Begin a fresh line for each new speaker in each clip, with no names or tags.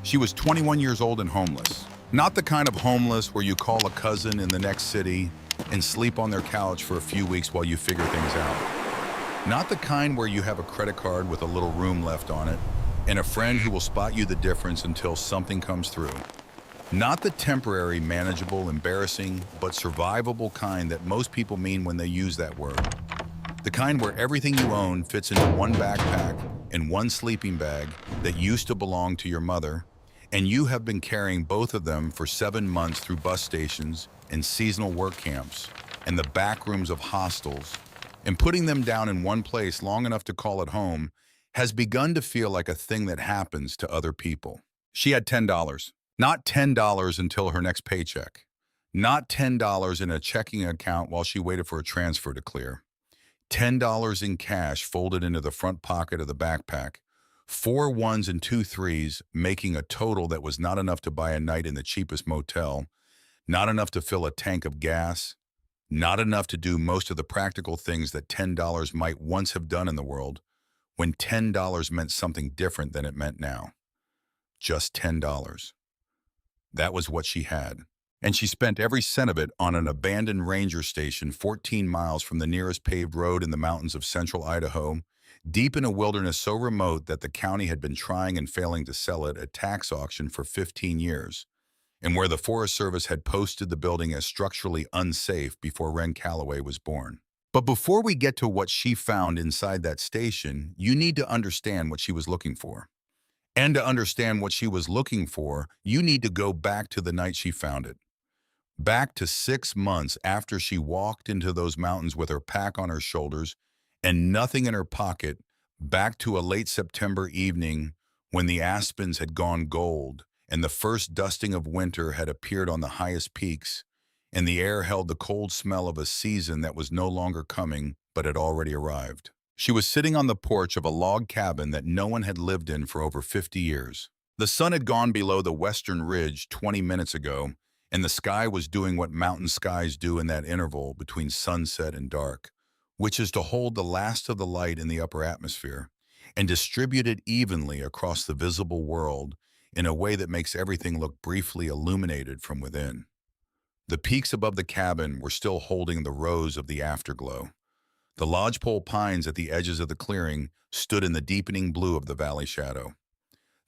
She was 21 years old and homeless. Not the kind of homeless where you call a cousin in the next city and sleep on their couch for a few weeks while you figure things out. Not the kind where you have a credit card with a little room left on it and a friend who will spot you the difference until something comes through. Not the temporary, manageable, embarrassing, but survivable kind that most people mean when they use that word. The kind where everything you own fits into one backpack and one sleeping bag that used to belong to your mother, and you have been carrying both of them for 7 months through bus stations and seasonal work camps and the back rooms of hostels, and putting them down in one place long enough to call it home has begun to feel like a thing that happens to other people. She had $10. Not $10 until her next paycheck. Not $10 in a checking account while she waited for a transfer to clear. $10 in cash folded into the front pocket of the backpack. 4 ones and 2 threes, making a total that was not enough to buy a night in the cheapest motel, not enough to fill a tank of gas, not enough to do most of the practical things that $10 might once have done in the world, when $10 meant something different than it meant now. Just $10. That was what she had. And she spent every cent of it on an abandoned ranger station 14 miles from the nearest paved road in the mountains of central Idaho, deep in a wilderness so remote that the county had been trying and failing to sell it at tax auction for 15 years, and where the Forest Service had posted the building as structurally unsafe before Ren Calloway was born. But before we get to what she found inside that station, you need to understand what she was looking for. And to understand what she was looking for, you need to go back to the night she found it. Back to 6 months after she walked into those mountains with her pack on her shoulders and nothing in her pocket, back to a late September evening when the aspens had gone gold and the first dusting of winter had appeared on the highest peaks, and the air held the cold smell of a season that was no longer coming but had already arrived. She was sitting on the porch of a log cabin that no one had lived in for over 50 years. The sun had gone below the western ridge 20 minutes ago, and the sky was doing what mountain skies do in that interval between sunset and dark, which is to hold the last of the light in the upper atmosphere and distribute it evenly across the visible world in a way that makes everything look briefly illuminated from within. The peaks above the cabin were still holding the rose of the afterglow. The lodgepole pines at the edges of the clearing stood in the deepening blue of the valley shadow.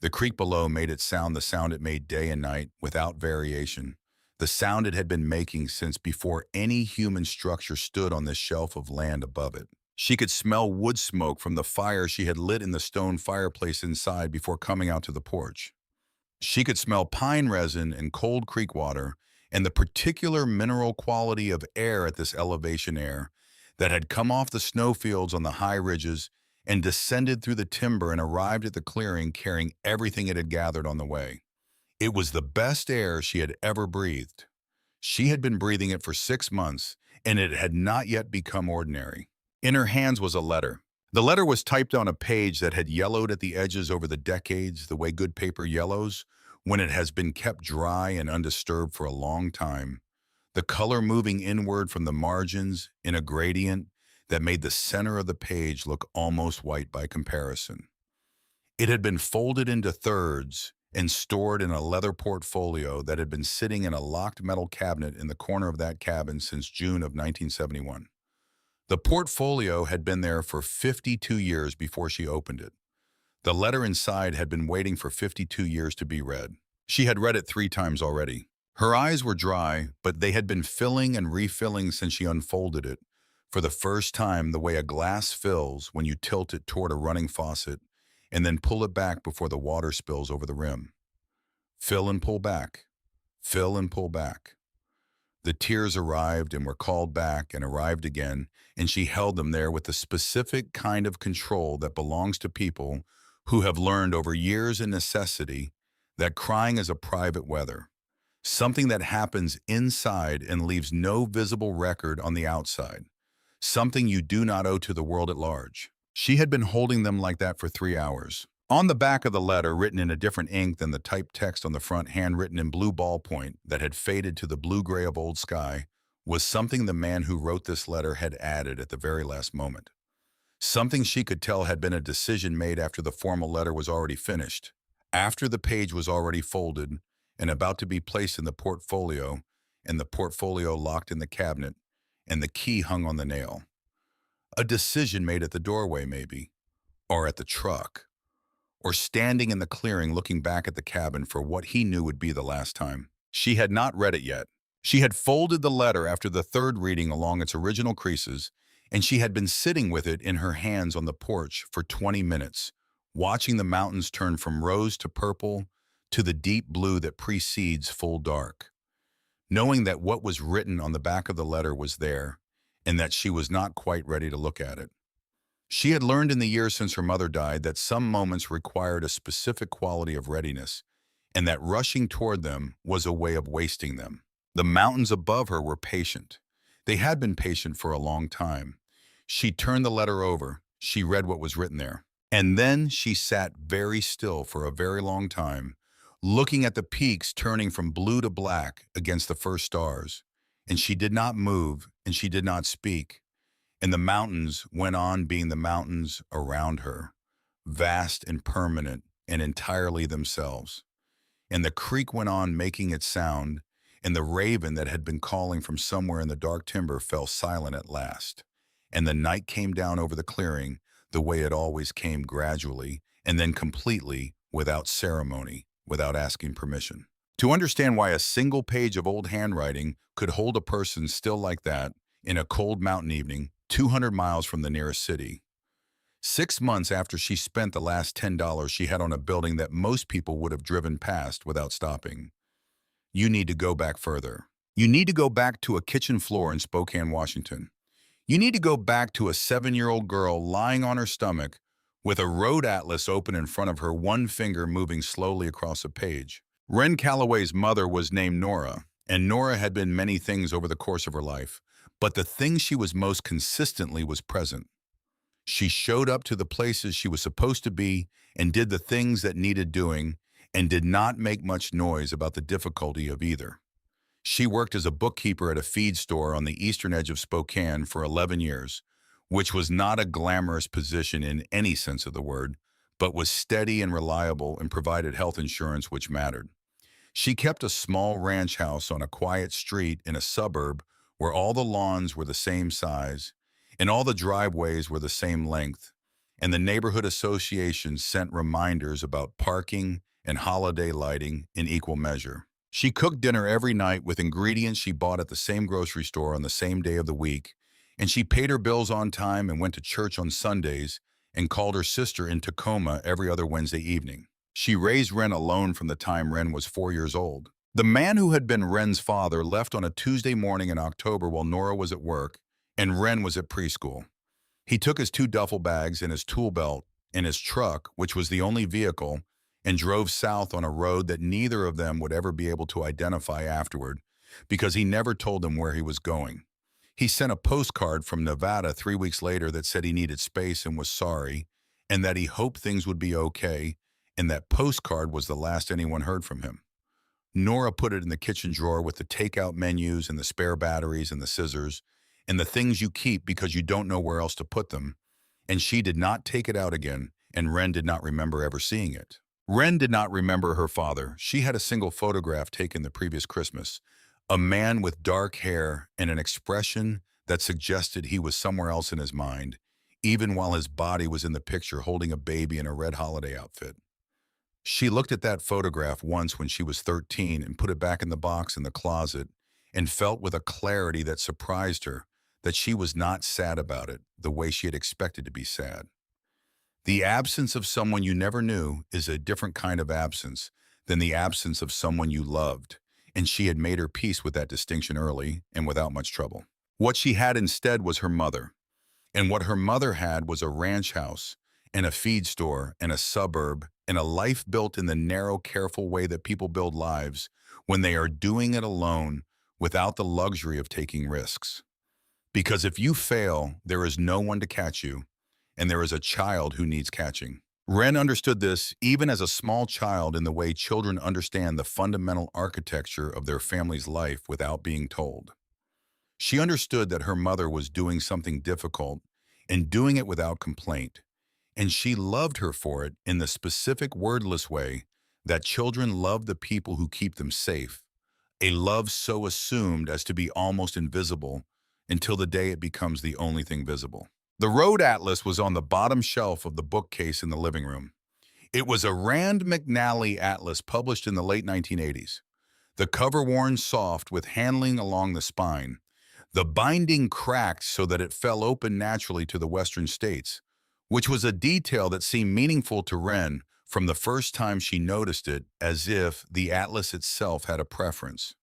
The creek below made it sound the sound it made day and night without variation, the sound it had been making since before any human structure stood on this shelf of land above it. She could smell wood smoke from the fire she had lit in the stone fireplace inside before coming out to the porch. She could smell pine resin and cold creek water and the particular mineral quality of air at this elevation air that had come off the snowfields on the high ridges and descended through the timber and arrived at the clearing carrying everything it had gathered on the way. It was the best air she had ever breathed. She had been breathing it for 6 months, and it had not yet become ordinary. In her hands was a letter. The letter was typed on a page that had yellowed at the edges over the decades the way good paper yellows when it has been kept dry and undisturbed for a long time, the color moving inward from the margins in a gradient that made the center of the page look almost white by comparison. It had been folded into thirds and stored in a leather portfolio that had been sitting in a locked metal cabinet in the corner of that cabin since June of 1971. The portfolio had been there for 52 years before she opened it. The letter inside had been waiting for 52 years to be read. She had read it 3 times already. Her eyes were dry, but they had been filling and refilling since she unfolded it, for the first time the way a glass fills when you tilt it toward a running faucet and then pull it back before the water spills over the rim. Fill and pull back. Fill and pull back. The tears arrived and were called back and arrived again, and she held them there with the specific kind of control that belongs to people who have learned over years in necessity that crying is a private weather, something that happens inside and leaves no visible record on the outside, something you do not owe to the world at large. She had been holding them like that for 3 hours. On the back of the letter, written in a different ink than the typed text on the front, handwritten in blue ballpoint that had faded to the blue-gray of old sky, was something the man who wrote this letter had added at the very last moment. Something she could tell had been a decision made after the formal letter was already finished, After the page was already folded and about to be placed in the portfolio, and the portfolio locked in the cabinet, and the key hung on the nail. A decision made at the doorway, maybe, or at the truck, or standing in the clearing looking back at the cabin for what he knew would be the last time. She had not read it yet. She had folded the letter after the third reading along its original creases, and she had been sitting with it in her hands on the porch for 20 minutes, watching the mountains turn from rose to purple to the deep blue that precedes full dark, knowing that what was written on the back of the letter was there, and that she was not quite ready to look at it. She had learned in the years since her mother died that some moments required a specific quality of readiness, and that rushing toward them was a way of wasting them. The mountains above her were patient. They had been patient for a long time. She turned the letter over. She read what was written there. And then she sat very still for a very long time, looking at the peaks turning from blue to black against the first stars. And she did not move, and she did not speak. And the mountains went on being the mountains around her, vast and permanent and entirely themselves. And the creek went on making its sound, and the raven that had been calling from somewhere in the dark timber fell silent at last. And the night came down over the clearing the way it always came, gradually, and then completely, without ceremony, without asking permission. To understand why a single page of old handwriting could hold a person still like that in a cold mountain evening, 200 miles from the nearest city. 6 months after she spent the last $10 she had on a building that most people would have driven past without stopping. You need to go back further. You need to go back to a kitchen floor in Spokane, Washington. You need to go back to a 7-year-old girl lying on her stomach with a road atlas open in front of her, one finger moving slowly across a page. Wren Calloway's mother was named Nora, and Nora had been many things over the course of her life, but the thing she was most consistently was present. She showed up to the places she was supposed to be and did the things that needed doing and did not make much noise about the difficulty of either. She worked as a bookkeeper at a feed store on the eastern edge of Spokane for 11 years, which was not a glamorous position in any sense of the word, but was steady and reliable and provided health insurance, which mattered. She kept a small ranch house on a quiet street in a suburb where all the lawns were the same size and all the driveways were the same length, and the neighborhood association sent reminders about parking and holiday lighting in equal measure. She cooked dinner every night with ingredients she bought at the same grocery store on the same day of the week, and she paid her bills on time and went to church on Sundays and called her sister in Tacoma every other Wednesday evening. She raised Wren alone from the time Wren was 4 years old. The man who had been Wren's father left on a Tuesday morning in October while Nora was at work and Wren was at preschool. He took his 2 duffel bags and his tool belt and his truck, which was the only vehicle, and drove south on a road that neither of them would ever be able to identify afterward because he never told them where he was going. He sent a postcard from Nevada 3 weeks later that said he needed space and was sorry, and that he hoped things would be okay, and that postcard was the last anyone heard from him. Nora put it in the kitchen drawer with the takeout menus and the spare batteries and the scissors and the things you keep because you don't know where else to put them, and she did not take it out again, and Wren did not remember ever seeing it. Wren did not remember her father. She had a single photograph taken the previous Christmas, a man with dark hair and an expression that suggested he was somewhere else in his mind, even while his body was in the picture holding a baby in a red holiday outfit. She looked at that photograph once when she was 13 and put it back in the box in the closet and felt with a clarity that surprised her that she was not sad about it the way she had expected to be sad. The absence of someone you never knew is a different kind of absence than the absence of someone you loved, and she had made her peace with that distinction early and without much trouble. What she had instead was her mother, and what her mother had was a ranch house and a feed store and a suburb and a life built in the narrow, careful way that people build lives when they are doing it alone without the luxury of taking risks. Because if you fail, there is no one to catch you, and there is a child who needs catching. Wren understood this even as a small child in the way children understand the fundamental architecture of their family's life without being told. She understood that her mother was doing something difficult and doing it without complaint, and she loved her for it in the specific wordless way that children love the people who keep them safe, a love so assumed as to be almost invisible until the day it becomes the only thing visible. The Road Atlas was on the bottom shelf of the bookcase in the living room. It was a Rand McNally atlas published in the late 1980s. The cover worn soft with handling along the spine, the binding cracked so that it fell open naturally to the western states, which was a detail that seemed meaningful to Wren from the first time she noticed it, as if the atlas itself had a preference.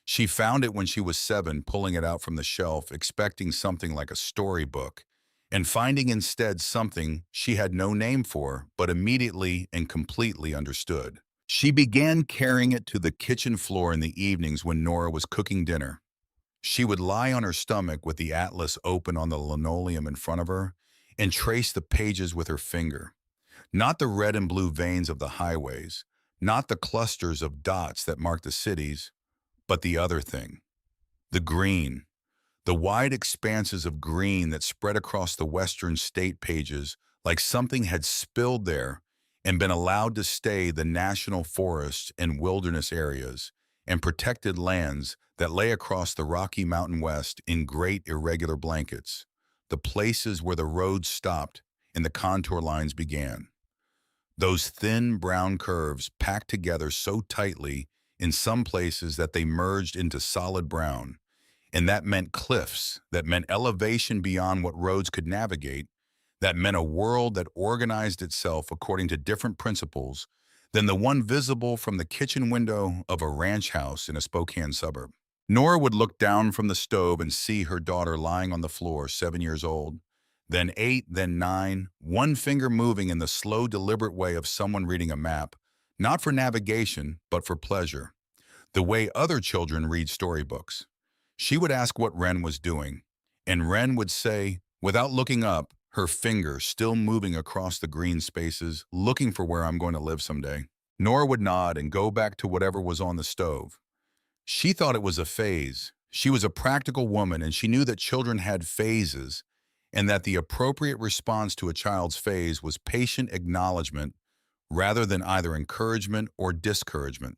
She found it when she was 7, pulling it out from the shelf, expecting something like a storybook, and finding instead something she had no name for, but immediately and completely understood. She began carrying it to the kitchen floor in the evenings when Nora was cooking dinner. She would lie on her stomach with the atlas open on the linoleum in front of her and trace the pages with her finger. Not the red and blue veins of the highways, not the clusters of dots that mark the cities, but the other thing, the green, the wide expanses of green that spread across the western state pages like something had spilled there and been allowed to stay, the national forests and wilderness areas and protected lands that lay across the Rocky Mountain West in great irregular blankets, the places where the roads stopped and the contour lines began. Those thin brown curves packed together so tightly in some places that they merged into solid brown, and that meant cliffs, that meant elevation beyond what roads could navigate, that meant a world that organized itself according to different principles than the one visible from the kitchen window of a ranch house in a Spokane suburb. Nora would look down from the stove and see her daughter lying on the floor, 7 years old, then 8, then 9, one finger moving in the slow, deliberate way of someone reading a map, not for navigation, but for pleasure, the way other children read storybooks. She would ask what Wren was doing, and Wren would say, without looking up, her finger still moving across the green spaces, looking for where I'm going to live someday. Nora would nod and go back to whatever was on the stove. She thought it was a phase. She was a practical woman, and she knew that children had phases, and that the appropriate response to a child's phase was patient acknowledgement rather than either encouragement or discouragement,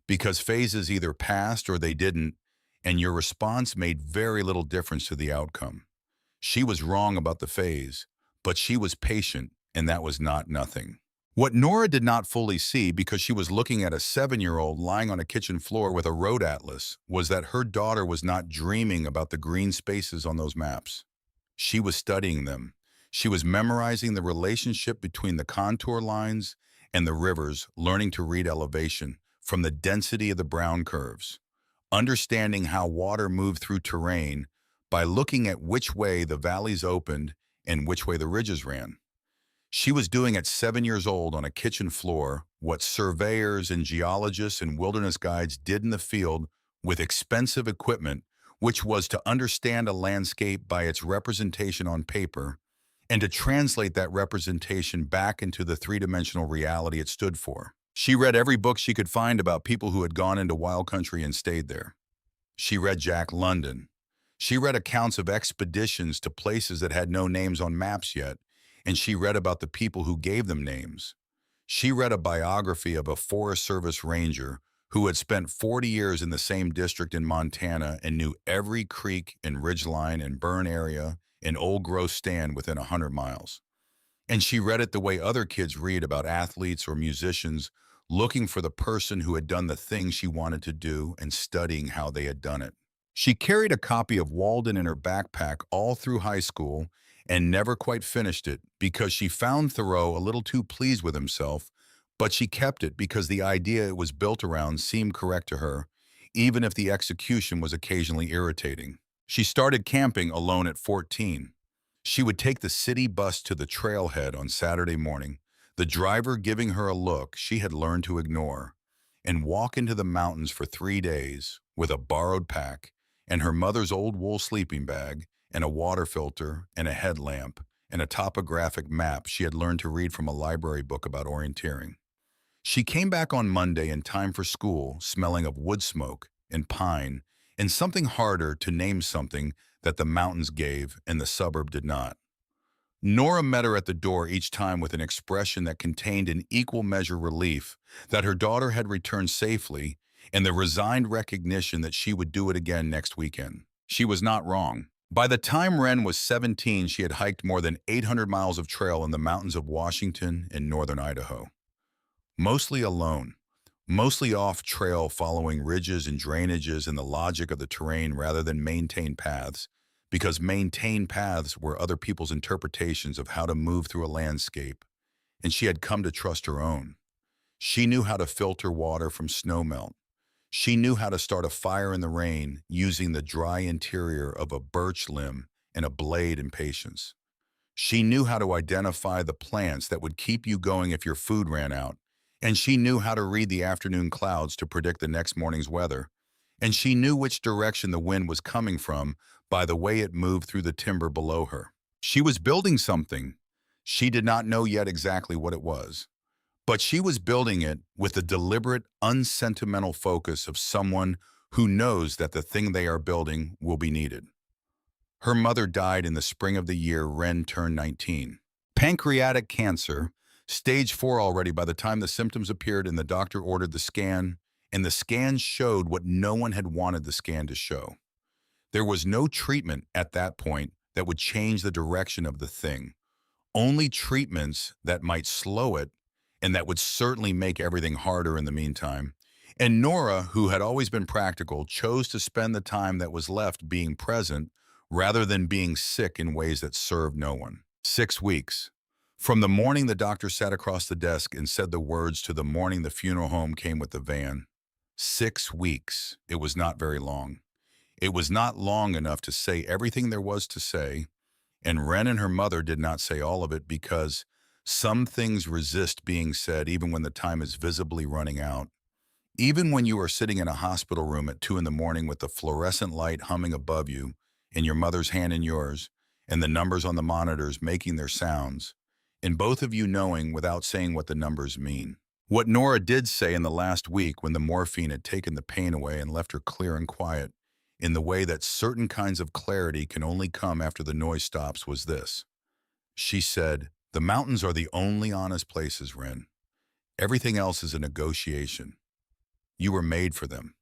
because phases either passed or they didn't, and your response made very little difference to the outcome. She was wrong about the phase, but she was patient, and that was not nothing. What Nora did not fully see, because she was looking at a 7-year-old lying on a kitchen floor with a road atlas, was that her daughter was not dreaming about the green spaces on those maps. She was studying them. She was memorizing the relationship between the contour lines and the rivers, learning to read elevation from the density of the brown curves, understanding how water moved through terrain by looking at which way the valleys opened and which way the ridges ran. She was doing at 7 years old on a kitchen floor what surveyors and geologists and wilderness guides did in the field with expensive equipment, which was to understand a landscape by its representation on paper and to translate that representation back into the three-dimensional reality it stood for. She read every book she could find about people who had gone into wild country and stayed there. She read Jack London. She read accounts of expeditions to places that had no names on maps yet, and she read about the people who gave them names. She read a biography of a Forest Service ranger who had spent 40 years in the same district in Montana and knew every creek and ridgeline and burn area and old growth stand within 100 miles. And she read it the way other kids read about athletes or musicians, looking for the person who had done the thing she wanted to do and studying how they had done it. She carried a copy of Walden in her backpack all through high school and never quite finished it because she found Thoreau a little too pleased with himself, but she kept it because the idea it was built around seemed correct to her, even if the execution was occasionally irritating. She started camping alone at 14. She would take the city bus to the trailhead on Saturday morning, the driver giving her a look she had learned to ignore, and walk into the mountains for 3 days with a borrowed pack and her mother's old wool sleeping bag and a water filter and a headlamp and a topographic map she had learned to read from a library book about orienteering. She came back on Monday in time for school, smelling of wood smoke and pine and something harder to name, something that the mountains gave and the suburb did not. Nora met her at the door each time with an expression that contained an equal measure relief that her daughter had returned safely and the resigned recognition that she would do it again next weekend. She was not wrong. By the time Wren was 17, she had hiked more than 800 miles of trail in the mountains of Washington and northern Idaho. Mostly alone, mostly off trail following ridges and drainages and the logic of the terrain rather than maintained paths, because maintained paths were other people's interpretations of how to move through a landscape, and she had come to trust her own. She knew how to filter water from snowmelt. She knew how to start a fire in the rain using the dry interior of a birch limb and a blade and patience. She knew how to identify the plants that would keep you going if your food ran out. And she knew how to read the afternoon clouds to predict the next morning's weather. And she knew which direction the wind was coming from by the way it moved through the timber below her. She was building something. She did not know yet exactly what it was. But she was building it with the deliberate, unsentimental focus of someone who knows that the thing they are building will be needed. Her mother died in the spring of the year Wren turned 19. Pancreatic cancer, stage 4 already by the time the symptoms appeared and the doctor ordered the scan, and the scan showed what no one had wanted the scan to show. There was no treatment at that point that would change the direction of the thing. Only treatments that might slow it and that would certainly make everything harder in the meantime. And Nora, who had always been practical, chose to spend the time that was left being present rather than being sick in ways that served no one. 6 weeks. From the morning the doctor sat across the desk and said the words to the morning the funeral home came with the van. 6 weeks. It was not very long. It was not long enough to say everything there was to say, and Wren and her mother did not say all of it because some things resist being said even when the time is visibly running out. Even when you are sitting in a hospital room at 2 in the morning with the fluorescent light humming above you, and your mother's hand in yours, and the numbers on the monitors making their sounds, and both of you knowing without saying what the numbers mean. What Nora did say in the last week when the morphine had taken the pain away and left her clear and quiet, in the way that certain kinds of clarity can only come after the noise stops, was this. She said, "The mountains are the only honest places, Wren. Everything else is a negotiation. You were made for them."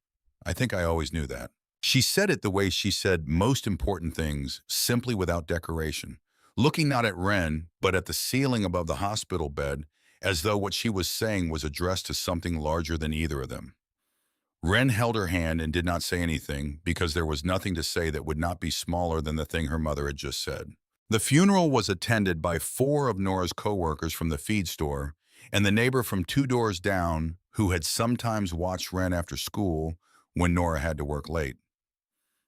I think I always knew that. She said it the way she said most important things, simply without decoration, looking not at Wren, but at the ceiling above the hospital bed, as though what she was saying was addressed to something larger than either of them. Wren held her hand and did not say anything because there was nothing to say that would not be smaller than the thing her mother had just said. The funeral was attended by 4 of Nora's co-workers from the feed store and the neighbor from 2 doors down who had sometimes watched Wren after school when Nora had to work late.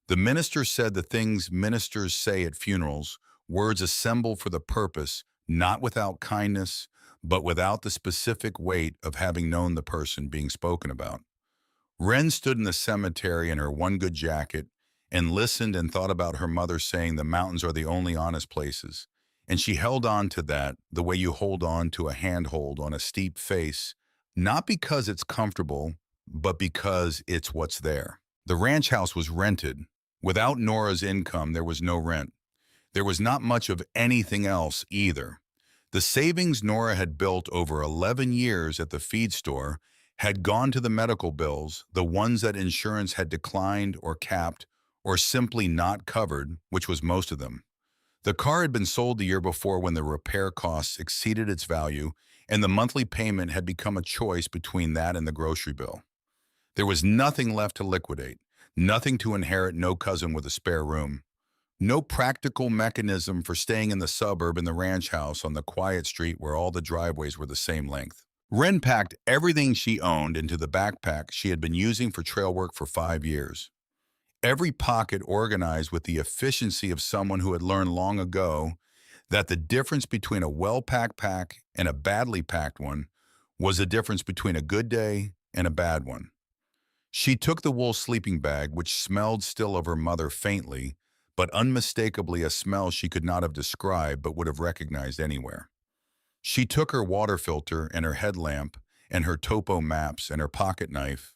The minister said the things ministers say at funerals, words assembled for the purpose, not without kindness, but without the specific weight of having known the person being spoken about. Wren stood in the cemetery in her one good jacket and listened and thought about her mother saying the mountains are the only honest places. And she held on to that the way you hold on to a handhold on a steep face, not because it's comfortable, but because it's what's there. The ranch house was rented. Without Nora's income, there was no rent. There was not much of anything else either. The savings Nora had built over 11 years at the feed store had gone to the medical bills, the ones that insurance had declined or capped or simply not covered, which was most of them. The car had been sold the year before when the repair costs exceeded its value, and the monthly payment had become a choice between that and the grocery bill. There was nothing left to liquidate, nothing to inherit, no cousin with a spare room. No practical mechanism for staying in the suburb in the ranch house on the quiet street where all the driveways were the same length. Wren packed everything she owned into the backpack she had been using for trail work for 5 years. Every pocket organized with the efficiency of someone who had learned long ago that the difference between a well-packed pack and a badly packed one was the difference between a good day and a bad one. She took the wool sleeping bag, which smelled still of her mother faintly, but unmistakably a smell she could not have described but would have recognized anywhere. She took her water filter and her headlamp and her topo maps and her pocket knife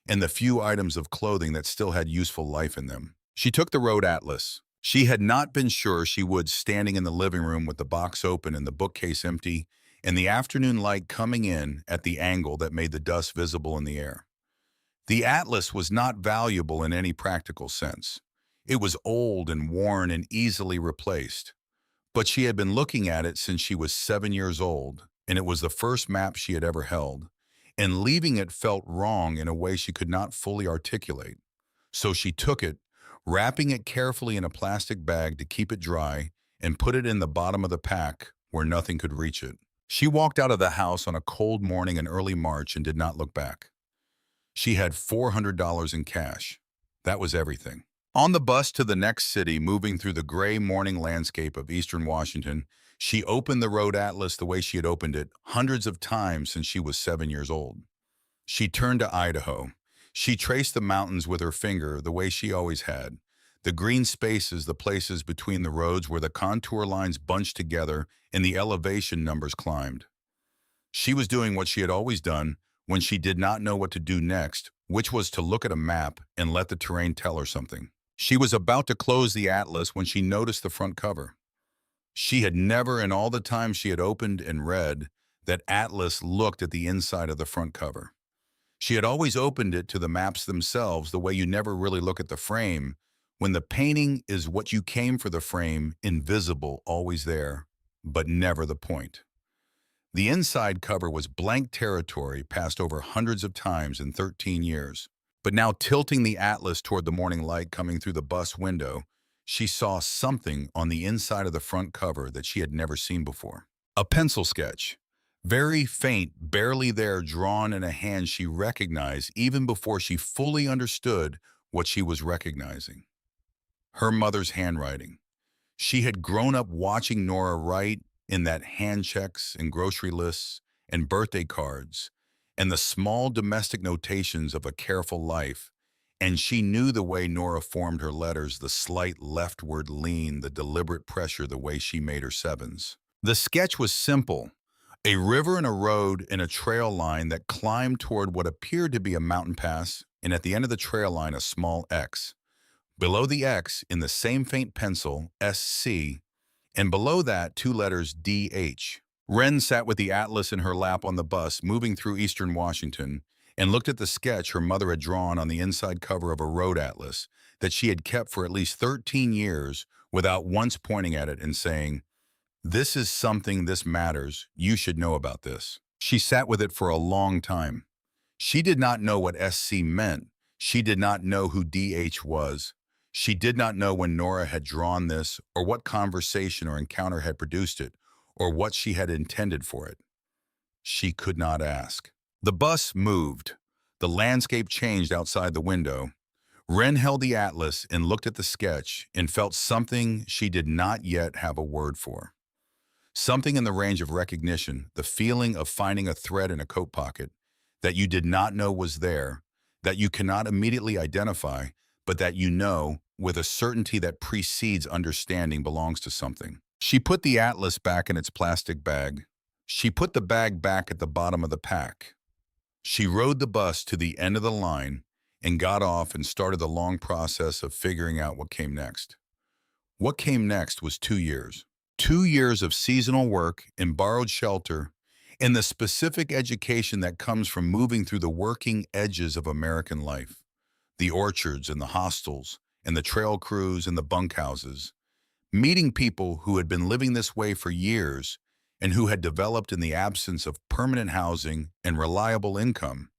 and the few items of clothing that still had useful life in them. She took the road atlas. She had not been sure she would, standing in the living room with the box open and the bookcase empty, and the afternoon light coming in at the angle that made the dust visible in the air. The atlas was not valuable in any practical sense. It was old and worn and easily replaced. But she had been looking at it since she was 7 years old, and it was the first map she had ever held. And leaving it felt wrong in a way she could not fully articulate. So she took it, wrapping it carefully in a plastic bag to keep it dry, and put it in the bottom of the pack where nothing could reach it. She walked out of the house on a cold morning in early March and did not look back. She had $400 in cash. That was everything. On the bus to the next city, moving through the gray morning landscape of eastern Washington, she opened the road atlas the way she had opened it hundreds of times since she was 7 years old. She turned to Idaho. She traced the mountains with her finger the way she always had. The green spaces, the places between the roads where the contour lines bunched together and the elevation numbers climbed. She was doing what she had always done when she did not know what to do next, which was to look at a map and let the terrain tell her something. She was about to close the atlas when she noticed the front cover. She had never, in all the time she had opened and read, that atlas looked at the inside of the front cover. She had always opened it to the maps themselves the way you never really look at the frame, when the painting is what you came for, the frame, invisible, always there, but never the point. The inside cover was blank territory passed over hundreds of times in 13 years. But now, tilting the atlas toward the morning light coming through the bus window, she saw something on the inside of the front cover that she had never seen before. A pencil sketch. Very faint, barely there, drawn in a hand she recognized even before she fully understood what she was recognizing. Her mother's handwriting. She had grown up watching Nora write in that hand checks and grocery lists and birthday cards and the small domestic notations of a careful life, and she knew the way Nora formed her letters, the slight leftward lean, the deliberate pressure, the way she made her sevens. The sketch was simple. A river and a road and a trail line that climbed toward what appeared to be a mountain pass, and at the end of the trail line a small X. Below the X, in the same faint pencil, SC, and below that, two letters DH. Wren sat with the atlas in her lap on the bus, moving through eastern Washington, and looked at the sketch her mother had drawn on the inside cover of a road atlas that she had kept for at least 13 years without once pointing at it and saying, "This is something, this matters, you should know about this." She sat with it for a long time. She did not know what SC meant. She did not know who DH was. She did not know when Nora had drawn this, or what conversation or encounter had produced it, or what she had intended for it. She could not ask. The bus moved. The landscape changed outside the window. Wren held the atlas and looked at the sketch and felt something she did not yet have a word for. Something in the range of recognition, the feeling of finding a thread in a coat pocket that you did not know was there, that you cannot immediately identify, but that you know with a certainty that precedes understanding belongs to something. She put the atlas back in its plastic bag. She put the bag back at the bottom of the pack. She rode the bus to the end of the line and got off and started the long process of figuring out what came next. What came next was 2 years. 2 years of seasonal work in borrowed shelter and the specific education that comes from moving through the working edges of American life. The orchards and the hostels and the trail crews and the bunkhouses, meeting people who had been living this way for years and who had developed, in the absence of permanent housing and reliable income,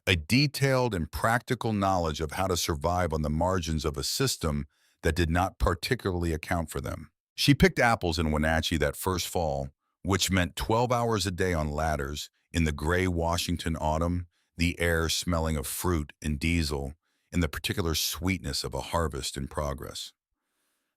a detailed and practical knowledge of how to survive on the margins of a system that did not particularly account for them. She picked apples in Wenatchee that first fall, which meant 12 hours a day on ladders in the gray Washington autumn, the air smelling of fruit and diesel, and the particular sweetness of a harvest in progress.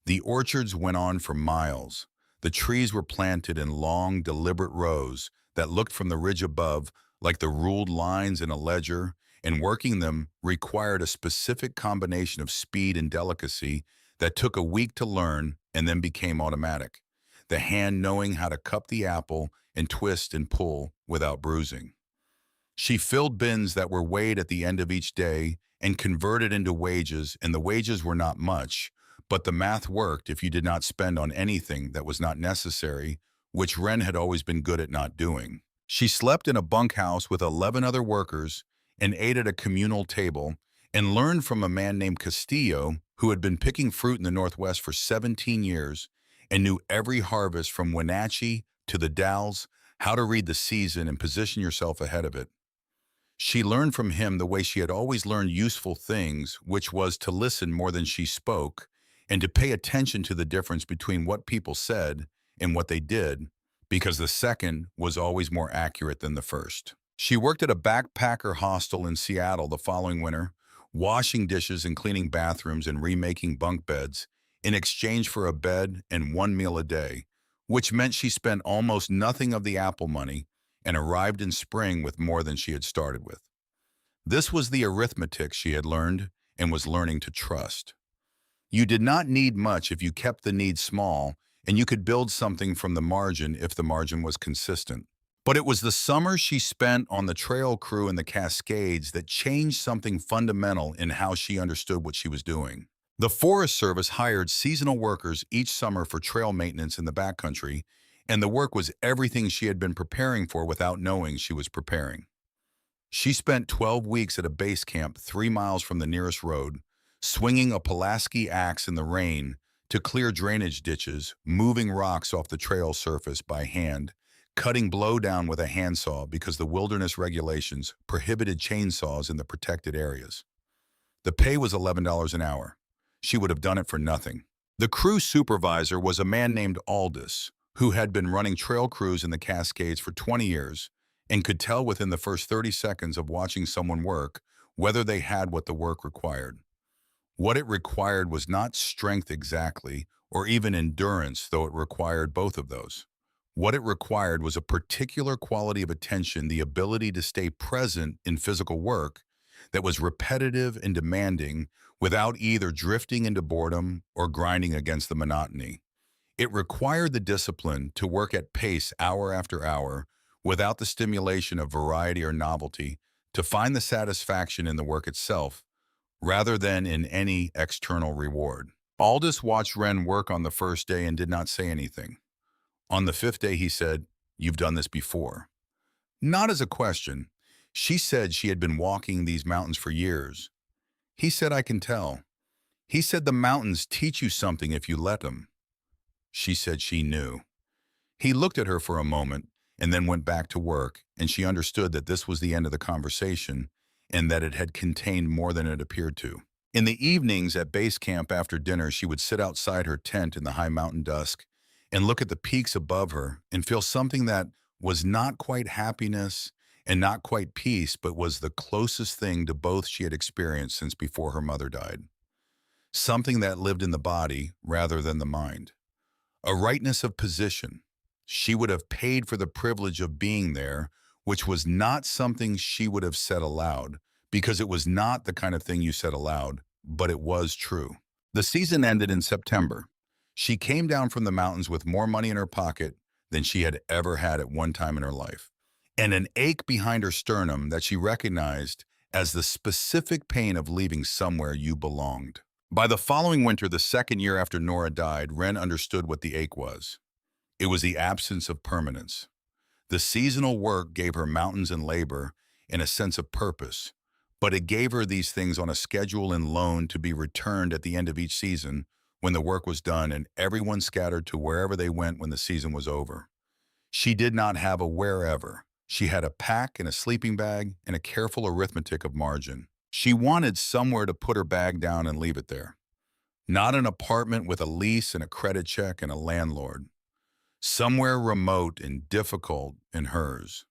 The orchards went on for miles. The trees were planted in long, deliberate rows that looked from the ridge above like the ruled lines in a ledger, and working them required a specific combination of speed and delicacy that took a week to learn and then became automatic. The hand knowing how to cup the apple and twist and pull without bruising. She filled bins that were weighed at the end of each day and converted into wages, and the wages were not much, But the math worked if you did not spend on anything that was not necessary, which Wren had always been good at not doing. She slept in a bunkhouse with 11 other workers and ate at a communal table and learned from a man named Castillo who had been picking fruit in the Northwest for 17 years and knew every harvest from Wenatchee to the Dalles, how to read the season and position yourself ahead of it. She learned from him the way she had always learned useful things, which was to listen more than she spoke and to pay attention to the difference between what people said and what they did, because the second was always more accurate than the first. She worked at a backpacker hostel in Seattle the following winter, washing dishes and cleaning bathrooms and remaking bunk beds in exchange for a bed and one meal a day, which meant she spent almost nothing of the Apple money and arrived in spring with more than she had started with. This was the arithmetic she had learned and was learning to trust. You did not need much if you kept the need small, and you could build something from the margin if the margin was consistent. But it was the summer she spent on the trail crew in the Cascades that changed something fundamental in how she understood what she was doing. The Forest Service hired seasonal workers each summer for trail maintenance in the backcountry, and the work was everything she had been preparing for without knowing she was preparing. She spent 12 weeks at a base camp 3 miles from the nearest road, swinging a Pulaski axe in the rain to clear drainage ditches, moving rocks off the trail surface by hand, cutting blowdown with a handsaw because the wilderness regulations prohibited chainsaws in the protected areas. The pay was $11 an hour. She would have done it for nothing. The crew supervisor was a man named Aldous, who had been running trail crews in the Cascades for 20 years and could tell within the first 30 seconds of watching someone work whether they had what the work required. What it required was not strength exactly, or even endurance, though it required both of those. What it required was a particular quality of attention, the ability to stay present in physical work that was repetitive and demanding without either drifting into boredom or grinding against the monotony. It required the discipline to work at pace hour after hour without the stimulation of variety or novelty, to find the satisfaction in the work itself rather than in any external reward. Aldous watched Wren work on the first day and did not say anything. On the fifth day, he said, "You've done this before." Not as a question. She said she had been walking these mountains for years. He said, "I can tell." He said, "The mountains teach you something if you let them." She said she knew. He looked at her for a moment and then went back to work, and she understood that this was the end of the conversation and that it had contained more than it appeared to. In the evenings at base camp after dinner, she would sit outside her tent in the high mountain dusk and look at the peaks above her and feel something that was not quite happiness and not quite peace, but was the closest thing to both she had experienced since before her mother died. Something that lived in the body rather than the mind. A rightness of position. She would have paid for the privilege of being there, which was not something she would have said aloud, because it was not the kind of thing you said aloud, but it was true. The season ended in September. She came down from the mountains with more money in her pocket than she had ever had at one time in her life, and an ache behind her sternum that she recognized as the specific pain of leaving somewhere you belonged. By the following winter, the second year after Nora died, Wren understood what the ache was. It was the absence of permanence. The seasonal work gave her mountains and labor and a sense of purpose, but it gave her these things on a schedule and loan to be returned at the end of each season when the work was done and everyone scattered to wherever they went when the season was over. She did not have a wherever. She had a pack and a sleeping bag and a careful arithmetic of margin. She wanted somewhere to put her bag down and leave it there. Not an apartment with a lease and a credit check and a landlord. Somewhere remote and difficult in hers.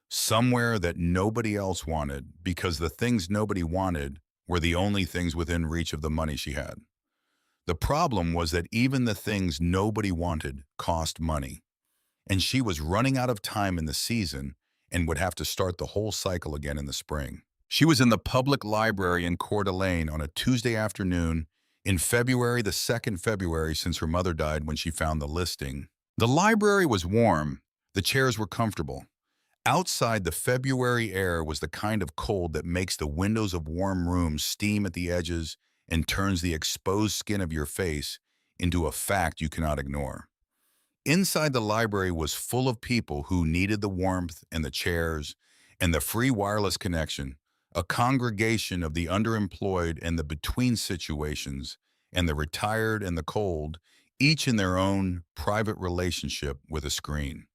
Somewhere that nobody else wanted because the things nobody wanted were the only things within reach of the money she had. The problem was that even the things nobody wanted cost money, and she was running out of time in the season and would have to start the whole cycle again in the spring. She was in the public library in Coeur d'Alene on a Tuesday afternoon in February, the 2nd February since her mother died when she found the listing. The library was warm. The chairs were comfortable. Outside, the February air was the kind of cold that makes the windows of warm rooms steam at the edges and turns the exposed skin of your face into a fact you cannot ignore. Inside the library was full of people who needed the warmth and the chairs and the free wireless connection, a congregation of the underemployed and the between situations, and the retired and the cold, each in their own private relationship with a screen.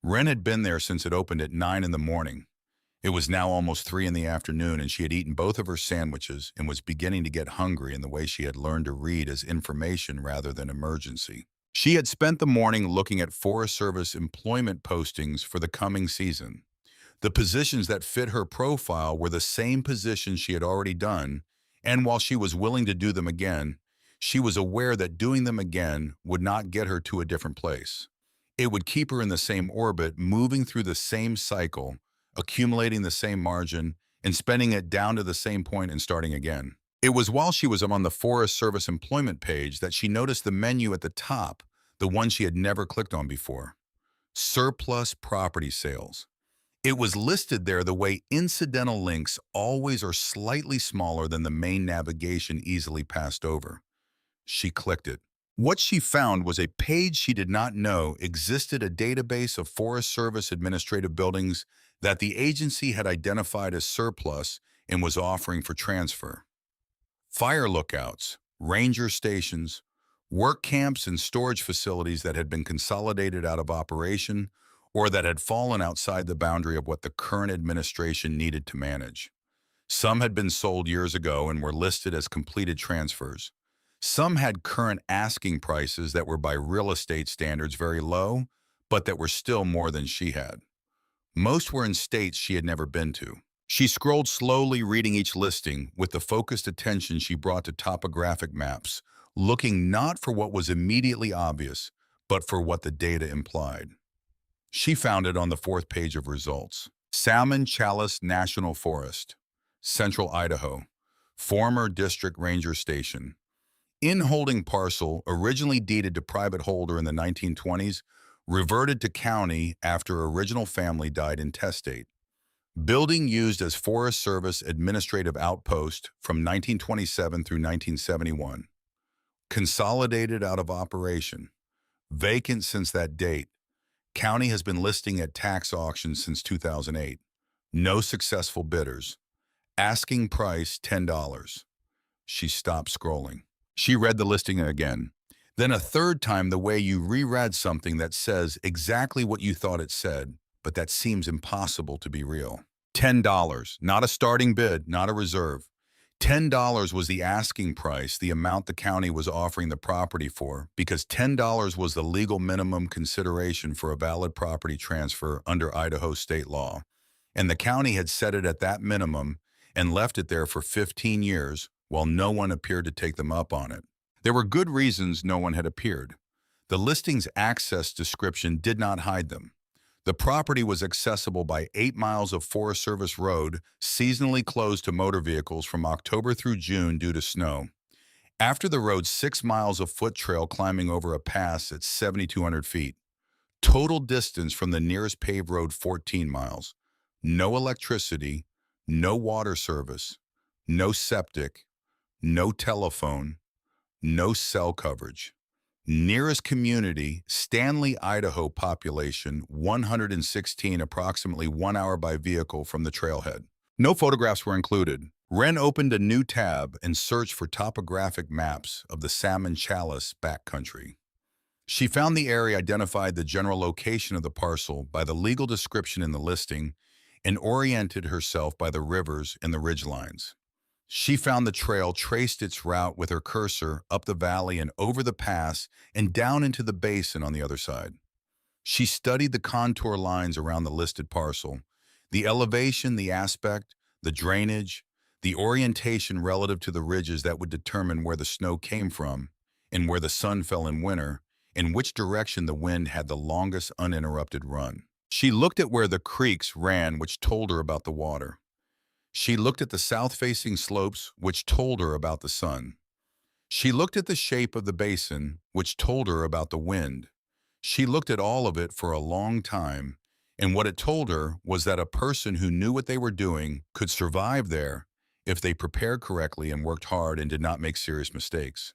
Wren had been there since it opened at 9 in the morning. It was now almost 3 in the afternoon, and she had eaten both of her sandwiches and was beginning to get hungry in the way she had learned to read as information rather than emergency. She had spent the morning looking at Forest Service employment postings for the coming season. The positions that fit her profile were the same positions she had already done, and while she was willing to do them again, she was aware that doing them again would not get her to a different place. It would keep her in the same orbit, moving through the same cycle, accumulating the same margin, and spending it down to the same point and starting again. It was while she was on the Forest Service employment page that she noticed the menu at the top, the one she had never clicked on before. Surplus property sales. It was listed there the way incidental links always are, slightly smaller than the main navigation, easily passed over. She clicked it. What she found was a page she did not know existed, a database of Forest Service administrative buildings that the agency had identified as surplus and was offering for transfer. Fire lookouts, ranger stations, work camps, and storage facilities that had been consolidated out of operation or that had fallen outside the boundary of what the current administration needed to manage. Some had been sold years ago and were listed as completed transfers. Some had current asking prices that were by real estate standards very low, but that were still more than she had. Most were in states she had never been to. She scrolled slowly, reading each listing with the focused attention she brought to topographic maps, looking not for what was immediately obvious, but for what the data implied. She found it on the fourth page of results. Salmon Chalice National Forest, Central Idaho, former District Ranger Station. In-holding parcel, originally deeded to private holder in the 1920s, reverted to county after original family died intestate. Building used as Forest Service administrative outpost from 1927 through 1971. Consolidated out of operation. Vacant since that date. County has been listing at tax auctions since 2008. No successful bidders. Asking price $10. She stopped scrolling. She read the listing again. Then a third time, the way you reread something that says exactly what you thought it said, but that seems impossible to be real. $10, not a starting bid, not a reserve. $10 was the asking price, the amount the county was offering the property for, because $10 was the legal minimum consideration for a valid property transfer under Idaho state law. And the county had set it at that minimum and left it there for 15 years while no one appeared to take them up on it. There were good reasons no one had appeared. The listing's access description did not hide them. The property was accessible by 8 miles of Forest Service road, seasonally closed to motor vehicles from October through June due to snow. After the road, 6 miles of foot trail climbing over a pass at 7,200 feet. Total distance from the nearest paved road, 14 miles. No electricity, no water service, no septic, no telephone, no cell coverage. Nearest community, Stanley, Idaho. Population, 116, approximately 1 hour by vehicle from the trailhead. No photographs were included. Wren opened a new tab and searched for topographic maps of the Salmon Chalice backcountry. She found the area, identified the general location of the parcel by the legal description in the listing, and oriented herself by the rivers and the ridgelines. She found the trail, traced its route with her cursor up the valley and over the pass and down into the basin on the other side. She studied the contour lines around the listed parcel, the elevation, the aspect, the drainage, the orientation relative to the ridges that would determine where the snow came from and where the sun fell in winter, and which direction the wind had the longest uninterrupted run. She looked at where the creeks ran, which told her about the water. She looked at the south-facing slopes, which told her about the sun. She looked at the shape of the basin, which told her about the wind. She looked at all of it for a long time, and what it told her was that a person who knew what they were doing could survive there if they prepared correctly and worked hard and did not make serious mistakes.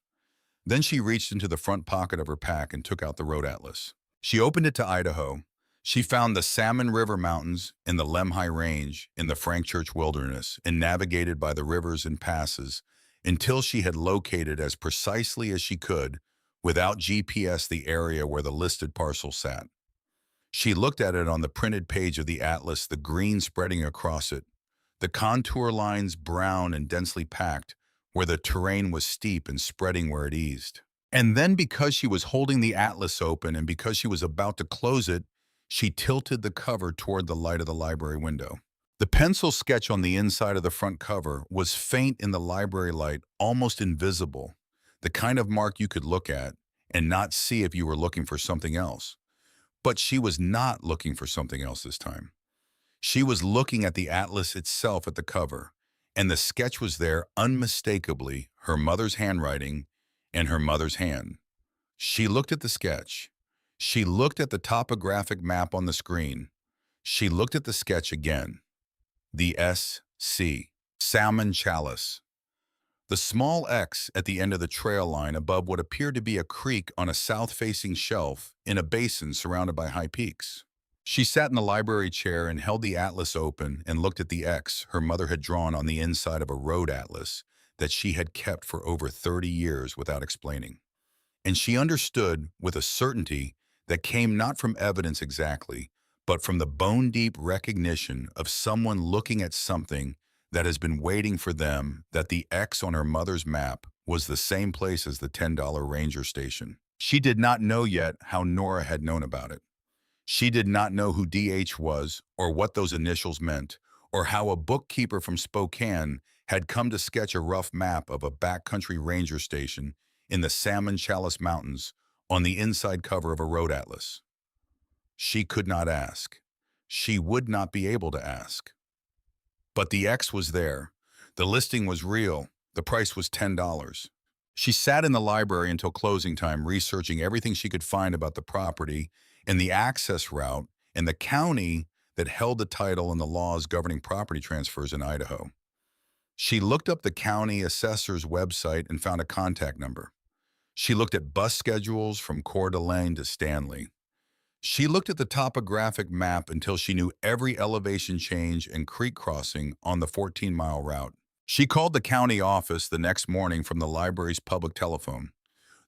Then she reached into the front pocket of her pack and took out the road atlas. She opened it to Idaho. She found the Salmon River Mountains in the Lemhi Range in the Frankchurch Wilderness and navigated by the rivers and passes until she had located as precisely as she could, without GPS, the area where the listed parcel sat. She looked at it on the printed page of the atlas, the green spreading across it, the contour lines brown and densely packed, where the terrain was steep and spreading where it eased. And then, because she was holding the atlas open and because she was about to close it, she tilted the cover toward the light of the library window. The pencil sketch on the inside of the front cover was faint in the library light, almost invisible, the kind of mark you could look at and not see if you were looking for something else. But she was not looking for something else this time. She was looking at the atlas itself at the cover, and the sketch was there unmistakably, her mother's handwriting and her mother's hand. She looked at the sketch. She looked at the topographic map on the screen. She looked at the sketch again. The S.C. Salmon Chalice. The small X at the end of the trail line above what appeared to be a creek on a south-facing shelf in a basin surrounded by high peaks. She sat in the library chair and held the atlas open and looked at the X her mother had drawn on the inside of a road atlas that she had kept for over 30 years without explaining. And she understood with a certainty that came not from evidence exactly, but from the bone-deep recognition of someone looking at something that has been waiting for them, that the X on her mother's map was the same place as the $10 ranger station. She did not know yet how Nora had known about it. She did not know who DH was or what those initials meant, or how a bookkeeper from Spokane had come to sketch a rough map of a backcountry ranger station in the Salmon Chalice Mountains on the inside cover of a road atlas. She could not ask. She would not be able to ask. But the X was there. The listing was real. The price was $10. She sat in the library until closing time, researching everything she could find about the property and the access route and the county that held the title and the laws governing property transfers in Idaho. She looked up the county assessor's website and found a contact number. She looked at bus schedules from Coeur d'Alene to Stanley. She looked at the topographic map until she knew every elevation change and creek crossing on the 14-mile route. She called the county office the next morning from the library's public telephone.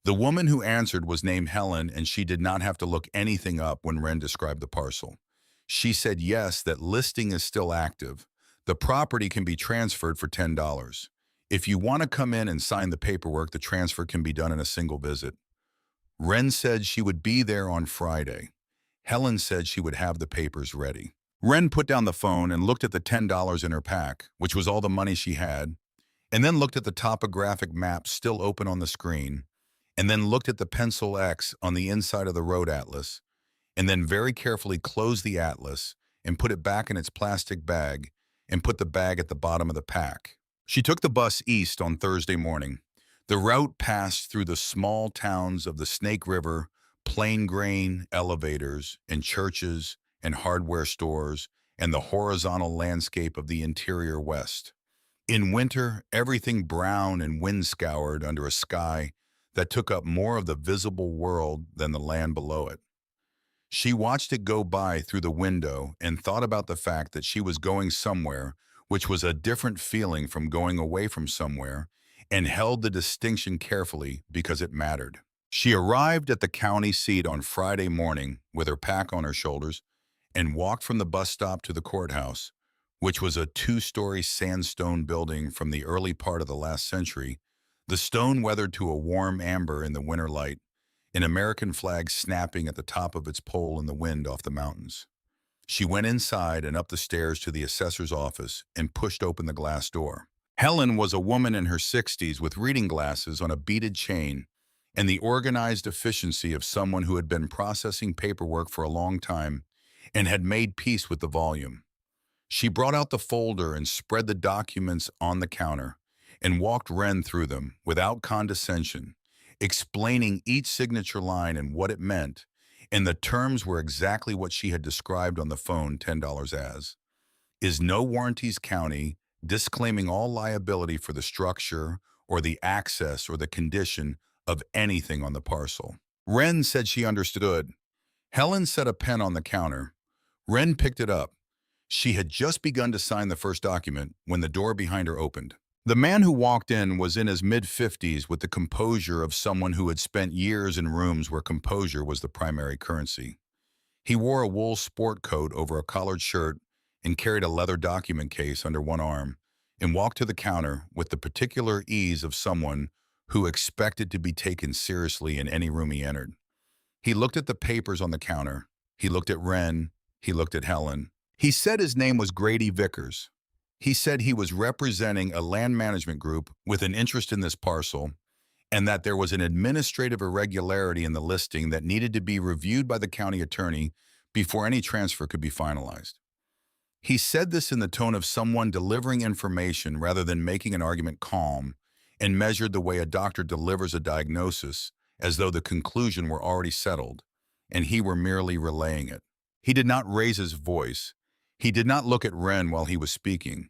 The woman who answered was named Helen, and she did not have to look anything up when Wren described the parcel. She said yes, that listing is still active. The property can be transferred for $10. If you want to come in and sign the paperwork, the transfer can be done in a single visit. Wren said she would be there on Friday. Helen said she would have the papers ready. Wren put down the phone and looked at the $10 in her pack, which was all the money she had, and then looked at the topographic map still open on the screen, and then looked at the pencil X on the inside of the road atlas, and then very carefully closed the atlas and put it back in its plastic bag and put the bag at the bottom of the pack. She took the bus east on Thursday morning. The route passed through the small towns of the Snake River, plain grain elevators and churches and hardware stores, and the horizontal landscape of the interior West. In winter, everything brown and wind-scoured under a sky that took up more of the visible world than the land below it. She watched it go by through the window and thought about the fact that she was going somewhere, which was a different feeling from going away from somewhere, and held the distinction carefully because it mattered. She arrived at the county seat on Friday morning with her pack on her shoulders and walked from the bus stop to the courthouse, which was a two-story sandstone building from the early part of the last century, the stone weathered to a warm amber in the winter light, an American flag snapping at the top of its pole in the wind off the mountains. She went inside and up the stairs to the assessor's office and pushed open the glass door. Helen was a woman in her 60s with reading glasses on a beaded chain and the organized efficiency of someone who had been processing paperwork for a long time and had made peace with the volume. She brought out the folder and spread the documents on the counter and walked Wren through them without condescension, explaining each signature line and what it meant, and the terms were exactly what she had described on the phone $10 as. Is no warranties county, disclaiming all liability for the structure or the access or the condition of anything on the parcel. Wren said she understood. Helen set a pen on the counter. Wren picked it up. She had just begun to sign the first document when the door behind her opened. The man who walked in was in his mid-50s with the composure of someone who had spent years in rooms where composure was the primary currency. He wore a wool sport coat over a collared shirt and carried a leather document case under one arm and walked to the counter with the particular ease of someone who expected to be taken seriously in any room he entered. He looked at the papers on the counter. He looked at Wren. He looked at Helen. He said his name was Grady Vickers. He said he was representing a land management group with an interest in this parcel and that there was an administrative irregularity in the listing that needed to be reviewed by the county attorney before any transfer could be finalized. He said this in the tone of someone delivering information rather than making an argument calm, and measured the way a doctor delivers a diagnosis as though the conclusion were already settled, and he were merely relaying it. He did not raise his voice. He did not look at Wren while he was speaking.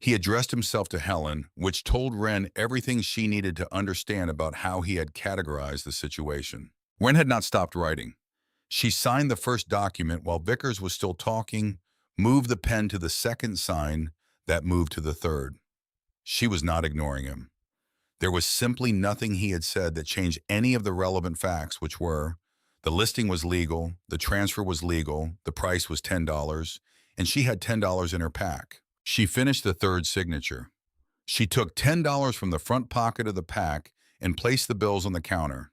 He addressed himself to Helen, which told Wren everything she needed to understand about how he had categorized the situation. Wren had not stopped writing. She signed the first document while Vickers was still talking, moved the pen to the second sign, that moved to the third. She was not ignoring him. There was simply nothing he had said that changed any of the relevant facts, which were, the listing was legal, the transfer was legal, the price was $10, and she had $10 in her pack. She finished the third signature. She took $10 from the front pocket of the pack and placed the bills on the counter.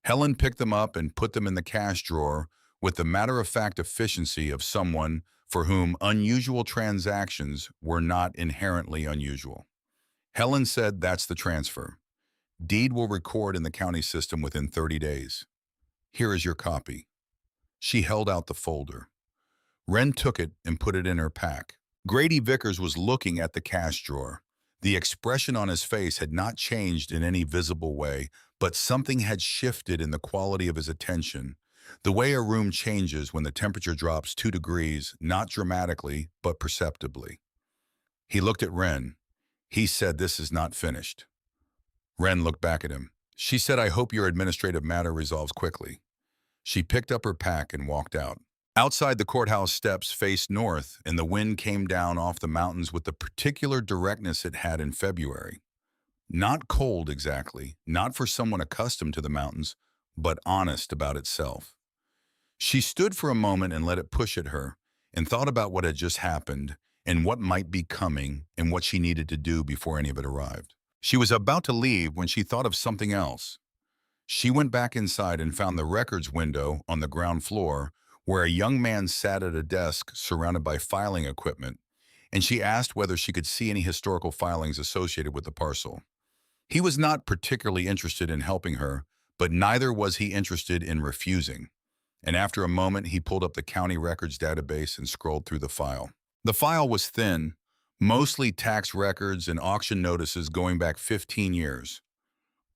Helen picked them up and put them in the cash drawer with the matter-of-fact efficiency of someone for whom unusual transactions were not inherently unusual. Helen said, "That's the transfer. Deed will record in the county system within 30 days. Here is your copy." She held out the folder. Wren took it and put it in her pack. Grady Vickers was looking at the cash drawer. The expression on his face had not changed in any visible way, but something had shifted in the quality of his attention, the way a room changes when the temperature drops 2 degrees, not dramatically, but perceptibly. He looked at Wren. He said, "This is not finished." Wren looked back at him. She said, "I hope your administrative matter resolves quickly." She picked up her pack and walked out. Outside, the courthouse steps faced north, and the wind came down off the mountains with the particular directness it had in February. Not cold exactly, not for someone accustomed to the mountains, but honest about itself. She stood for a moment and let it push at her, and thought about what had just happened, and what might be coming, and what she needed to do before any of it arrived. She was about to leave when she thought of something else. She went back inside and found the records window on the ground floor, where a young man sat at a desk surrounded by filing equipment, and she asked whether she could see any historical filings associated with the parcel. He was not particularly interested in helping her, but neither was he interested in refusing. And after a moment, he pulled up the county records database and scrolled through the file. The file was thin, mostly tax records and auction notices going back 15 years.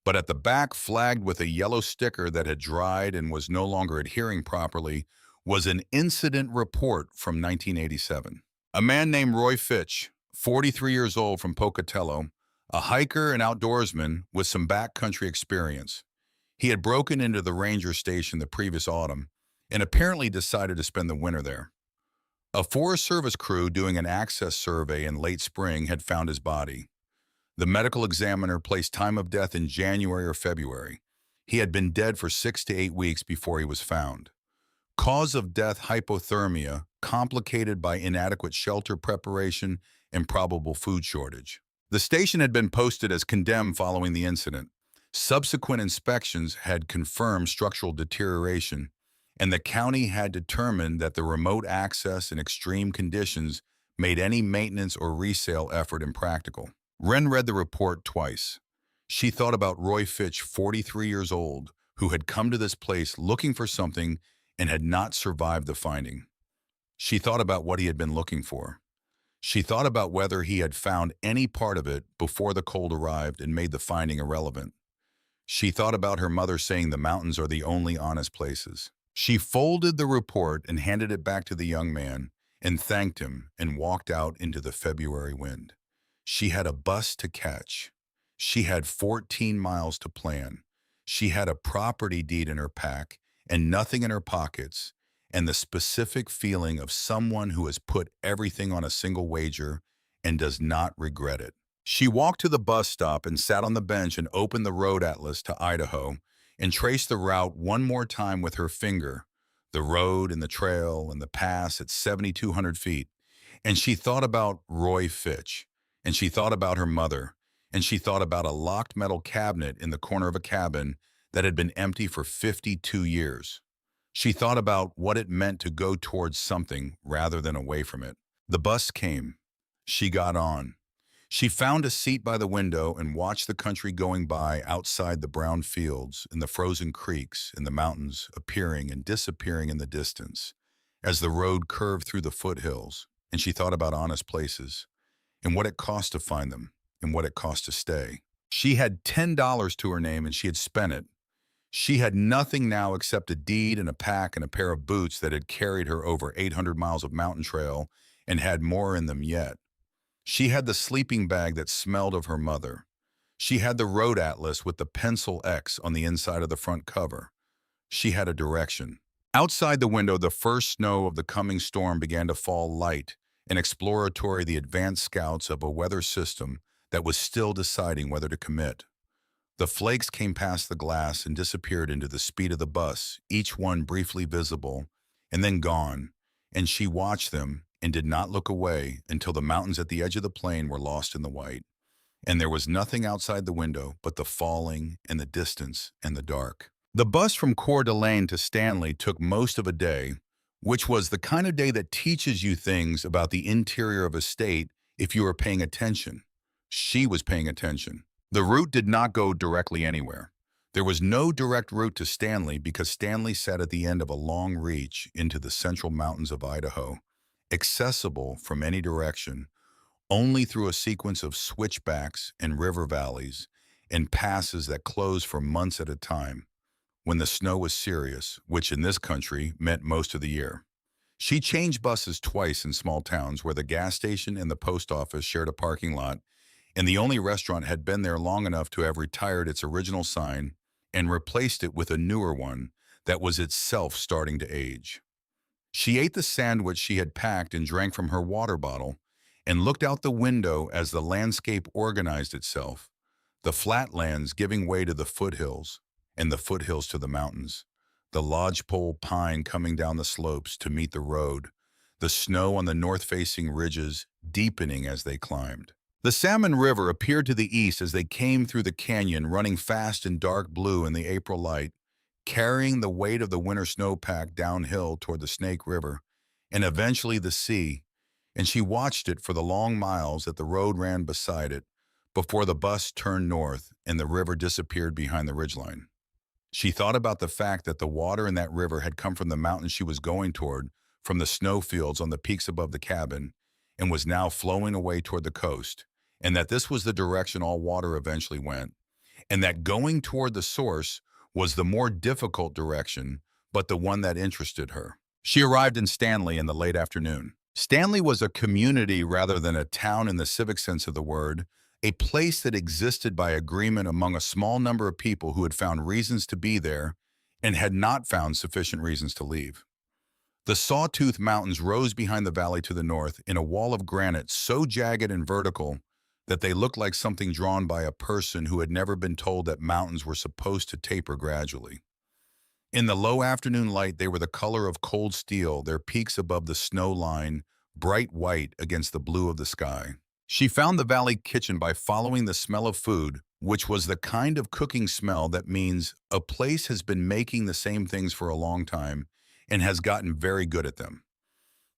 But at the back, flagged with a yellow sticker that had dried and was no longer adhering properly, was an incident report from 1987. A man named Roy Fitch, 43 years old, from Pocatello, a hiker and outdoorsman with some backcountry experience. He had broken into the ranger station the previous autumn and apparently decided to spend the winter there. A Forest Service crew doing an access survey in late spring had found his body. The medical examiner placed time of death in January or February. He had been dead for 6 to 8 weeks before he was found. Cause of death, hypothermia, complicated by inadequate shelter preparation and probable food shortage. The station had been posted as condemned following the incident. Subsequent inspections had confirmed structural deterioration, and the county had determined that the remote access and extreme conditions made any maintenance or resale effort impractical. Wren read the report twice. She thought about Roy Fitch, 43 years old, who had come to this place looking for something and had not survived the finding. She thought about what he had been looking for. She thought about whether he had found any part of it before the cold arrived and made the finding irrelevant. She thought about her mother saying the mountains are the only honest places. She folded the report and handed it back to the young man and thanked him and walked out into the February wind. She had a bus to catch. She had 14 miles to plan. She had a property deed in her pack and nothing in her pockets, and the specific feeling of someone who has put everything on a single wager and does not regret it. She walked to the bus stop and sat on the bench and opened the road atlas to Idaho and traced the route one more time with her finger, the road and the trail and the pass at 7,200 feet. And she thought about Roy Fitch, and she thought about her mother, and she thought about a locked metal cabinet in the corner of a cabin that had been empty for 52 years. She thought about what it meant to go towards something rather than away from it. The bus came. She got on. She found a seat by the window and watched the country going by outside the brown fields and the frozen creeks and the mountains appearing and disappearing in the distance as the road curved through the foothills. And she thought about honest places and what it cost to find them and what it cost to stay. She had $10 to her name and she had spent it. She had nothing now except a deed and a pack and a pair of boots that had carried her over 800 miles of mountain trail and had more in them yet. She had the sleeping bag that smelled of her mother. She had the road atlas with the pencil X on the inside of the front cover. She had a direction. Outside the window, the first snow of the coming storm began to fall light and exploratory, the advanced scouts of a weather system that was still deciding whether to commit. The flakes came past the glass and disappeared into the speed of the bus, each one briefly visible, and then gone, and she watched them and did not look away until the mountains at the edge of the plain were lost in the white, and there was nothing outside the window but the falling and the distance and the dark. The bus from Coeur d'Alene to Stanley took most of a day, which was the kind of day that teaches you things about the interior of a state if you are paying attention. She was paying attention. The route did not go directly anywhere. There was no direct route to Stanley because Stanley sat at the end of a long reach into the central mountains of Idaho, accessible from any direction, only through a sequence of switchbacks and river valleys and passes that closed for months at a time when the snow was serious, which in this country meant most of the year. She changed buses twice in small towns where the gas station and the post office shared a parking lot, and the only restaurant had been there long enough to have retired its original sign and replaced it with a newer one that was itself starting to age. She ate the sandwich she had packed and drank from her water bottle and looked out the window as the landscape organized itself, the flatlands giving way to the foothills and the foothills to the mountains, the lodgepole pine coming down the slopes to meet the road, the snow on the north-facing ridges deepening as they climbed. The Salmon River appeared to the east as they came through the canyon, running fast in dark blue in the April light, carrying the weight of the winter snowpack downhill toward the Snake River and eventually the sea, and she watched it for the long miles that the road ran beside it before the bus turned north and the river disappeared behind the ridgeline. She thought about the fact that the water in that river had come from the mountain she was going toward, from the snowfields on the peaks above the cabin, and was now flowing away toward the coast, and that this was the direction all water eventually went, and that going toward the source was the more difficult direction, but the one that interested her. She arrived in Stanley in the late afternoon. Stanley was a community rather than a town in the civic sense of the word, a place that existed by agreement among a small number of people who had found reasons to be there and had not found sufficient reasons to leave. The Sawtooth Mountains rose behind the valley to the north in a wall of granite so jagged and vertical that they looked like something drawn by a person who had never been told that mountains were supposed to taper gradually. In the low afternoon light, they were the color of cold steel, their peaks above the snow line, bright white against the blue of the sky. She found the valley kitchen by following the smell of food, which was the kind of cooking smell that means a place has been making the same things for a long time and has gotten very good at them.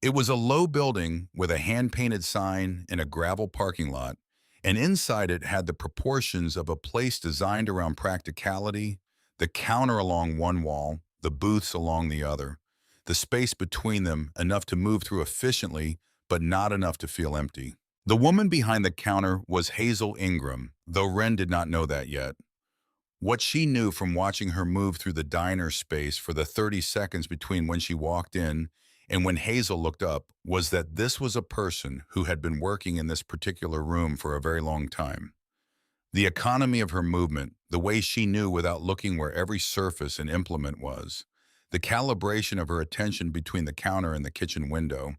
It was a low building with a hand-painted sign and a gravel parking lot, and inside it had the proportions of a place designed around practicality, the counter along one wall, the booths along the other, the space between them enough to move through efficiently, but not enough to feel empty. The woman behind the counter was Hazel Ingram, though Wren did not know that yet. What she knew from watching her move through the diner space for the 30 seconds between when she walked in and when Hazel looked up, was that this was a person who had been working in this particular room for a very long time. The economy of her movement, the way she knew without looking where every surface and implement was, the calibration of her attention between the counter and the kitchen window,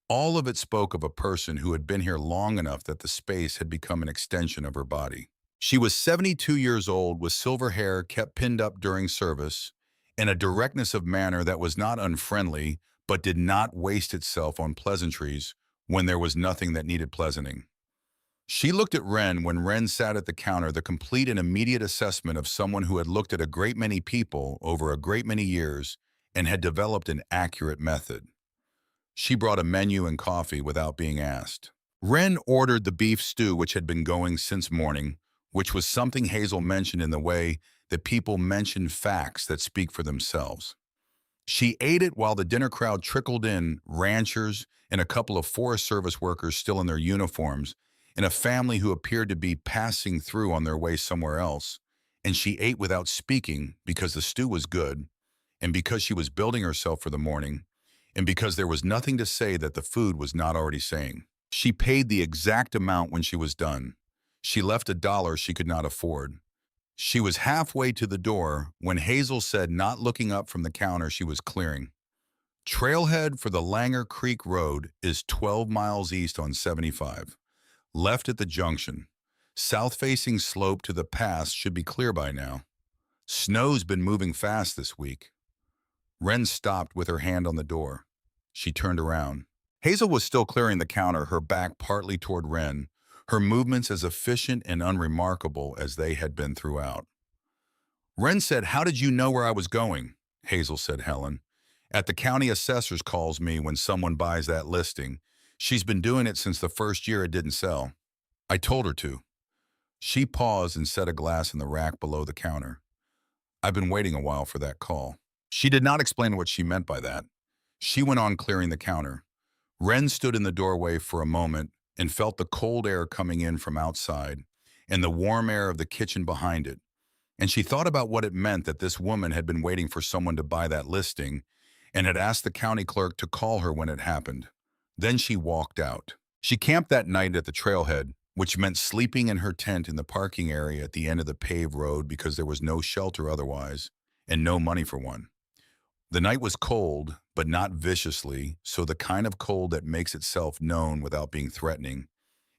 all of it spoke of a person who had been here long enough that the space had become an extension of her body. She was 72 years old with silver hair kept pinned up during service and a directness of manner that was not unfriendly but did not waste itself on pleasantries when there was nothing that needed pleasanting. She looked at Ren when Ren sat at the counter, the complete and immediate assessment of someone who had looked at a great many people over a great many years and had developed an accurate method. She brought a menu and coffee without being asked. Ren ordered the beef stew which had been going since morning, which was something Hazel mentioned in the way that people mention facts that speak for themselves. She ate it while the dinner crowd trickled in, ranchers and a couple of Forest Service workers still in their uniforms, and a family who appeared to be passing through on their way somewhere else. And she ate without speaking because the stew was good, and because she was building herself for the morning, and because there was nothing to say that the food was not already saying. She paid the exact amount when she was done. She left $1 she could not afford. She was halfway to the door when Hazel said, not looking up from the counter she was clearing, "Trailhead for the Langer Creek Road is 12 miles east on 75. Left at the junction. South-facing slope to the pass should be clear by now. Snow's been moving fast this week." Ren stopped with her hand on the door. She turned around. Hazel was still clearing the counter, her back partly toward Ren, her movements as efficient and unremarkable as they had been throughout. Ren said, "How did you know where I was going?" Hazel said, "Helen. At the county assessor's calls me when someone buys that listing. She's been doing it since the first year it didn't sell. I told her to." She paused and set a glass in the rack below the counter. "I've been waiting a while for that call." She did not explain what she meant by that. She went on clearing the counter. Ren stood in the doorway for a moment and felt the cold air coming in from outside and the warm air of the kitchen behind it. And she thought about what it meant that this woman had been waiting for someone to buy that listing and had asked the county clerk to call her when it happened. Then she walked out. She camped that night at the trailhead, which meant sleeping in her tent in the parking area at the end of the paved road because there was no shelter otherwise and no money for one. The night was cold, but not viciously, so the kind of cold that makes itself known without being threatening.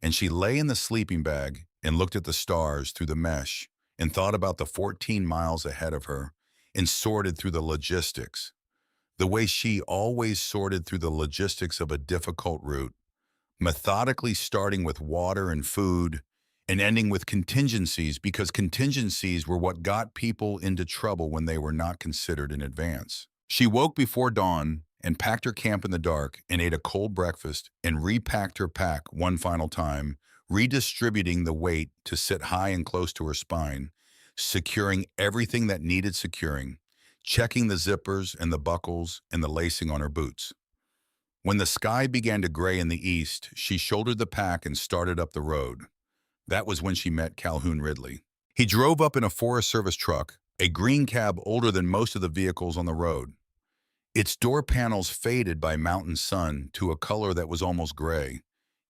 And she lay in the sleeping bag and looked at the stars through the mesh and thought about the 14 miles ahead of her and sorted through the logistics, the way she always sorted through the logistics of a difficult route, methodically starting with water and food and ending with contingencies because contingencies were what got people into trouble when they were not considered in advance. She woke before dawn and packed her camp in the dark and ate a cold breakfast and repacked her pack one final time, redistributing the weight to sit high and close to her spine, securing everything that needed securing, checking the zippers and the buckles and the lacing on her boots. When the sky began to gray in the east, she shouldered the pack and started up the road. That was when she met Calhoun Ridley. He drove up in a Forest Service truck, a green cab older than most of the vehicles on the road. Its door panels faded by mountain sun to a color that was almost gray,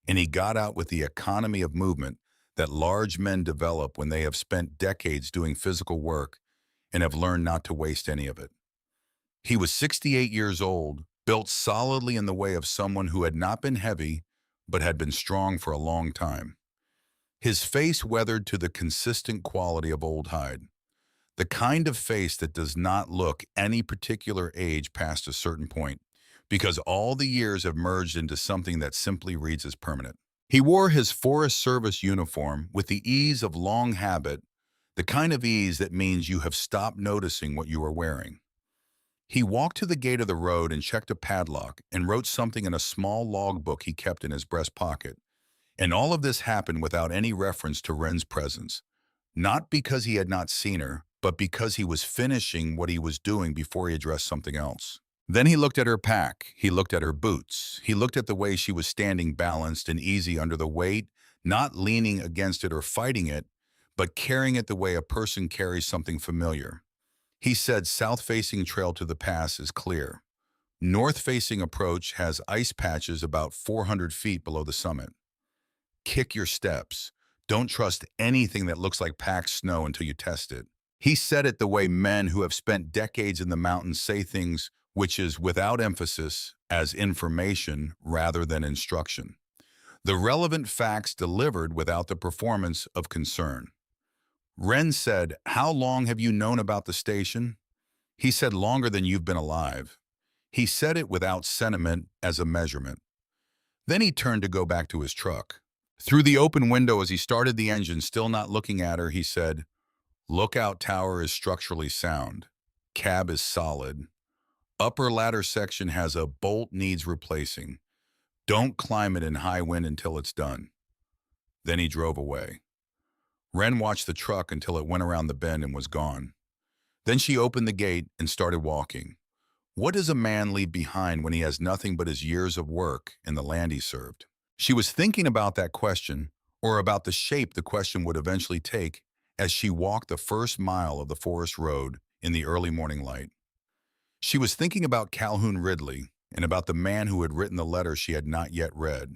and he got out with the economy of movement that large men develop when they have spent decades doing physical work and have learned not to waste any of it. He was 68 years old, built solidly in the way of someone who had not been heavy but had been strong for a long time. His face weathered to the consistent quality of old hide. The kind of face that does not look any particular age past a certain point, because all the years have merged into something that simply reads as permanent. He wore his Forest Service uniform with the ease of long habit, the kind of ease that means you have stopped noticing what you are wearing. He walked to the gate of the road and checked a padlock and wrote something in a small logbook he kept in his breast pocket. And all of this happened without any reference to Ren's presence, not because he had not seen her, but because he was finishing what he was doing before he addressed something else. Then he looked at her pack, he looked at her boots, he looked at the way she was standing balanced and easy under the weight, not leaning against it or fighting it, but carrying it the way a person carries something familiar. He said, "South-facing trail to the pass is clear." North-facing approach has ice patches about 400 feet below the summit. Kick your steps. Don't trust anything that looks like packed snow until you test it. He said it the way men who have spent decades in the mountains say things, which is without emphasis, as information rather than instruction. The relevant facts delivered without the performance of concern. Wren said, "How long have you known about the station?" He said, "Longer than you've been alive." He said it without sentiment as a measurement. Then he turned to go back to his truck. Through the open window as he started the engine, still not looking at her, he said, "Lookout tower is structurally sound. Cab is solid. Upper ladder section has a bolt needs replacing. Don't climb it in high wind until it's done." Then he drove away. Wren watched the truck until it went around the bend and was gone. Then she opened the gate and started walking. What does a man leave behind when he has nothing but his years of work and the land he served? She was thinking about that question, or about the shape the question would eventually take, as she walked the first mile of the forest road in the early morning light. She was thinking about Calhoun Ridley and about the man who had written the letter she had not yet read.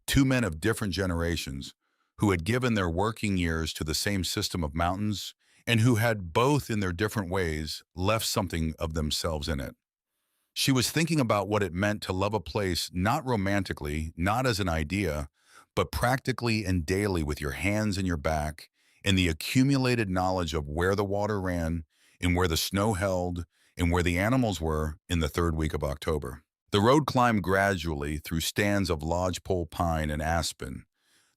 Two men of different generations who had given their working years to the same system of mountains and who had both in their different ways left something of themselves in it. She was thinking about what it meant to love a place not romantically, not as an idea, but practically and daily with your hands in your back and the accumulated knowledge of where the water ran and where the snow held and where the animals were in the third week of October. The road climbed gradually through stands of lodgepole pine and aspen.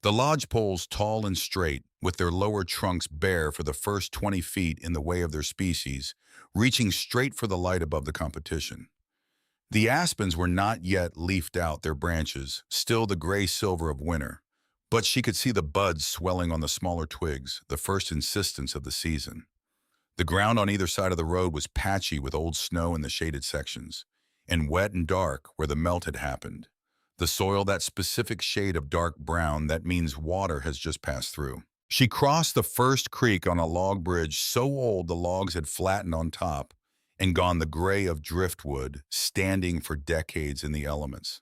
The lodgepoles tall and straight, with their lower trunks bare for the first 20 feet in the way of their species, reaching straight for the light above the competition. The aspens were not yet leafed out their branches, still the gray-silver of winter, but she could see the buds swelling on the smaller twigs, the first insistence of the season. The ground on either side of the road was patchy with old snow in the shaded sections, and wet and dark where the melt had happened. The soil that specific shade of dark brown that means water has just passed through. She crossed the first creek on a log bridge so old the logs had flattened on top and gone the gray of driftwood, standing for decades in the elements.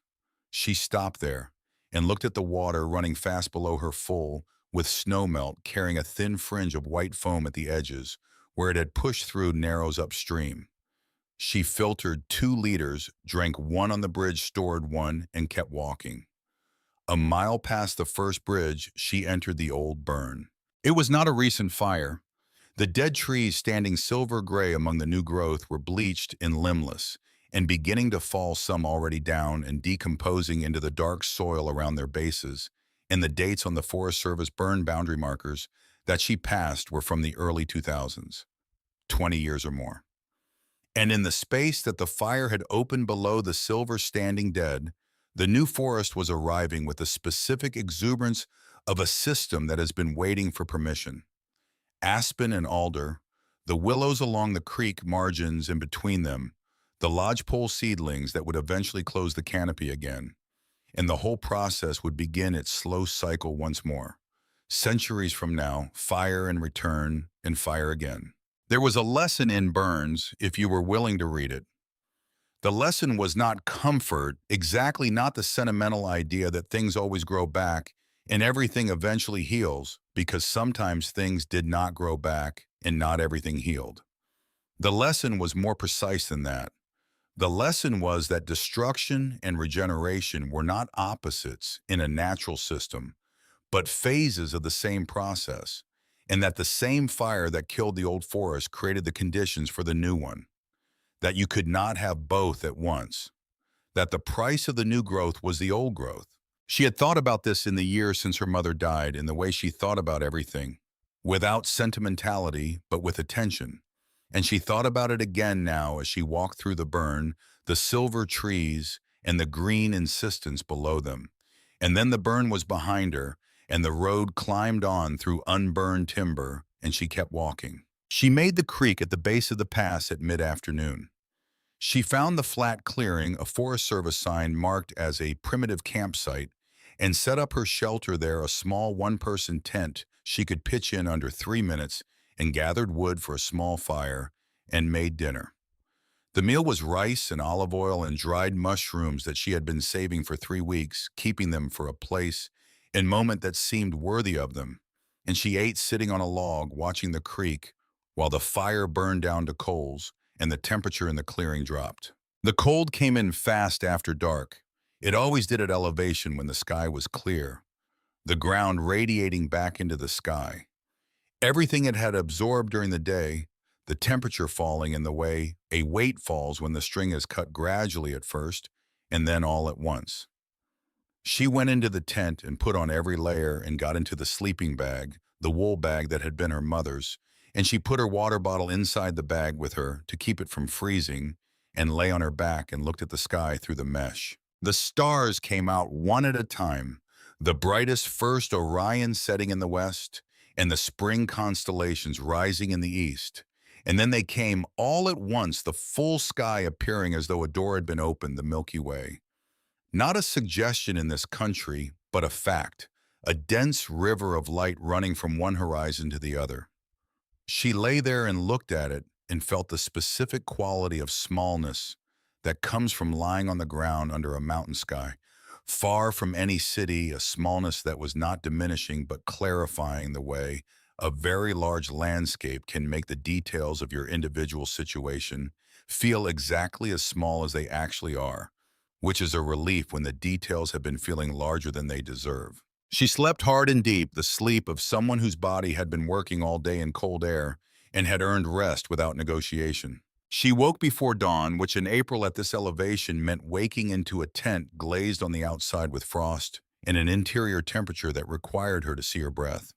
She stopped there and looked at the water running fast below her full, with snowmelt carrying a thin fringe of white foam at the edges, where it had pushed through narrows upstream. She filtered 2 liters, drank one on the bridge, stored one, and kept walking. A mile past the first bridge, she entered the old burn. It was not a recent fire. The dead trees standing silver gray among the new growth were bleached and limbless, and beginning to fall, some already down and decomposing into the dark soil around their bases, and the dates on the Forest Service burn boundary markers that she passed were from the early 2000s, 20 years or more. And in the space that the fire had opened below the silver standing dead, the new forest was arriving with the specific exuberance of a system that has been waiting for permission. Aspen and alder, the willows along the creek margins and between them, the lodgepole seedlings that would eventually close the canopy again, and the whole process would begin its slow cycle once more. Centuries from now, fire and return, and fire again. There was a lesson in Burns, if you were willing to read it. The lesson was not comfort, exactly not the sentimental idea that things always grow back and everything eventually heals, because sometimes things did not grow back and not everything healed. The lesson was more precise than that. The lesson was that destruction and regeneration were not opposites in a natural system, but phases of the same process, and that the same fire that killed the old forest created the conditions for the new one, that you could not have both at once, that the price of the new growth was the old growth. She had thought about this in the years since her mother died, in the way she thought about everything, without sentimentality, but with attention. And she thought about it again now as she walked through the burn, the silver trees, and the green insistence below them. And then the burn was behind her, and the road climbed on through unburned timber, and she kept walking. She made the creek at the base of the pass at mid-afternoon. She found the flat clearing, a Forest Service sign marked as a primitive campsite, and set up her shelter there, a small one-person tent she could pitch in under 3 minutes, and gathered wood for a small fire and made dinner. The meal was rice and olive oil and dried mushrooms that she had been saving for 3 weeks, keeping them for a place and moment that seemed worthy of them. And she ate sitting on a log, watching the creek, while the fire burned down to coals and the temperature in the clearing dropped. The cold came in fast after dark. It always did at elevation when the sky was clear, the ground radiating back into the sky. Everything it had absorbed during the day, the temperature falling in the way a weight falls when the string is cut gradually at first and then all at once. She went into the tent and put on every layer and got into the sleeping bag, the wool bag that had been her mother's, and she put her water bottle inside the bag with her to keep it from freezing and lay on her back and looked at the sky through the mesh. The stars came out one at a time, the brightest first Orion setting in the west and the spring constellations rising in the east. And then they came all at once, the full sky appearing as though a door had been opened, the Milky Way. Not a suggestion in this country, but a fact, a dense river of light running from one horizon to the other. She lay there and looked at it and felt the specific quality of smallness that comes from lying on the ground under a mountain sky. Far from any city, a smallness that was not diminishing but clarifying the way a very large landscape can make the details of your individual situation feel exactly as small as they actually are, which is a relief when the details have been feeling larger than they deserve. She slept hard and deep, the sleep of someone whose body had been working all day in cold air and had earned rest without negotiation. She woke before dawn, which in April at this elevation meant waking into a tent glazed on the outside with frost and an interior temperature that required her to see her breath.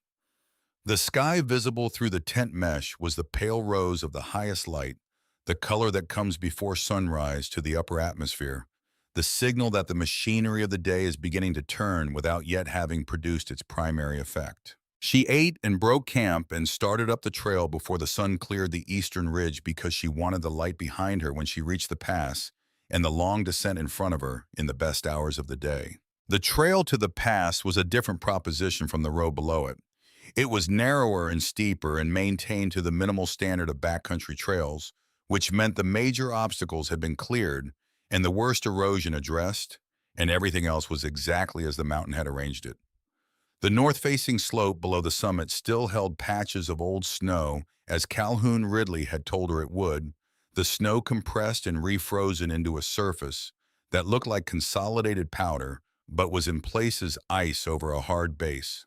The sky visible through the tent mesh was the pale rose of the highest light, the color that comes before sunrise to the upper atmosphere, the signal that the machinery of the day is beginning to turn without yet having produced its primary effect. She ate and broke camp and started up the trail before the sun cleared the eastern ridge because she wanted the light behind her when she reached the pass and the long descent in front of her in the best hours of the day. The trail to the pass was a different proposition from the road below it. It was narrower and steeper and maintained to the minimal standard of backcountry trails, which meant the major obstacles had been cleared and the worst erosion addressed, and everything else was exactly as the mountain had arranged it. The north-facing slope below the summit still held patches of old snow, as Calhoun Ridley had told her it would, the snow compressed and refrozen into a surface that looked like consolidated powder, but was in places ice over a hard base.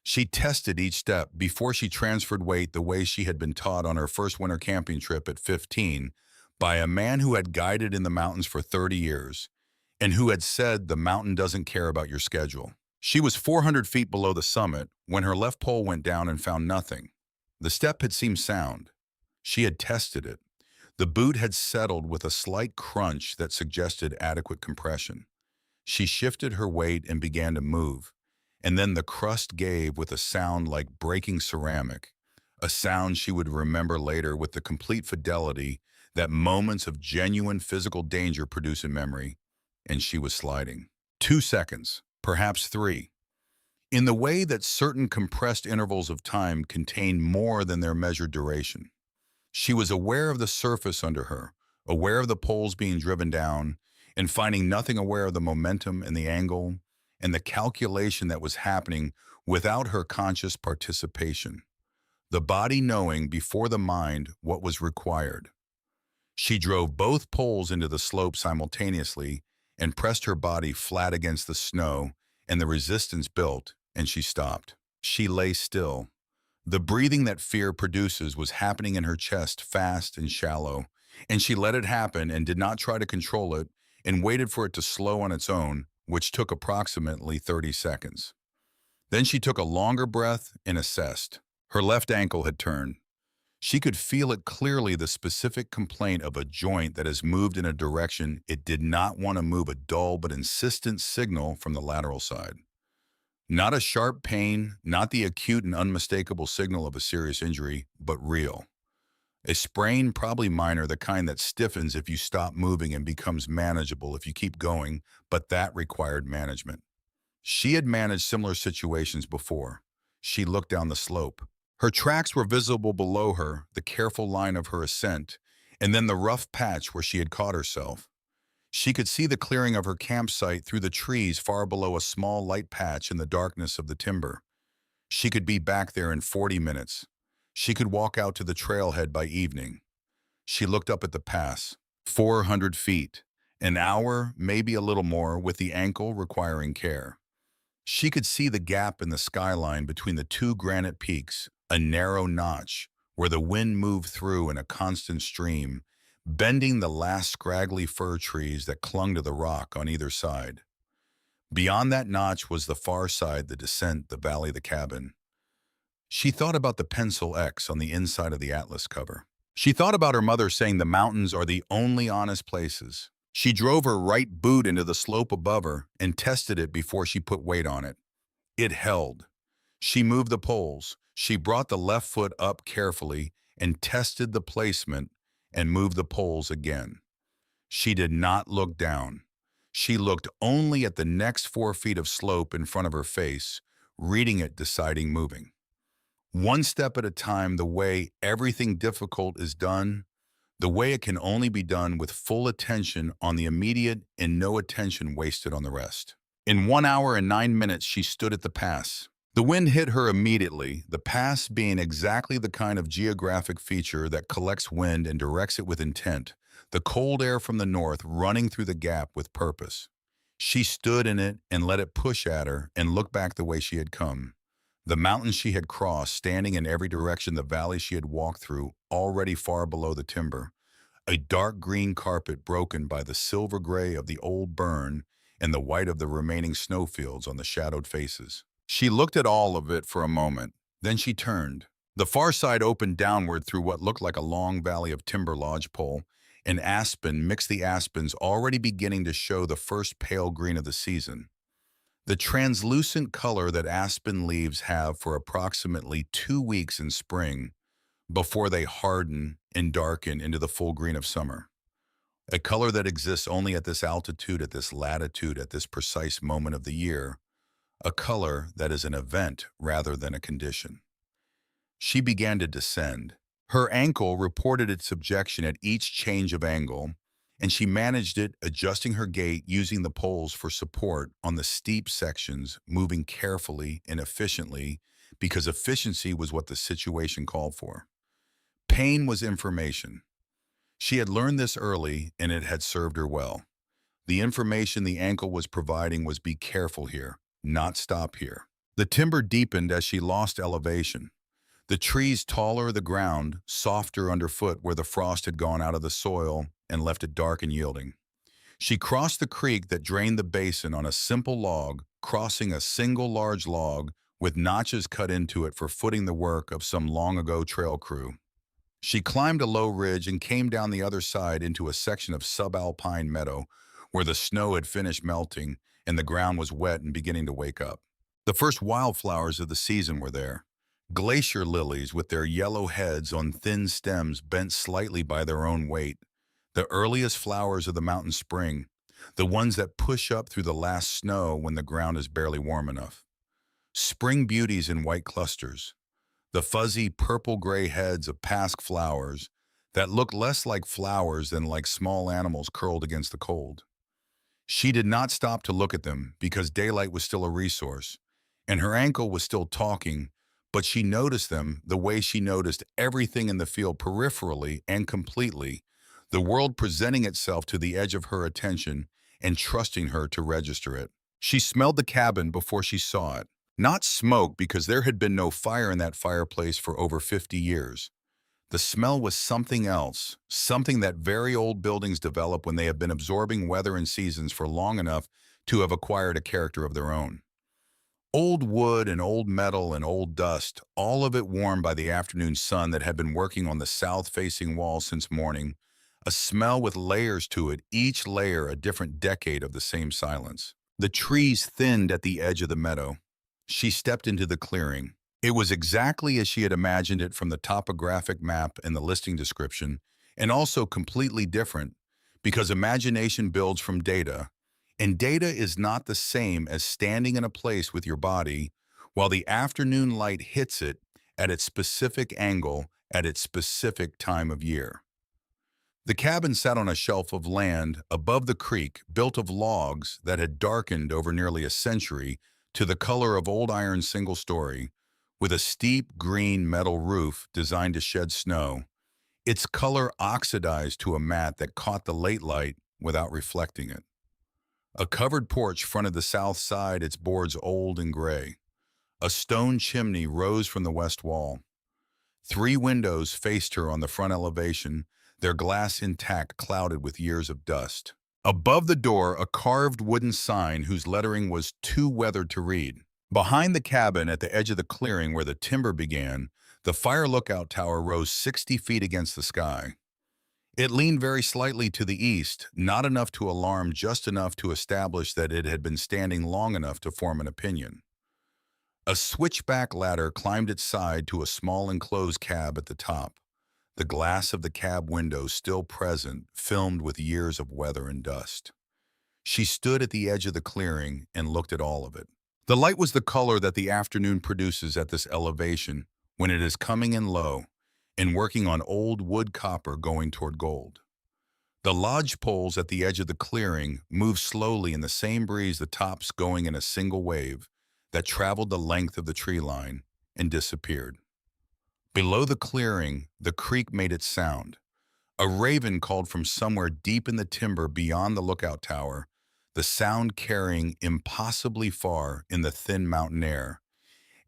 She tested each step before she transferred weight the way she had been taught on her first winter camping trip at 15 by a man who had guided in the mountains for 30 years and who had said the mountain doesn't care about your schedule. She was 400 feet below the summit when her left pole went down and found nothing. The step had seemed sound. She had tested it. The boot had settled with a slight crunch that suggested adequate compression. She shifted her weight and began to move, and then the crust gave with a sound like breaking ceramic, a sound she would remember later with the complete fidelity that moments of genuine physical danger produce in memory, and she was sliding. 2 seconds, perhaps 3. In the way that certain compressed intervals of time contain more than their measured duration. She was aware of the surface under her, aware of the poles being driven down, and finding nothing aware of the momentum and the angle and the calculation that was happening without her conscious participation. The body knowing before the mind what was required. She drove both poles into the slope simultaneously and pressed her body flat against the snow, and the resistance built, and she stopped. She lay still. The breathing that fear produces was happening in her chest, fast and shallow, and she let it happen and did not try to control it and waited for it to slow on its own, which took approximately 30 seconds. Then she took a longer breath and assessed. Her left ankle had turned. She could feel it clearly, the specific complaint of a joint that has moved in a direction it did not want to move, a dull but insistent signal from the lateral side. Not a sharp pain, not the acute and unmistakable signal of a serious injury, but real. A sprain, probably minor, the kind that stiffens if you stop moving and becomes manageable if you keep going, but that required management. She had managed similar situations before. She looked down the slope. Her tracks were visible below her, the careful line of her ascent, and then the rough patch where she had caught herself. She could see the clearing of her campsite through the trees far below a small light patch in the darkness of the timber. She could be back there in 40 minutes. She could walk out to the trailhead by evening. She looked up at the pass. 400 feet. An hour, maybe a little more, with the ankle requiring care. She could see the gap in the skyline between the two granite peaks, a narrow notch where the wind moved through in a constant stream, bending the last scraggly fir trees that clung to the rock on either side. Beyond that notch was the far side, the descent, the valley, the cabin. She thought about the pencil X on the inside of the atlas cover. She thought about her mother saying the mountains are the only honest places. She drove her right boot into the slope above her and tested it before she put weight on it. It held. She moved the poles. She brought the left foot up carefully and tested the placement and moved the poles again. She did not look down. She looked only at the next 4 feet of slope in front of her face, reading it, deciding, moving. One step at a time, the way everything difficult is done, the way it can only be done with full attention on the immediate and no attention wasted on the rest. In 1 hour and 9 minutes, she stood at the pass. The wind hit her immediately, the pass being exactly the kind of geographic feature that collects wind and directs it with intent, the cold air from the north running through the gap with purpose. She stood in it and let it push at her and look back the way she had come. The mountains she had crossed, standing in every direction, the valley she had walked through, already far below the timber. A dark green carpet broken by the silver gray of the old burn and the white of the remaining snowfields on the shadowed faces. She looked at all of it for a moment. Then she turned. The far side opened downward through what looked like a long valley of timber lodgepole, and aspen mixed the aspens already beginning to show the first pale green of the season. The translucent color that aspen leaves have for approximately 2 weeks in spring before they harden and darken into the full green of summer. A color that exists only at this altitude, at this latitude, at this precise moment of the year. A color that is an event rather than a condition. She began to descend. Her ankle reported its subjection at each change of angle, and she managed it, adjusting her gait using the poles for support on the steep sections, moving carefully and efficiently because efficiency was what the situation called for. Pain was information. She had learned this early, and it had served her well. The information the ankle was providing was be careful here, not stop here. The timber deepened as she lost elevation. The trees taller, the ground softer underfoot where the frost had gone out of the soil and left it dark and yielding. She crossed the creek that drained the basin on a simple log, crossing a single large log with notches cut into it for footing the work of some long-ago trail crew. She climbed a low ridge and came down the other side into a section of subalpine meadow where the snow had finished melting and the ground was wet and beginning to wake up. The first wildflowers of the season were there. Glacier lilies with their yellow heads on thin stems bent slightly by their own weight. The earliest flowers of the mountain spring, the ones that push up through the last snow when the ground is barely warm enough. Spring beauties in white clusters. The fuzzy purple-gray heads of pasque flowers that look less like flowers than like small animals curled against the cold. She did not stop to look at them because daylight was still a resource, and her ankle was still talking, but she noticed them the way she noticed everything in the field peripherally and completely, the world presenting itself to the edge of her attention and trusting her to register it. She smelled the cabin before she saw it. Not smoke, because there had been no fire in that fireplace for over 50 years. The smell was something else, something that very old buildings develop when they have been absorbing weather and seasons for long enough to have acquired a character of their own. Old wood and old metal and old dust, all of it warmed by the afternoon sun that had been working on the south-facing wall since morning, a smell with layers to it, each layer a different decade of the same silence. The trees thinned at the edge of the meadow. She stepped into the clearing. It was exactly as she had imagined it from the topographic map and the listing description, and also completely different, because imagination builds from data, and data is not the same as standing in a place with your body while the afternoon light hits it at its specific angle at its specific time of year. The cabin sat on a shelf of land above the creek, built of logs that had darkened over nearly a century to the color of old iron single-story, with a steep green metal roof designed to shed snow, its color oxidized to a matte that caught the late light without reflecting it. A covered porch fronted the south side, its boards old and gray. A stone chimney rose from the west wall. Three windows faced her on the front elevation, their glass intact, clouded with years of dust. Above the door, a carved wooden sign whose lettering was too weathered to read. Behind the cabin, at the edge of the clearing where the timber began, the fire lookout tower rose 60 feet against the sky. It leaned very slightly to the east, not enough to alarm, just enough to establish that it had been standing long enough to form an opinion. A switchback ladder climbed its side to a small enclosed cab at the top, the glass of the cab window still present, filmed with years of weather and dust. She stood at the edge of the clearing and looked at all of it. The light was the color that the afternoon produces at this elevation when it is coming in low and working on old wood copper going toward gold. The lodge poles at the edge of the clearing moved slowly in the same breeze, the tops going in a single wave that traveled the length of the tree line and disappeared. Below the clearing, the creek made its sound. A raven called from somewhere deep in the timber beyond the lookout tower, the sound carrying impossibly far in the thin mountain air,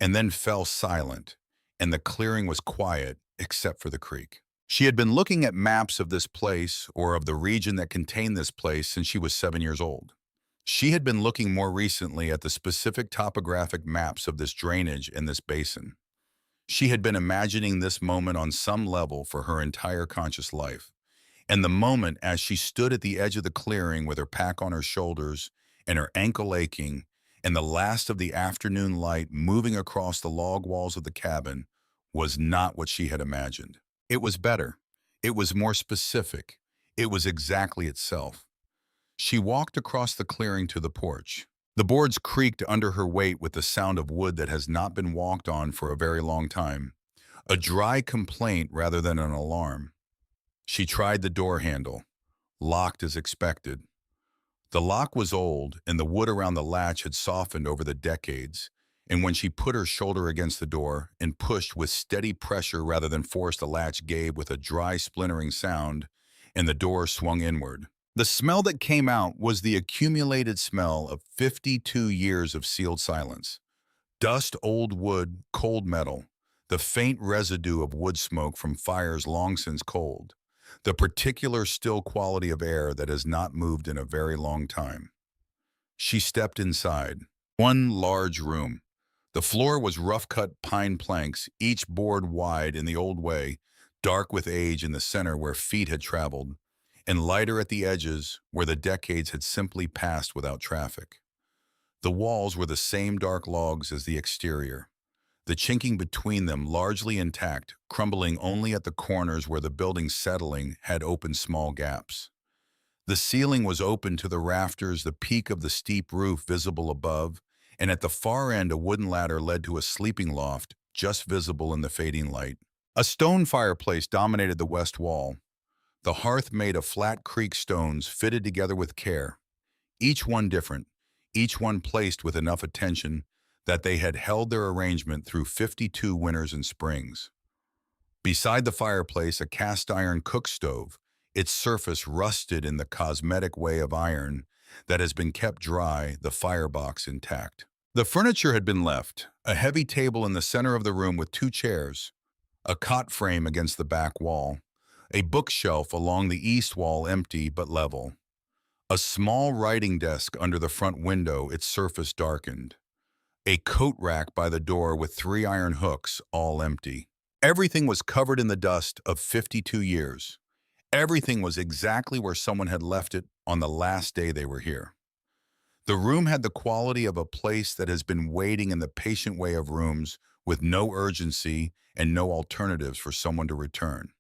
and then fell silent, and the clearing was quiet except for the creek. She had been looking at maps of this place, or of the region that contained this place, since she was 7 years old. She had been looking more recently at the specific topographic maps of this drainage and this basin. She had been imagining this moment on some level for her entire conscious life. And the moment, as she stood at the edge of the clearing with her pack on her shoulders and her ankle aching, and the last of the afternoon light moving across the log walls of the cabin, was not what she had imagined. It was better. It was more specific. It was exactly itself. She walked across the clearing to the porch. The boards creaked under her weight with the sound of wood that has not been walked on for a very long time, a dry complaint rather than an alarm. She tried the door handle, locked as expected. The lock was old, and the wood around the latch had softened over the decades, and when she put her shoulder against the door and pushed with steady pressure rather than force, the latch gave with a dry, splintering sound, and the door swung inward. The smell that came out was the accumulated smell of 52 years of sealed silence. Dust, old wood, cold metal, the faint residue of wood smoke from fires long since cold, the particular still quality of air that has not moved in a very long time. She stepped inside. One large room. The floor was rough-cut pine planks, each board wide in the old way, dark with age in the center where feet had traveled, and lighter at the edges where the decades had simply passed without traffic. The walls were the same dark logs as the exterior, the chinking between them largely intact, crumbling only at the corners where the building's settling had opened small gaps. The ceiling was open to the rafters, the peak of the steep roof visible above, and at the far end a wooden ladder led to a sleeping loft, just visible in the fading light. A stone fireplace dominated the west wall, the hearth made of flat creek stones fitted together with care, each one different, each one placed with enough attention that they had held their arrangement through 52 winters and springs. Beside the fireplace, a cast-iron cook stove, its surface rusted in the cosmetic way of iron that has been kept dry, the firebox intact. The furniture had been left, a heavy table in the center of the room with two chairs, a cot frame against the back wall, a bookshelf along the east wall empty but level, a small writing desk under the front window, its surface darkened, a coat rack by the door with 3 iron hooks, all empty. Everything was covered in the dust of 52 years. Everything was exactly where someone had left it on the last day they were here. The room had the quality of a place that has been waiting in the patient way of rooms, with no urgency and no alternatives for someone to return.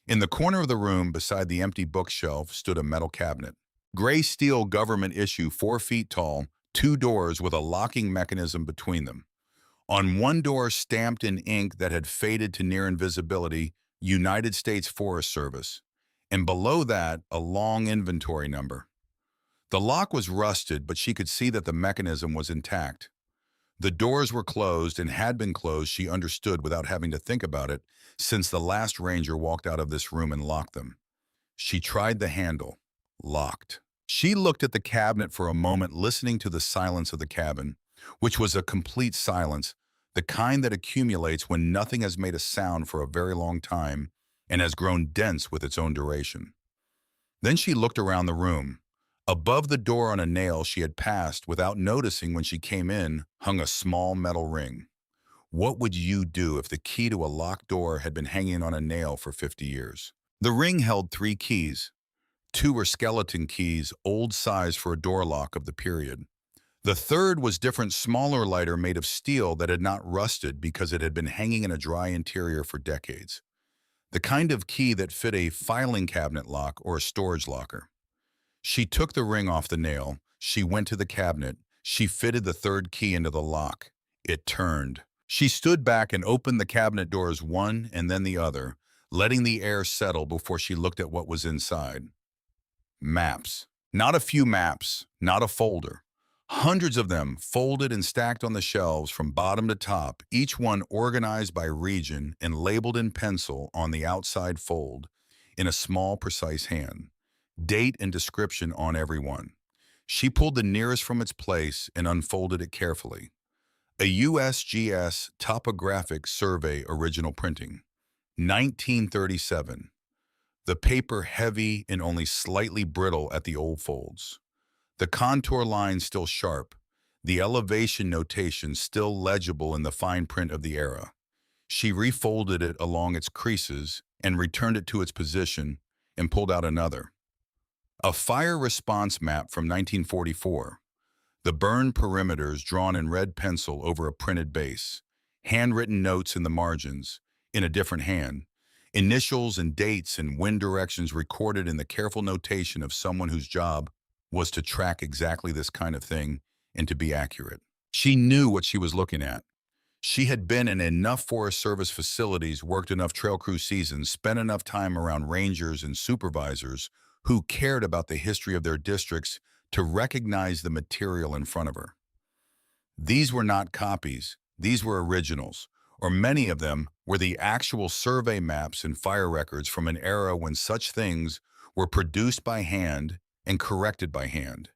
In the corner of the room, beside the empty bookshelf, stood a metal cabinet. Gray steel, government issue, 4 feet tall, 2 doors with a locking mechanism between them. On one door, stamped in ink that had faded to near invisibility, United States Forest Service, and below that, a long inventory number. The lock was rusted, but she could see that the mechanism was intact. The doors were closed and had been closed, she understood without having to think about it, since the last ranger walked out of this room and locked them. She tried the handle. Locked. She looked at the cabinet for a moment, listening to the silence of the cabin, which was a complete silence, the kind that accumulates when nothing has made a sound for a very long time and has grown dense with its own duration. Then she looked around the room. Above the door on a nail she had passed without noticing when she came in hung a small metal ring. What would you do if the key to a locked door had been hanging on a nail for 50 years? The ring held 3 keys. 2 were skeleton keys, old size for a door lock of the period. The third was different, smaller, lighter, made of steel that had not rusted because it had been hanging in a dry interior for decades. The kind of key that fit a filing cabinet lock or a storage locker. She took the ring off the nail. She went to the cabinet. She fitted the third key into the lock. It turned. She stood back and opened the cabinet doors one and then the other, letting the air settle before she looked at what was inside. Maps. Not a few maps, not a folder. Hundreds of them folded and stacked on the shelves from bottom to top, each one organized by region and labeled in pencil on the outside fold in a small, precise hand. Date and description on every one. She pulled the nearest from its place and unfolded it carefully. A USGS Topographic Survey original printing. 1937. The paper heavy and only slightly brittle at the old folds. The contour lines still sharp, the elevation notation still legible in the fine print of the era. She refolded it along its creases and returned it to its position and pulled out another. A fire response map from 1944. The burned perimeters drawn in red pencil over a printed base. Handwritten notes in the margins, in a different hand. Initials and dates and wind directions recorded in the careful notation of someone whose job was to track exactly this kind of thing and to be accurate. She knew what she was looking at. She had been in enough Forest Service facilities, worked enough trail crew seasons, spent enough time around rangers and supervisors who cared about the history of their districts to recognize the material in front of her. These were not copies, these were originals, or many of them were the actual survey maps and fire records from an era when such things were produced by hand and corrected by hand.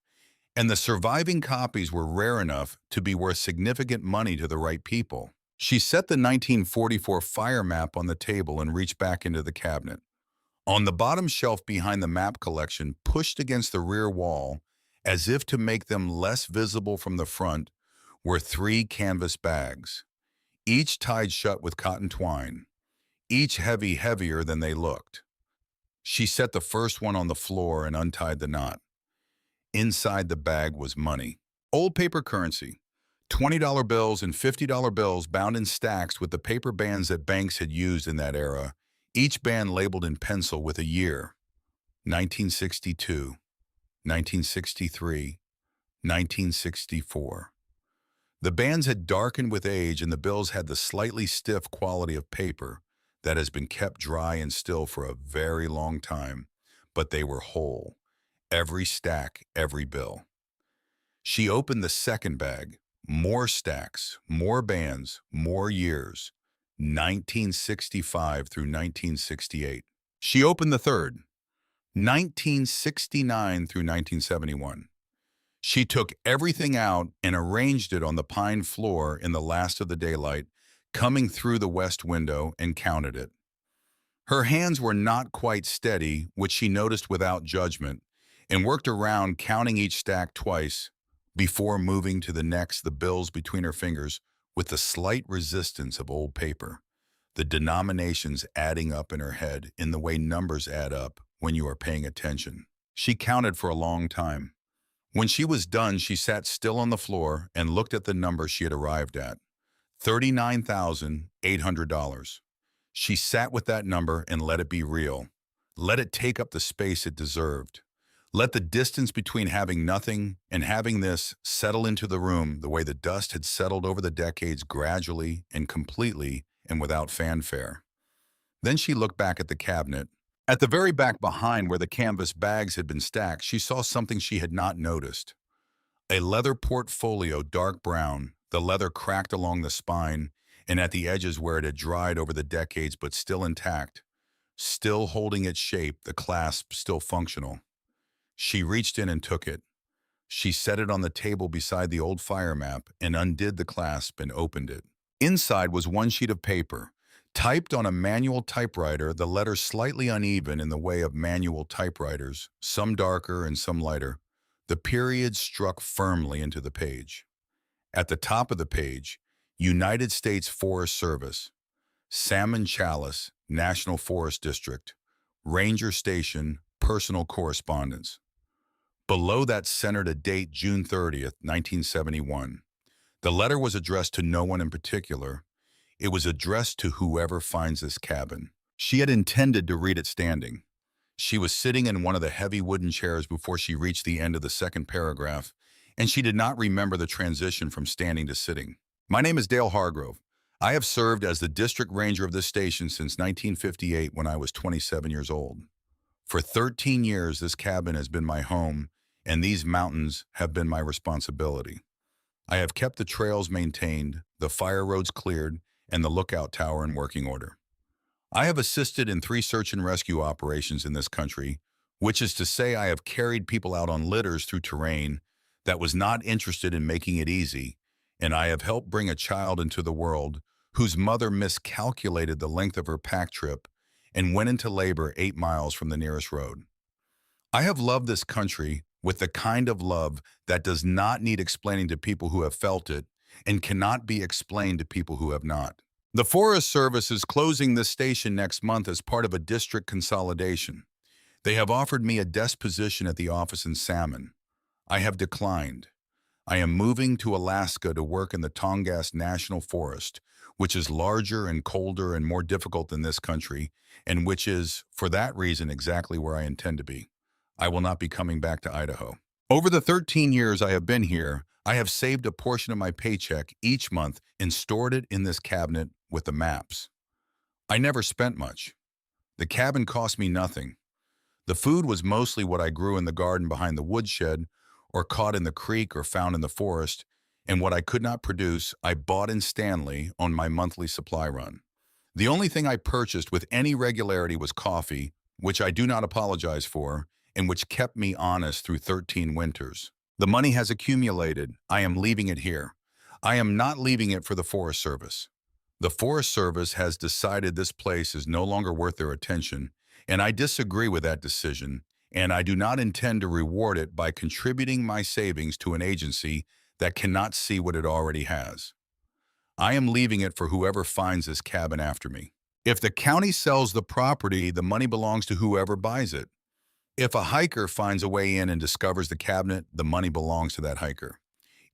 And the surviving copies were rare enough to be worth significant money to the right people. She set the 1944 fire map on the table and reached back into the cabinet. On the bottom shelf behind the map collection, pushed against the rear wall, as if to make them less visible from the front, were 3 canvas bags, each tied shut with cotton twine, each heavier than they looked. She set the first one on the floor and untied the knot. Inside the bag was money. Old paper currency, $20 bills and $50 bills bound in stacks with the paper bands that banks had used in that era, each band labeled in pencil with a year: 1962, 1963, 1964. The bands had darkened with age and the bills had the slightly stiff quality of paper that has been kept dry and still for a very long time, but they were whole. Every stack, every bill. She opened the second bag. More stacks, more bands, more years. 1965 through 1968. She opened the third. 1969 through 1971. She took everything out and arranged it on the pine floor in the last of the daylight, coming through the west window, and counted it. Her hands were not quite steady, which she noticed without judgment, and worked around counting each stack twice before moving to the next, the bills between her fingers with the slight resistance of old paper, the denominations adding up in her head in the way numbers add up when you are paying attention. She counted for a long time. When she was done, she sat still on the floor and looked at the number she had arrived at, $39,800. She sat with that number and let it be real. Let it take up the space it deserved. Let the distance between having nothing and having this settle into the room the way the dust had settled over the decades, gradually and completely and without fanfare. Then she looked back at the cabinet, At the very back behind where the canvas bags had been stacked, she saw something she had not noticed. A leather portfolio, dark brown, the leather cracked along the spine and at the edges where it had dried over the decades but still intact, still holding its shape, the clasp still functional. She reached in and took it. She set it on the table beside the old fire map and undid the clasp and opened it. Inside was one sheet of paper, typed on a manual typewriter, the letters slightly uneven in the way of manual typewriters, some darker and some lighter. The period struck firmly into the page. At the top of the page, United States Forest Service, Salmon Chalice, National Forest District, Ranger Station, Personal Correspondence. Below that centered a date, June 30th, 1971. The letter was addressed to no one in particular. It was addressed to whoever finds this cabin. She had intended to read it standing. She was sitting in one of the heavy wooden chairs before she reached the end of the second paragraph, and she did not remember the transition from standing to sitting. My name is Dale Hargrove. I have served as the district ranger of this station since 1958 when I was 27 years old. For 13 years, this cabin has been my home, and these mountains have been my responsibility. I have kept the trails maintained, the fire roads cleared, and the lookout tower in working order. I have assisted in 3 search and rescue operations in this country, which is to say I have carried people out on litters through terrain that was not interested in making it easy, and I have helped bring a child into the world whose mother miscalculated the length of her pack trip and went into labor 8 miles from the nearest road. I have loved this country with the kind of love that does not need explaining to people who have felt it and cannot be explained to people who have not. The Forest Service is closing this station next month as part of a district consolidation. They have offered me a desk position at the office in Salmon. I have declined. I am moving to Alaska to work in the Tongass National Forest, which is larger and colder and more difficult than this country, and which is, for that reason, exactly where I intend to be. I will not be coming back to Idaho. Over the 13 years I have been here, I have saved a portion of my paycheck each month and stored it in this cabinet with the maps. I never spent much. The cabin cost me nothing. The food was mostly what I grew in the garden behind the woodshed, or caught in the creek or found in the forest, and what I could not produce, I bought in Stanley on my monthly supply run. The only thing I purchased with any regularity was coffee, which I do not apologize for, and which kept me honest through 13 winters. The money has accumulated. I am leaving it here. I am not leaving it for the Forest Service. The Forest Service has decided this place is no longer worth their attention, and I disagree with that decision, and I do not intend to reward it by contributing my savings to an agency that cannot see what it already has. I am leaving it for whoever finds this cabin after me. If the county sells the property, the money belongs to whoever buys it. If a hiker finds a way in and discovers the cabinet, the money belongs to that hiker.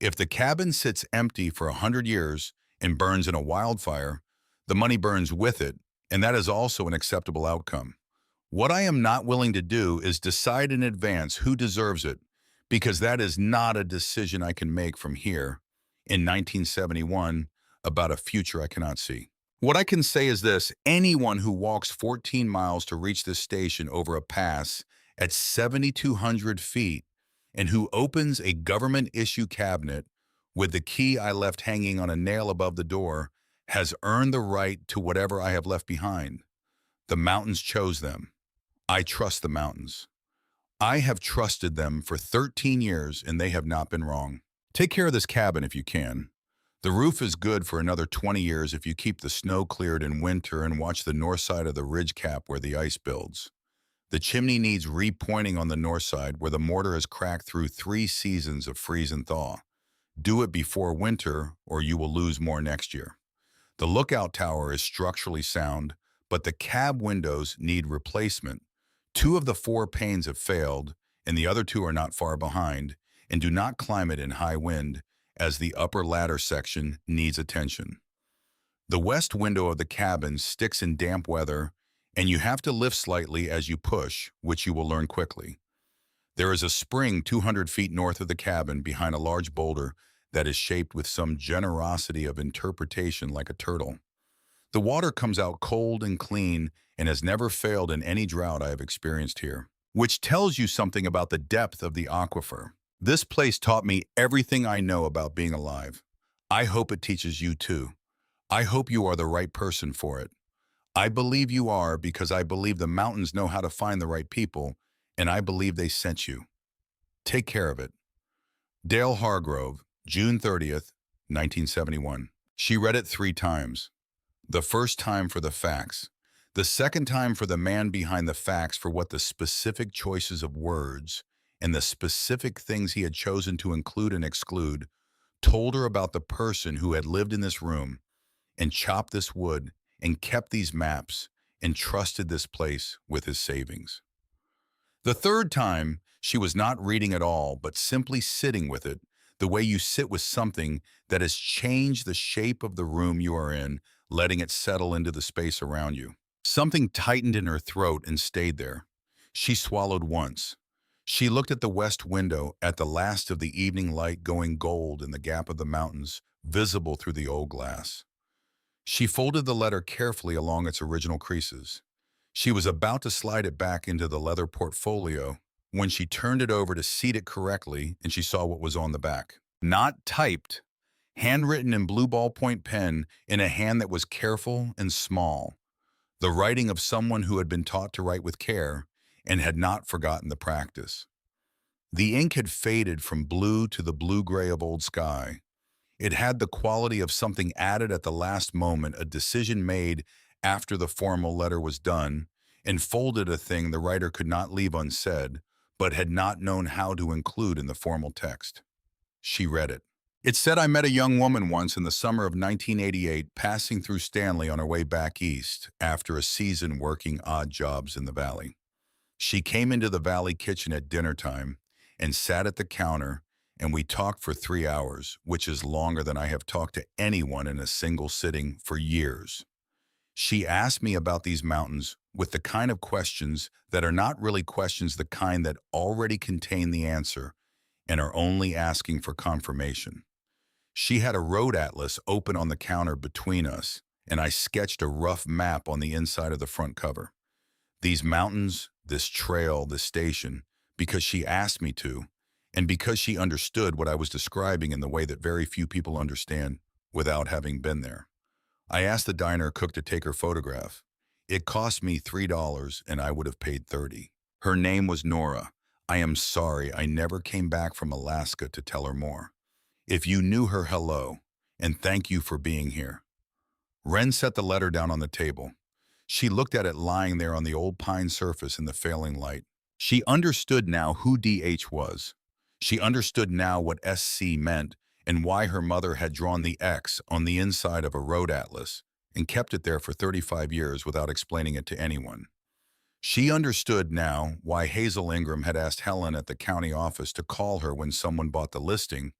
If the cabin sits empty for 100 years and burns in a wildfire, the money burns with it, and that is also an acceptable outcome. What I am not willing to do is decide in advance who deserves it, because that is not a decision I can make from here in 1971 about a future I cannot see. What I can say is this: anyone who walks 14 miles to reach this station over a pass at 7,200 feet and who opens a government-issue cabinet with the key I left hanging on a nail above the door has earned the right to whatever I have left behind. The mountains chose them. I trust the mountains. I have trusted them for 13 years, and they have not been wrong. Take care of this cabin if you can. The roof is good for another 20 years if you keep the snow cleared in winter and watch the north side of the ridge cap where the ice builds. The chimney needs repointing on the north side where the mortar has cracked through 3 seasons of freeze and thaw. Do it before winter or you will lose more next year. The lookout tower is structurally sound, but the cab windows need replacement. 2 of the 4 panes have failed, and the other 2 are not far behind, and do not climb it in high wind, as the upper ladder section needs attention. The west window of the cabin sticks in damp weather, and you have to lift slightly as you push, which you will learn quickly. There is a spring 200 feet north of the cabin behind a large boulder that is shaped with some generosity of interpretation like a turtle. The water comes out cold and clean and has never failed in any drought I have experienced here, which tells you something about the depth of the aquifer. This place taught me everything I know about being alive. I hope it teaches you too. I hope you are the right person for it. I believe you are because I believe the mountains know how to find the right people, and I believe they sent you. Take care of it. Dale Hargrove, June 30th, 1971. She read it 3 times. The first time for the facts. The second time for the man behind the facts for what the specific choices of words and the specific things he had chosen to include and exclude told her about the person who had lived in this room and chopped this wood and kept these maps and trusted this place with his savings. The third time, she was not reading at all, but simply sitting with it, the way you sit with something that has changed the shape of the room you are in, letting it settle into the space around you. Something tightened in her throat and stayed there. She swallowed once. She looked at the west window, at the last of the evening light going gold in the gap of the mountains, visible through the old glass. She folded the letter carefully along its original creases. She was about to slide it back into the leather portfolio when she turned it over to seat it correctly and she saw what was on the back. Not typed, handwritten in blue ballpoint pen in a hand that was careful and small. The writing of someone who had been taught to write with care and had not forgotten the practice. The ink had faded from blue to the blue-gray of old sky. It had the quality of something added at the last moment, a decision made after the formal letter was done, and folded a thing the writer could not leave unsaid, but had not known how to include in the formal text. She read it. It said, "I met a young woman once in the summer of 1988 passing through Stanley on her way back east after a season working odd jobs in the valley. She came into the valley kitchen at dinner time and sat at the counter, and we talked for 3 hours, which is longer than I have talked to anyone in a single sitting for years. She asked me about these mountains with the kind of questions that are not really questions, the kind that already contain the answer and are only asking for confirmation. She had a road atlas open on the counter between us, and I sketched a rough map on the inside of the front cover. These mountains, this trail, this station, because she asked me to, and because she understood what I was describing in the way that very few people understand without having been there. I asked the diner cook to take her photograph. It cost me $3 and I would have paid $30. Her name was Nora. I am sorry I never came back from Alaska to tell her more. If you knew her, hello, and thank you for being here." Wren set the letter down on the table. She looked at it lying there on the old pine surface in the failing light. She understood now who DH was. She understood now what SC meant and why her mother had drawn the X on the inside of a road atlas and kept it there for 35 years without explaining it to anyone. She understood now why Hazel Ingram had asked Helen at the county office to call her when someone bought the listing,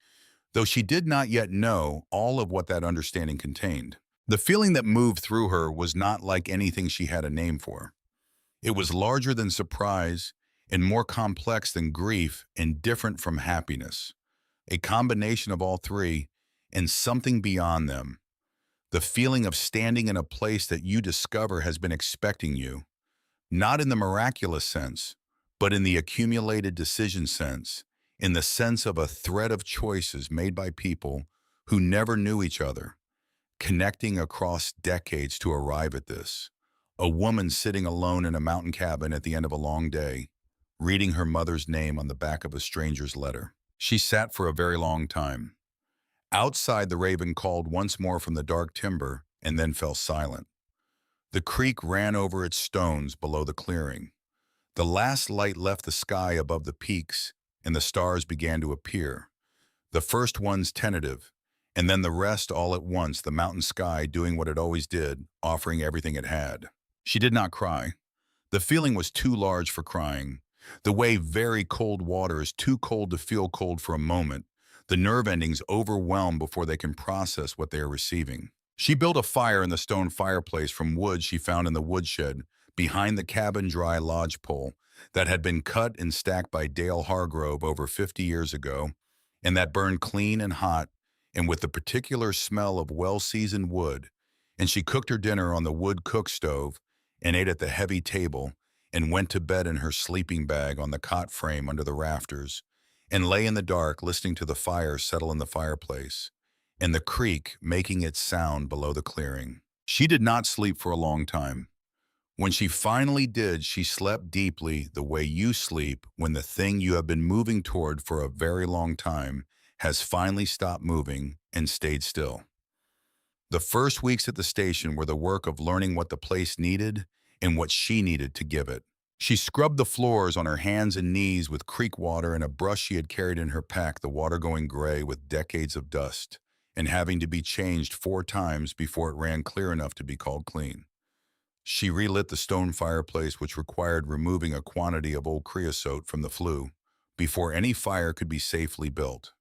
though she did not yet know all of what that understanding contained. The feeling that moved through her was not like anything she had a name for. It was larger than surprise and more complex than grief and different from happiness. A combination of all three and something beyond them. The feeling of standing in a place that you discover has been expecting you, not in the miraculous sense, but in the accumulated decision sense, in the sense of a thread of choices made by people who never knew each other, connecting across decades to arrive at this. A woman sitting alone in a mountain cabin at the end of a long day, reading her mother's name on the back of a stranger's letter. She sat for a very long time. Outside, the raven called once more from the dark timber and then fell silent. The creek ran over its stones below the clearing. The last light left the sky above the peaks and the stars began to appear. The first ones tentative, and then the rest all at once, the mountain sky doing what it always did, offering everything it had. She did not cry. The feeling was too large for crying. The way very cold water is too cold to feel cold for a moment, the nerve endings overwhelm before they can process what they are receiving. She built a fire in the stone fireplace from wood she found in the woodshed behind the cabin dry lodge pole that had been cut and stacked by Dale Hargrove over 50 years ago, and that burned clean and hot and with the particular smell of well-seasoned wood, and she cooked her dinner on the wood cook stove and ate at the heavy table and went to bed in her sleeping bag on the cot frame under the rafters and lay in the dark listening to the fire settle in the fireplace and the creek making its sound below the clearing. She did not sleep for a long time. When she finally did, she slept deeply the way you sleep when the thing you have been moving toward for a very long time has finally stopped moving and stayed still. The first weeks at the station were the work of learning what the place needed and what she needed to give it. She scrubbed the floors on her hands and knees with creek water and a brush she had carried in her pack, the water going gray with decades of dust and having to be changed 4 times before it ran clear enough to be called clean. She relit the stone fireplace, which required removing a quantity of old creosote from the flue before any fire could be safely built.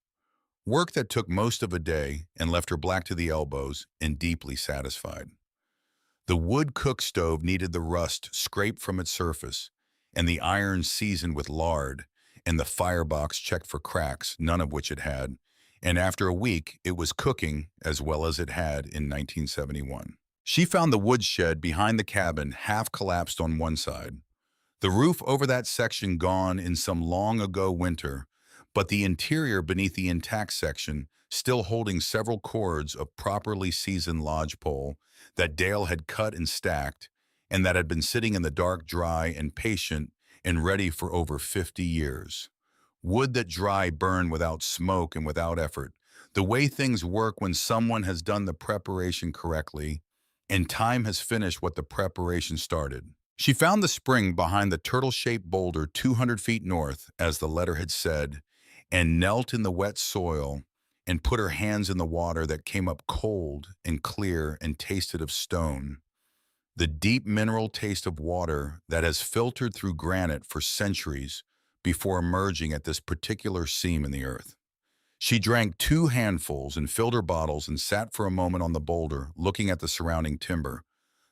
Work that took most of a day and left her black to the elbows and deeply satisfied. The wood cook stove needed the rust scraped from its surface and the iron seasoned with lard and the firebox checked for cracks, none of which it had, and after a week it was cooking as well as it had in 1971. She found the woodshed behind the cabin half collapsed on one side, the roof over that section gone in some long ago winter, but the interior beneath the intact section still holding several cords of properly seasoned lodgepole that Dale had cut and stacked and that had been sitting in the dark dry and patient and ready for over 50 years. Wood that dry burn without smoke and without effort, the way things work when someone has done the preparation correctly and time has finished what the preparation started. She found the spring behind the turtle-shaped boulder 200 feet north, as the letter had said, and knelt in the wet soil and put her hands in the water that came up cold and clear and tasted of stone, the deep mineral taste of water that has filtered through granite for centuries before emerging at this particular seam in the earth. She drank 2 handfuls and filled her bottles and sat for a moment on the boulder, looking at the surrounding timber,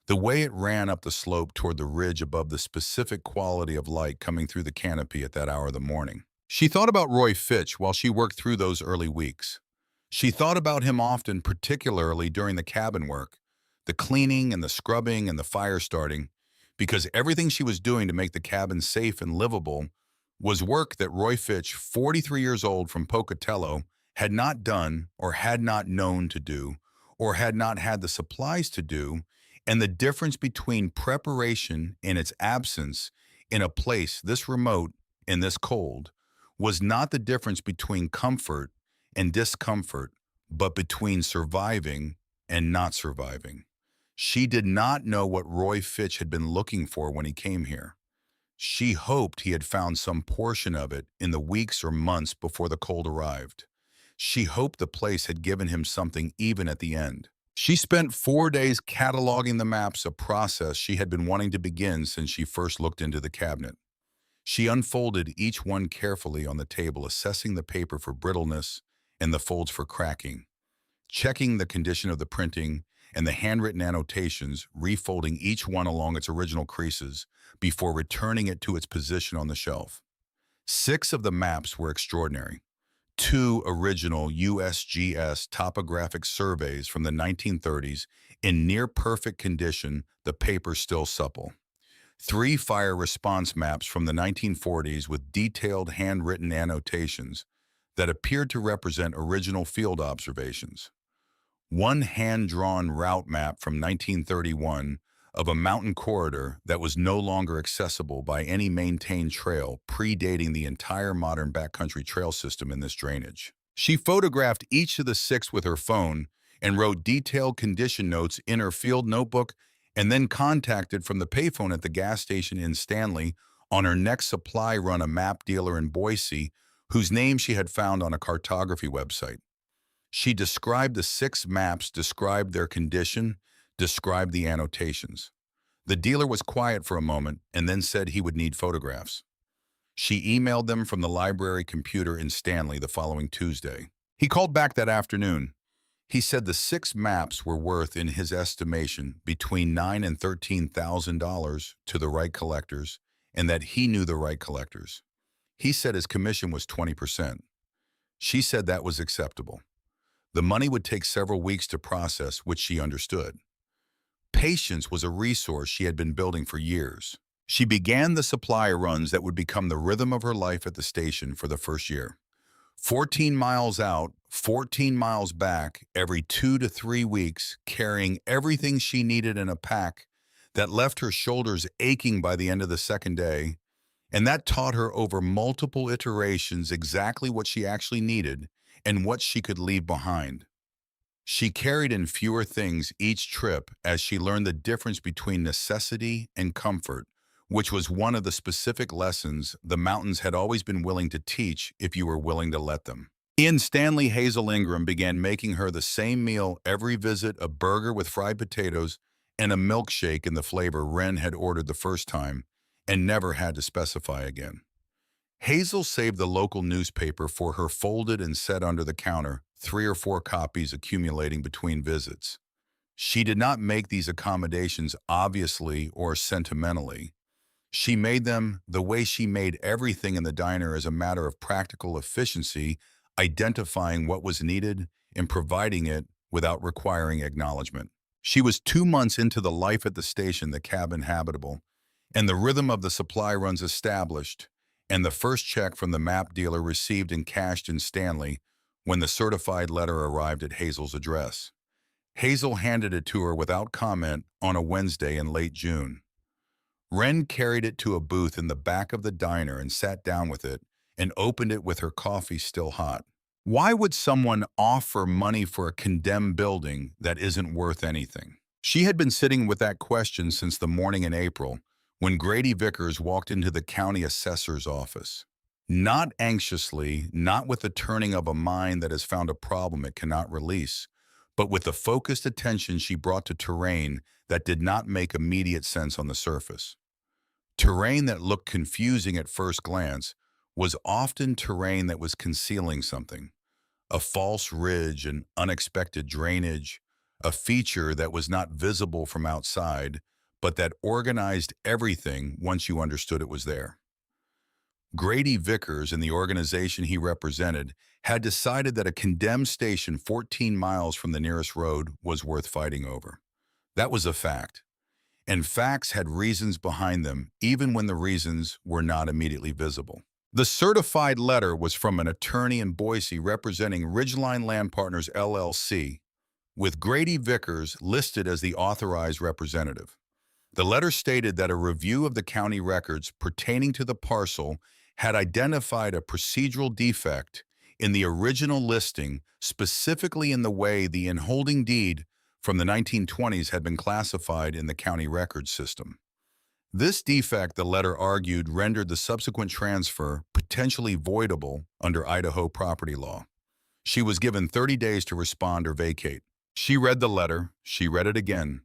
the way it ran up the slope toward the ridge above the specific quality of light coming through the canopy at that hour of the morning. She thought about Roy Fitch while she worked through those early weeks. She thought about him often, particularly during the cabin work, the cleaning and the scrubbing and the fire starting, because everything she was doing to make the cabin safe and livable was work that Roy Fitch, 43 years old from Pocatello, had not done or had not known to do or had not had the supplies to do, and the difference between preparation and its absence in a place this remote and this cold was not the difference between comfort and discomfort, but between surviving and not surviving. She did not know what Roy Fitch had been looking for when he came here. She hoped he had found some portion of it in the weeks or months before the cold arrived. She hoped the place had given him something even at the end. She spent 4 days cataloging the maps, a process she had been wanting to begin since she first looked into the cabinet. She unfolded each one carefully on the table, assessing the paper for brittleness and the folds for cracking, checking the condition of the printing and the handwritten annotations, refolding each one along its original creases before returning it to its position on the shelf. 6 of the maps were extraordinary. 2 original USGS topographic surveys from the 1930s in near-perfect condition, the paper still supple. 3 fire response maps from the 1940s with detailed handwritten annotations that appeared to represent original field observations. 1 hand-drawn route map from 1931 of a mountain corridor that was no longer accessible by any maintained trail, predating the entire modern backcountry trail system in this drainage. She photographed each of the 6 with her phone and wrote detailed condition notes in her field notebook, and then contacted from the payphone at the gas station in Stanley on her next supply run a map dealer in Boise, whose name she had found on a cartography website. She described the 6 maps, described their condition, described the annotations. The dealer was quiet for a moment and then said he would need photographs. She emailed them from the library computer in Stanley the following Tuesday. He called back that afternoon. He said the 6 maps were worth, in his estimation, between $9,000 and $13,000 to the right collectors, and that he knew the right collectors. He said his commission was 20%. She said that was acceptable. The money would take several weeks to process, which she understood. Patience was a resource she had been building for years. She began the supply runs that would become the rhythm of her life at the station for the first year. 14 miles out, 14 miles back, every 2 to 3 weeks, carrying everything she needed in a pack that left her shoulders aching by the end of the second day. And that taught her over multiple iterations exactly what she actually needed and what she could leave behind. She carried in fewer things each trip as she learned the difference between necessity and comfort, which was one of the specific lessons the mountains had always been willing to teach if you were willing to let them. Ian Stanley Hazel Ingram began making her the same meal every visit, a burger with fried potatoes and a milkshake in the flavor Wren had ordered the first time and never had to specify again. Hazel saved the local newspaper for her folded and set under the counter, 3 or 4 copies accumulating between visits. She did not make these accommodations obviously or sentimentally. She made them the way she made everything in the diner as a matter of practical efficiency, identifying what was needed and providing it without requiring acknowledgement. She was 2 months into the life at the station, the cabin habitable, and the rhythm of the supply runs established, and the first check from the map dealer received and cashed in Stanley when the certified letter arrived at Hazel's address. Hazel handed it to her without comment on a Wednesday in late June. Wren carried it to a booth in the back of the diner and sat down with it and opened it with her coffee still hot. Why would someone offer money for a condemned building that isn't worth anything? She had been sitting with that question since the morning in April when Grady Vickers walked into the county assessor's office. Not anxiously, not with the turning of a mind that has found a problem it cannot release, but with the focused attention she brought to terrain that did not make immediate sense on the surface. Terrain that looked confusing at first glance was often terrain that was concealing something. A false ridge, an unexpected drainage, a feature that was not visible from outside, but that organized everything once you understood it was there. Grady Vickers and the organization he represented had decided that a condemned station 14 miles from the nearest road was worth fighting over. That was a fact. And facts had reasons behind them, even when the reasons were not immediately visible. The certified letter was from an attorney in Boise representing Ridgeline Land Partners, LLC, with Grady Vickers listed as the authorized representative. The letter stated that a review of the county records pertaining to the parcel had identified a procedural defect in the original listing, specifically in the way the inholding deed from the 1920s had been classified in the county records system. This defect, the letter argued, rendered the subsequent transfer potentially voidable under Idaho property law. She was given 30 days to respond or vacate. She read the letter. She read it again.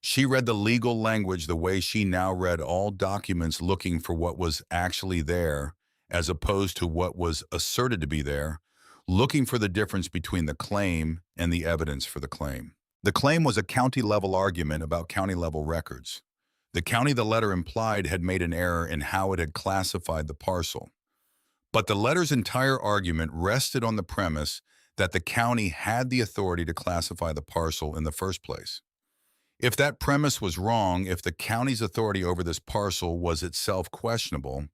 She read the legal language the way she now read all documents, looking for what was actually there as opposed to what was asserted to be there, looking for the difference between the claim and the evidence for the claim. The claim was a county-level argument about county-level records. The county the letter implied had made an error in how it had classified the parcel. But the letter's entire argument rested on the premise that the county had the authority to classify the parcel in the first place. If that premise was wrong, if the county's authority over this parcel was itself questionable,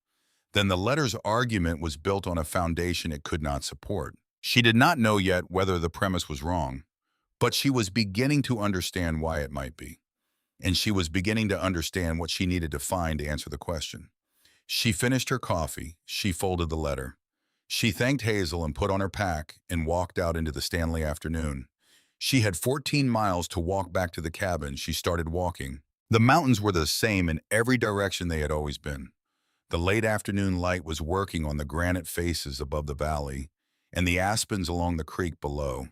then the letter's argument was built on a foundation it could not support. She did not know yet whether the premise was wrong, but she was beginning to understand why it might be. And she was beginning to understand what she needed to find to answer the question. She finished her coffee. She folded the letter. She thanked Hazel and put on her pack and walked out into the Stanley afternoon. She had 14 miles to walk back to the cabin. She started walking. The mountains were the same in every direction they had always been. The late afternoon light was working on the granite faces above the valley and the aspens along the creek below.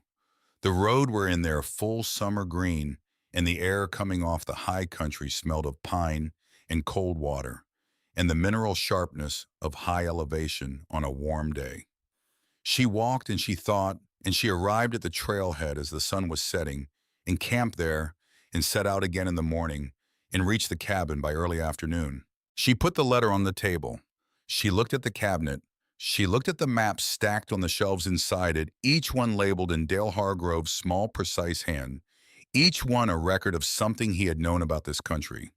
The road were in their full summer green, and the air coming off the high country smelled of pine and cold water and the mineral sharpness of high elevation on a warm day. She walked and she thought, and she arrived at the trailhead as the sun was setting, and camped there, and set out again in the morning, and reached the cabin by early afternoon. She put the letter on the table. She looked at the cabinet. She looked at the maps stacked on the shelves inside it, each one labeled in Dale Hargrove's small, precise hand, each one a record of something he had known about this country.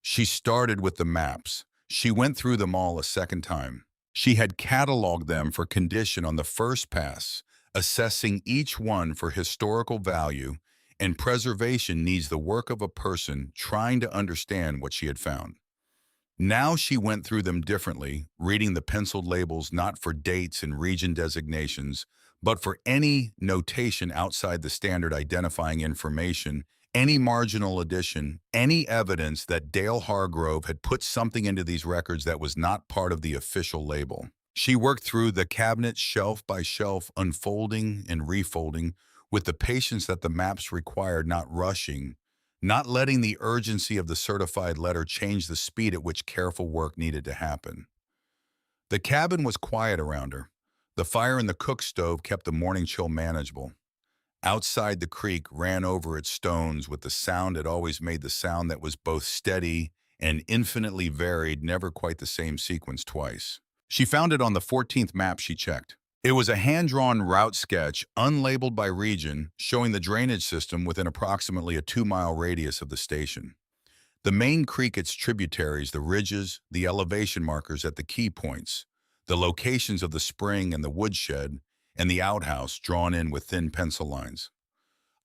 She started with the maps. She went through them all a second time. She had cataloged them for condition on the first pass, assessing each one for historical value, and preservation needs the work of a person trying to understand what she had found. Now she went through them differently, reading the penciled labels not for dates and region designations, but for any notation outside the standard identifying information, any marginal addition, any evidence that Dale Hargrove had put something into these records that was not part of the official label. She worked through the cabinet shelf by shelf, unfolding and refolding, with the patience that the maps required, not rushing, not letting the urgency of the certified letter change the speed at which careful work needed to happen. The cabin was quiet around her. The fire in the cook stove kept the morning chill manageable. Outside, the creek ran over its stones with the sound it always made, the sound that was both steady and infinitely varied, never quite the same sequence twice. She found it on the 14th map she checked. It was a hand-drawn route sketch, unlabeled by region, showing the drainage system within approximately a 2-mile radius of the station. The main creek, its tributaries, the ridges, the elevation markers at the key points, the locations of the spring and the woodshed, and the outhouse drawn in with thin pencil lines.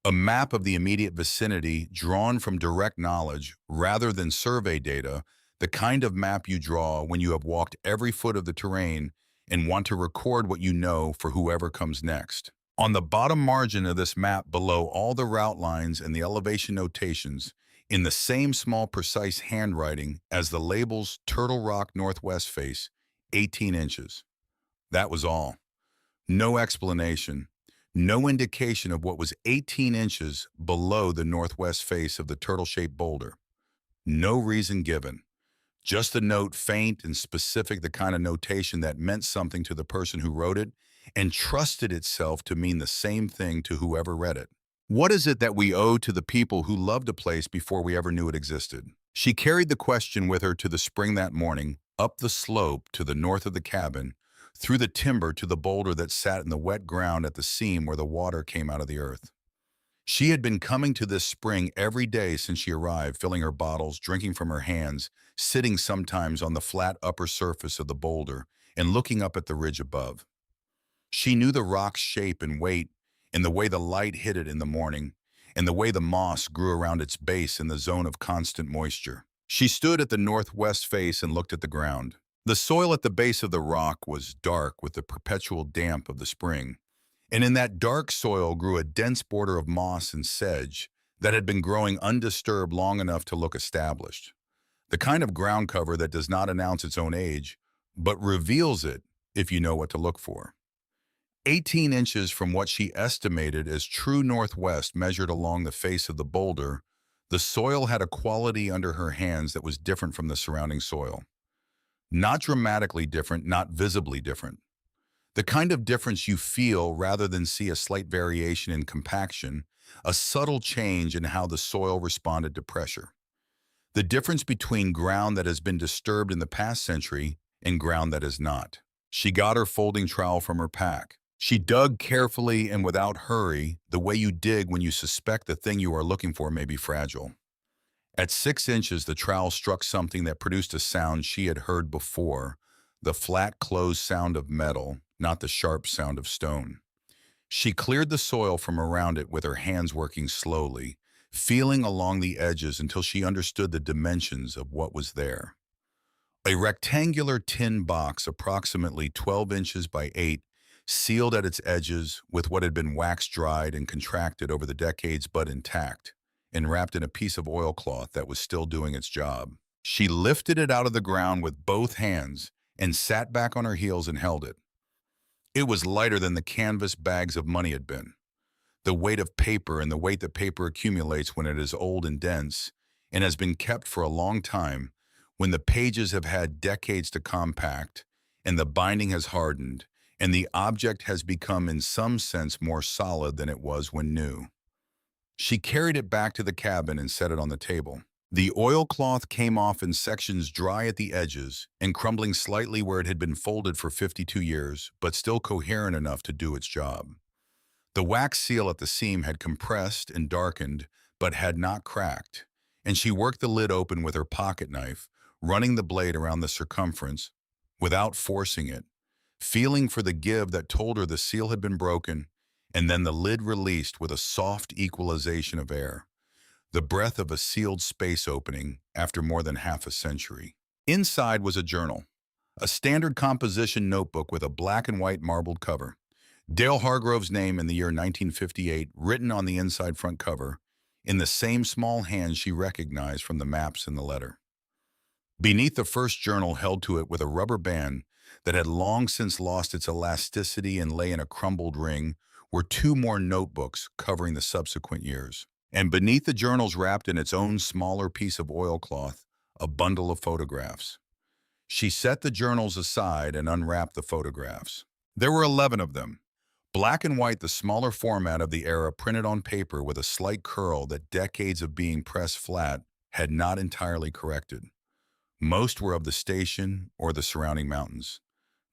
A map of the immediate vicinity drawn from direct knowledge rather than survey data, the kind of map you draw when you have walked every foot of the terrain and want to record what you know for whoever comes next. On the bottom margin of this map, below all the route lines and the elevation notations, in the same small precise handwriting as the labels, Turtle Rock northwest face, 18 inches. That was all. No explanation, no indication of what was 18 inches below the northwest face of the turtle-shaped boulder. No reason given. Just the note, faint and specific, the kind of notation that meant something to the person who wrote it and trusted itself to mean the same thing to whoever read it. What is it that we owe to the people who loved a place before we ever knew it existed? She carried the question with her to the spring that morning, up the slope to the north of the cabin, through the timber to the boulder that sat in the wet ground at the seam where the water came out of the earth. She had been coming to this spring every day since she arrived, filling her bottles, drinking from her hands, sitting sometimes on the flat upper surface of the boulder and looking up at the ridge above. She knew the rock's shape and weight, and the way the light hit it in the morning, and the way the moss grew around its base in the zone of constant moisture. She stood at the northwest face and looked at the ground. The soil at the base of the rock was dark with the perpetual damp of the spring, and in that dark soil grew a dense border of moss and sedge that had been growing undisturbed long enough to look established. The kind of ground cover that does not announce its own age, but reveals it if you know what to look for. 18 inches from what she estimated as true northwest measured along the face of the boulder, the soil had a quality under her hands that was different from the surrounding soil. Not dramatically different, not visibly different. The kind of difference you feel rather than see, a slight variation in compaction, a subtle change in how the soil responded to pressure. The difference between ground that has been disturbed in the past century and ground that is not. She got her folding trowel from her pack. She dug carefully and without hurry, the way you dig when you suspect the thing you are looking for may be fragile. At 6 inches, the trowel struck something that produced a sound she had heard before, the flat, closed sound of metal, not the sharp sound of stone. She cleared the soil from around it with her hands working slowly, feeling along the edges until she understood the dimensions of what was there. A rectangular tin box approximately 12 inches by 8, sealed at its edges with what had been wax-dried and contracted over the decades but intact, and wrapped in a piece of oilcloth that was still doing its job. She lifted it out of the ground with both hands and sat back on her heels and held it. It was lighter than the canvas bags of money had been. The weight of paper and the weight that paper accumulates when it is old and dense and has been kept for a long time, when the pages have had decades to compact and the binding has hardened and the object has become in some sense more solid than it was when new. She carried it back to the cabin and set it on the table. The oilcloth came off in sections, dry at the edges and crumbling slightly where it had been folded for 52 years, but still coherent enough to do its job. The wax seal at the seam had compressed and darkened, but had not cracked, and she worked the lid open with her pocket knife, running the blade around the circumference without forcing it, feeling for the give that told her the seal had been broken, and then the lid released with a soft equalization of air, the breath of a sealed space opening after more than half a century. Inside was a journal, a standard composition notebook with a black and white marbled cover. Dale Hargrove's name in the year 1958 written on the inside front cover, in the same small hand she recognized from the maps in the letter. Beneath the first journal held to it with a rubber band that had long since lost its elasticity and lay in a crumbled ring were two more notebooks covering the subsequent years. And beneath the journals wrapped in its own smaller piece of oilcloth, a bundle of photographs. She set the journals aside and unwrapped the photographs. There were 11 of them. Black and white, the smaller format of the era, printed on paper with a slight curl that decades of being pressed flat had not entirely corrected. Most were of the station or the surrounding mountains,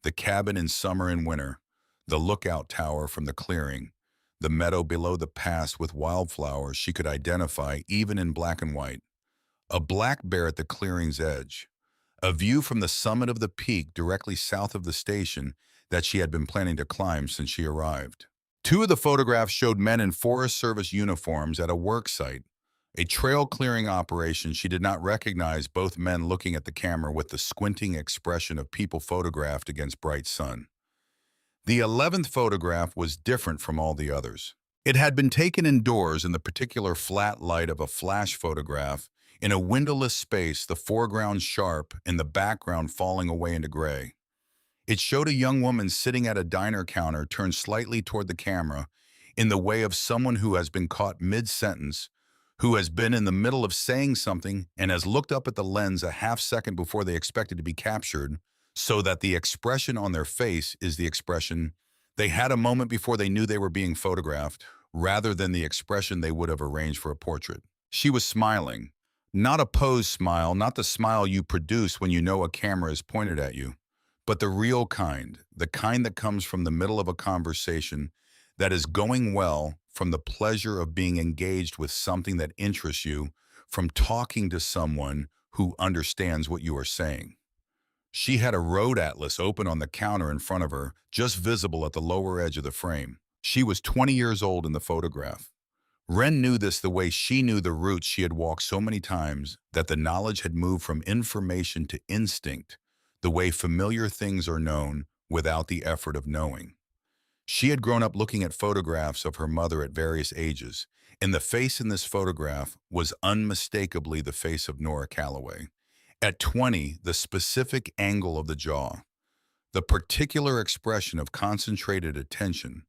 the cabin in summer and winter, the lookout tower from the clearing, the meadow below the pass with wildflowers she could identify even in black and white, a black bear at the clearing's edge, a view from the summit of the peak directly south of the station that she had been planning to climb since she arrived. Two of the photographs showed men in Forest Service uniforms at a work site, a trail clearing operation. She did not recognize both men looking at the camera with the squinting expression of people photographed against bright sun. The 11th photograph was different from all the others. It had been taken indoors in the particular flat light of a flash photograph, in a windowless space, the foreground sharp and the background falling away into gray. It showed a young woman sitting at a diner counter turned slightly toward the camera, in the way of someone who has been caught mid-sentence, who has been in the middle of saying something and has looked up at the lens a half second before they expected to be captured, so that the expression on their face is the expression they had a moment before they knew they were being photographed, rather than the expression they would have arranged for a portrait. She was smiling. Not a posed smile, not the smile you produce when you know a camera is pointed at you, but the real kind, the kind that comes from the middle of a conversation that is going well, from the pleasure of being engaged with something that interests you, from talking to someone who understands what you are saying. She had a road atlas open on the counter in front of her, just visible at the lower edge of the frame. She was 20 years old in the photograph. Wren knew this the way she knew the routes she had walked so many times, that the knowledge had moved from information to instinct, the way familiar things are known without the effort of knowing. She had grown up looking at photographs of her mother at various ages, and the face in this photograph was unmistakably the face of Nora Calloway. At 20, the specific angle of the jaw, the particular expression of concentrated attention,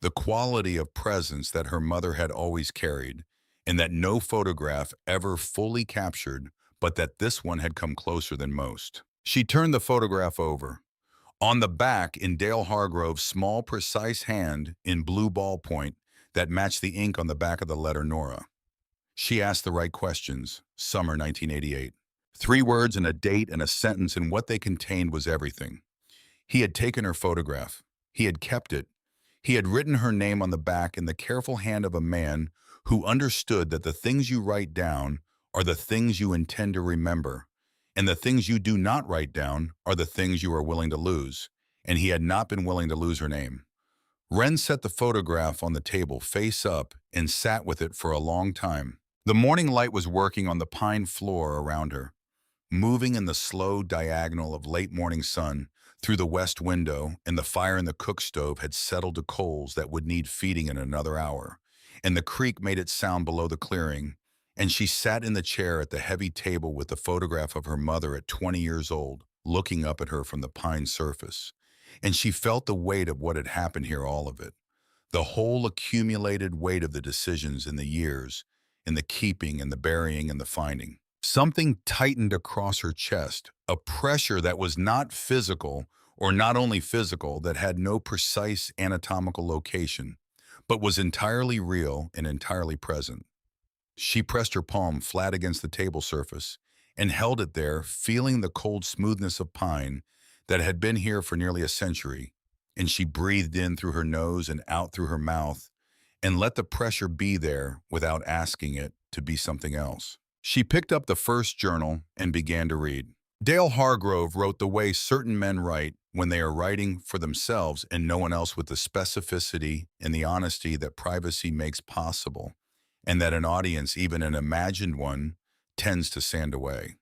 the quality of presence that her mother had always carried, and that no photograph ever fully captured, but that this one had come closer than most. She turned the photograph over. On the back, in Dale Hargrove's small, precise hand in blue ballpoint that matched the ink on the back of the letter Nora. She asked the right questions. Summer 1988. 3 words and a date and a sentence, and what they contained was everything. He had taken her photograph. He had kept it. He had written her name on the back in the careful hand of a man who understood that the things you write down are the things you intend to remember, and the things you do not write down are the things you are willing to lose, and he had not been willing to lose her name. Wren set the photograph on the table face up and sat with it for a long time. The morning light was working on the pine floor around her, moving in the slow diagonal of late morning sun through the west window, and the fire in the cook stove had settled to coals that would need feeding in another hour, and the creek made its sound below the clearing, and she sat in the chair at the heavy table with the photograph of her mother at 20 years old, looking up at her from the pine surface. And she felt the weight of what had happened here, all of it, the whole accumulated weight of the decisions in the years, in the keeping and the burying and the finding. Something tightened across her chest, a pressure that was not physical, or not only physical, that had no precise anatomical location, but was entirely real and entirely present. She pressed her palm flat against the table surface and held it there, feeling the cold smoothness of pine that had been here for nearly a century, and she breathed in through her nose and out through her mouth and let the pressure be there without asking it to be something else. She picked up the first journal and began to read. Dale Hargrove wrote the way certain men write when they are writing for themselves and no one else, with the specificity and the honesty that privacy makes possible, and that an audience, even an imagined one, tends to sand away.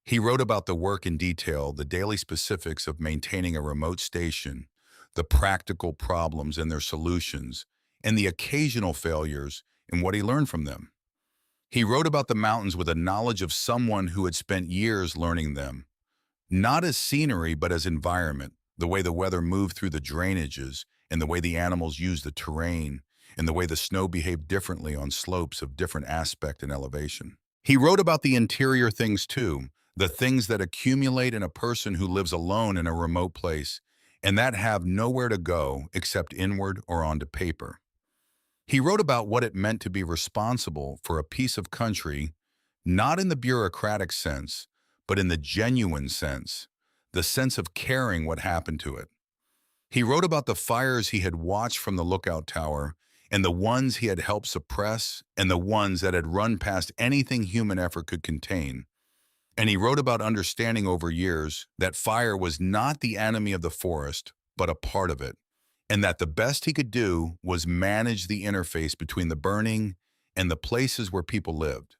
He wrote about the work in detail, the daily specifics of maintaining a remote station, the practical problems and their solutions, and the occasional failures and what he learned from them. He wrote about the mountains with a knowledge of someone who had spent years learning them, not as scenery, but as environment, the way the weather moved through the drainages, and the way the animals used the terrain, and the way the snow behaved differently on slopes of different aspect and elevation. He wrote about the interior things too, the things that accumulate in a person who lives alone in a remote place, and that have nowhere to go except inward or onto paper. He wrote about what it meant to be responsible for a piece of country, not in the bureaucratic sense, but in the genuine sense, the sense of caring what happened to it. He wrote about the fires he had watched from the lookout tower, and the ones he had helped suppress, and the ones that had run past anything human effort could contain. And he wrote about understanding over years that fire was not the enemy of the forest, but a part of it, and that the best he could do was manage the interface between the burning and the places where people lived,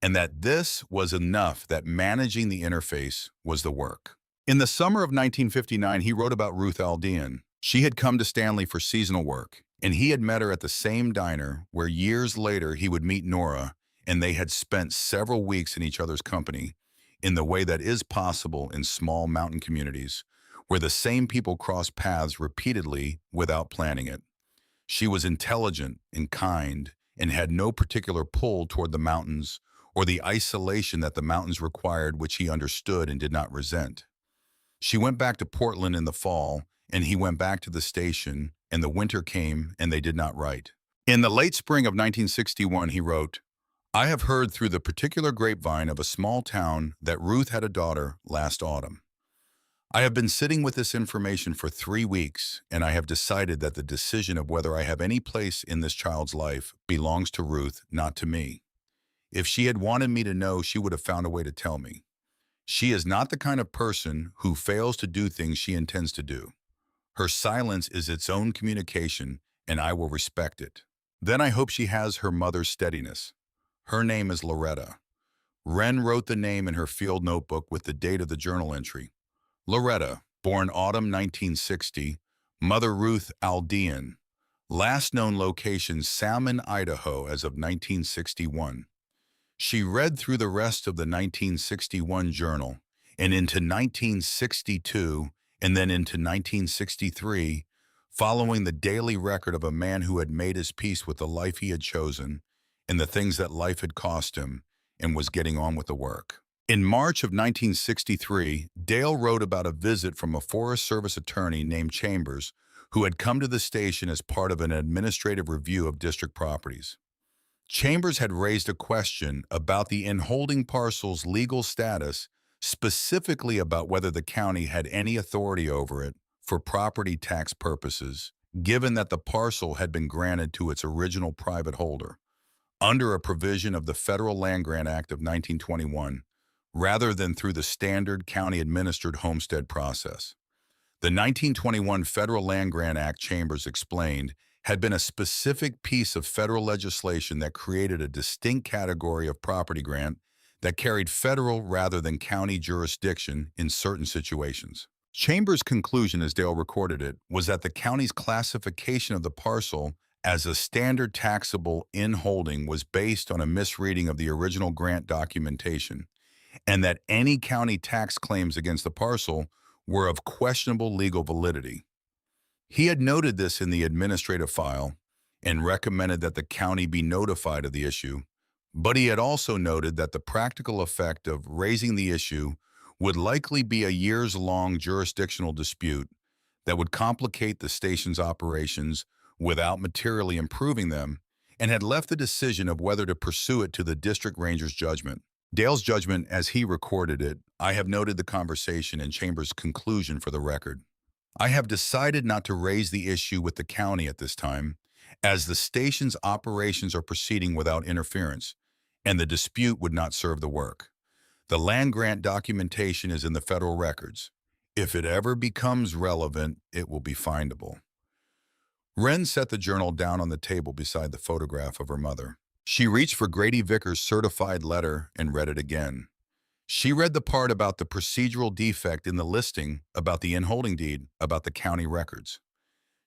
and that this was enough, that managing the interface was the work. In the summer of 1959, he wrote about Ruth Aldean. She had come to Stanley for seasonal work, and he had met her at the same diner where years later he would meet Nora, and they had spent several weeks in each other's company in the way that is possible in small mountain communities, where the same people cross paths repeatedly without planning it. She was intelligent and kind and had no particular pull toward the mountains or the isolation that the mountains required, which he understood and did not resent. She went back to Portland in the fall, and he went back to the station, and the winter came, and they did not write. In the late spring of 1961, he wrote, "I have heard through the particular grapevine of a small town that Ruth had a daughter last autumn. I have been sitting with this information for 3 weeks, and I have decided that the decision of whether I have any place in this child's life belongs to Ruth, not to me. If she had wanted me to know, she would have found a way to tell me. She is not the kind of person who fails to do things she intends to do. Her silence is its own communication, and I will respect it. Then I hope she has her mother's steadiness. Her name is Loretta." Wren wrote the name in her field notebook with the date of the journal entry. Loretta, born autumn 1960, Mother Ruth Aldean. Last known location, Salmon, Idaho, as of 1961. She read through the rest of the 1961 journal and into 1962 and then into 1963, following the daily record of a man who had made his peace with the life he had chosen and the things that life had cost him, and was getting on with the work. In March of 1963, Dale wrote about a visit from a Forest Service attorney named Chambers, who had come to the station as part of an administrative review of district properties. Chambers had raised a question about the inholding parcel's legal status, specifically about whether the county had any authority over it for property tax purposes, given that the parcel had been granted to its original private holder under a provision of the Federal Land Grant Act of 1921, rather than through the standard county-administered homestead process. The 1921 Federal Land Grant Act, Chambers explained, had been a specific piece of federal legislation that created a distinct category of property grant that carried federal rather than county jurisdiction in certain situations. Chambers' conclusion, as Dale recorded it, was that the county's classification of the parcel as a standard taxable inholding was based on a misreading of the original grant documentation, and that any county tax claims against the parcel were of questionable legal validity. He had noted this in the administrative file and recommended that the county be notified of the issue, but he had also noted that the practical effect of raising the issue would likely be a years-long jurisdictional dispute that would complicate the station's operations without materially improving them, and had left the decision of whether to pursue it to the district ranger's judgment. Dale's judgment, as he recorded it, I have noted the conversation and Chambers' conclusion for the record. I have decided not to raise the issue with the county at this time, as the station's operations are proceeding without interference, and the dispute would not serve the work. The land grant documentation is in the federal records. If it ever becomes relevant, it will be findable. Wren set the journal down on the table beside the photograph of her mother. She reached for Grady Vickers' certified letter and read it again. She read the part about the procedural defect in the listing, about the in-holding deed, about the county records.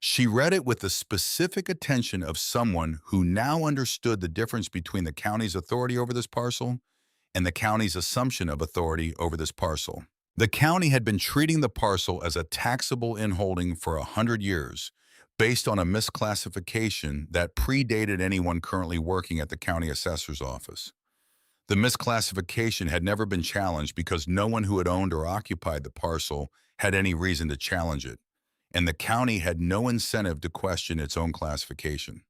She read it with the specific attention of someone who now understood the difference between the county's authority over this parcel and the county's assumption of authority over this parcel. The county had been treating the parcel as a taxable inholding for 100 years, based on a misclassification that predated anyone currently working at the county assessor's office. The misclassification had never been challenged because no one who had owned or occupied the parcel had any reason to challenge it, and the county had no incentive to question its own classification.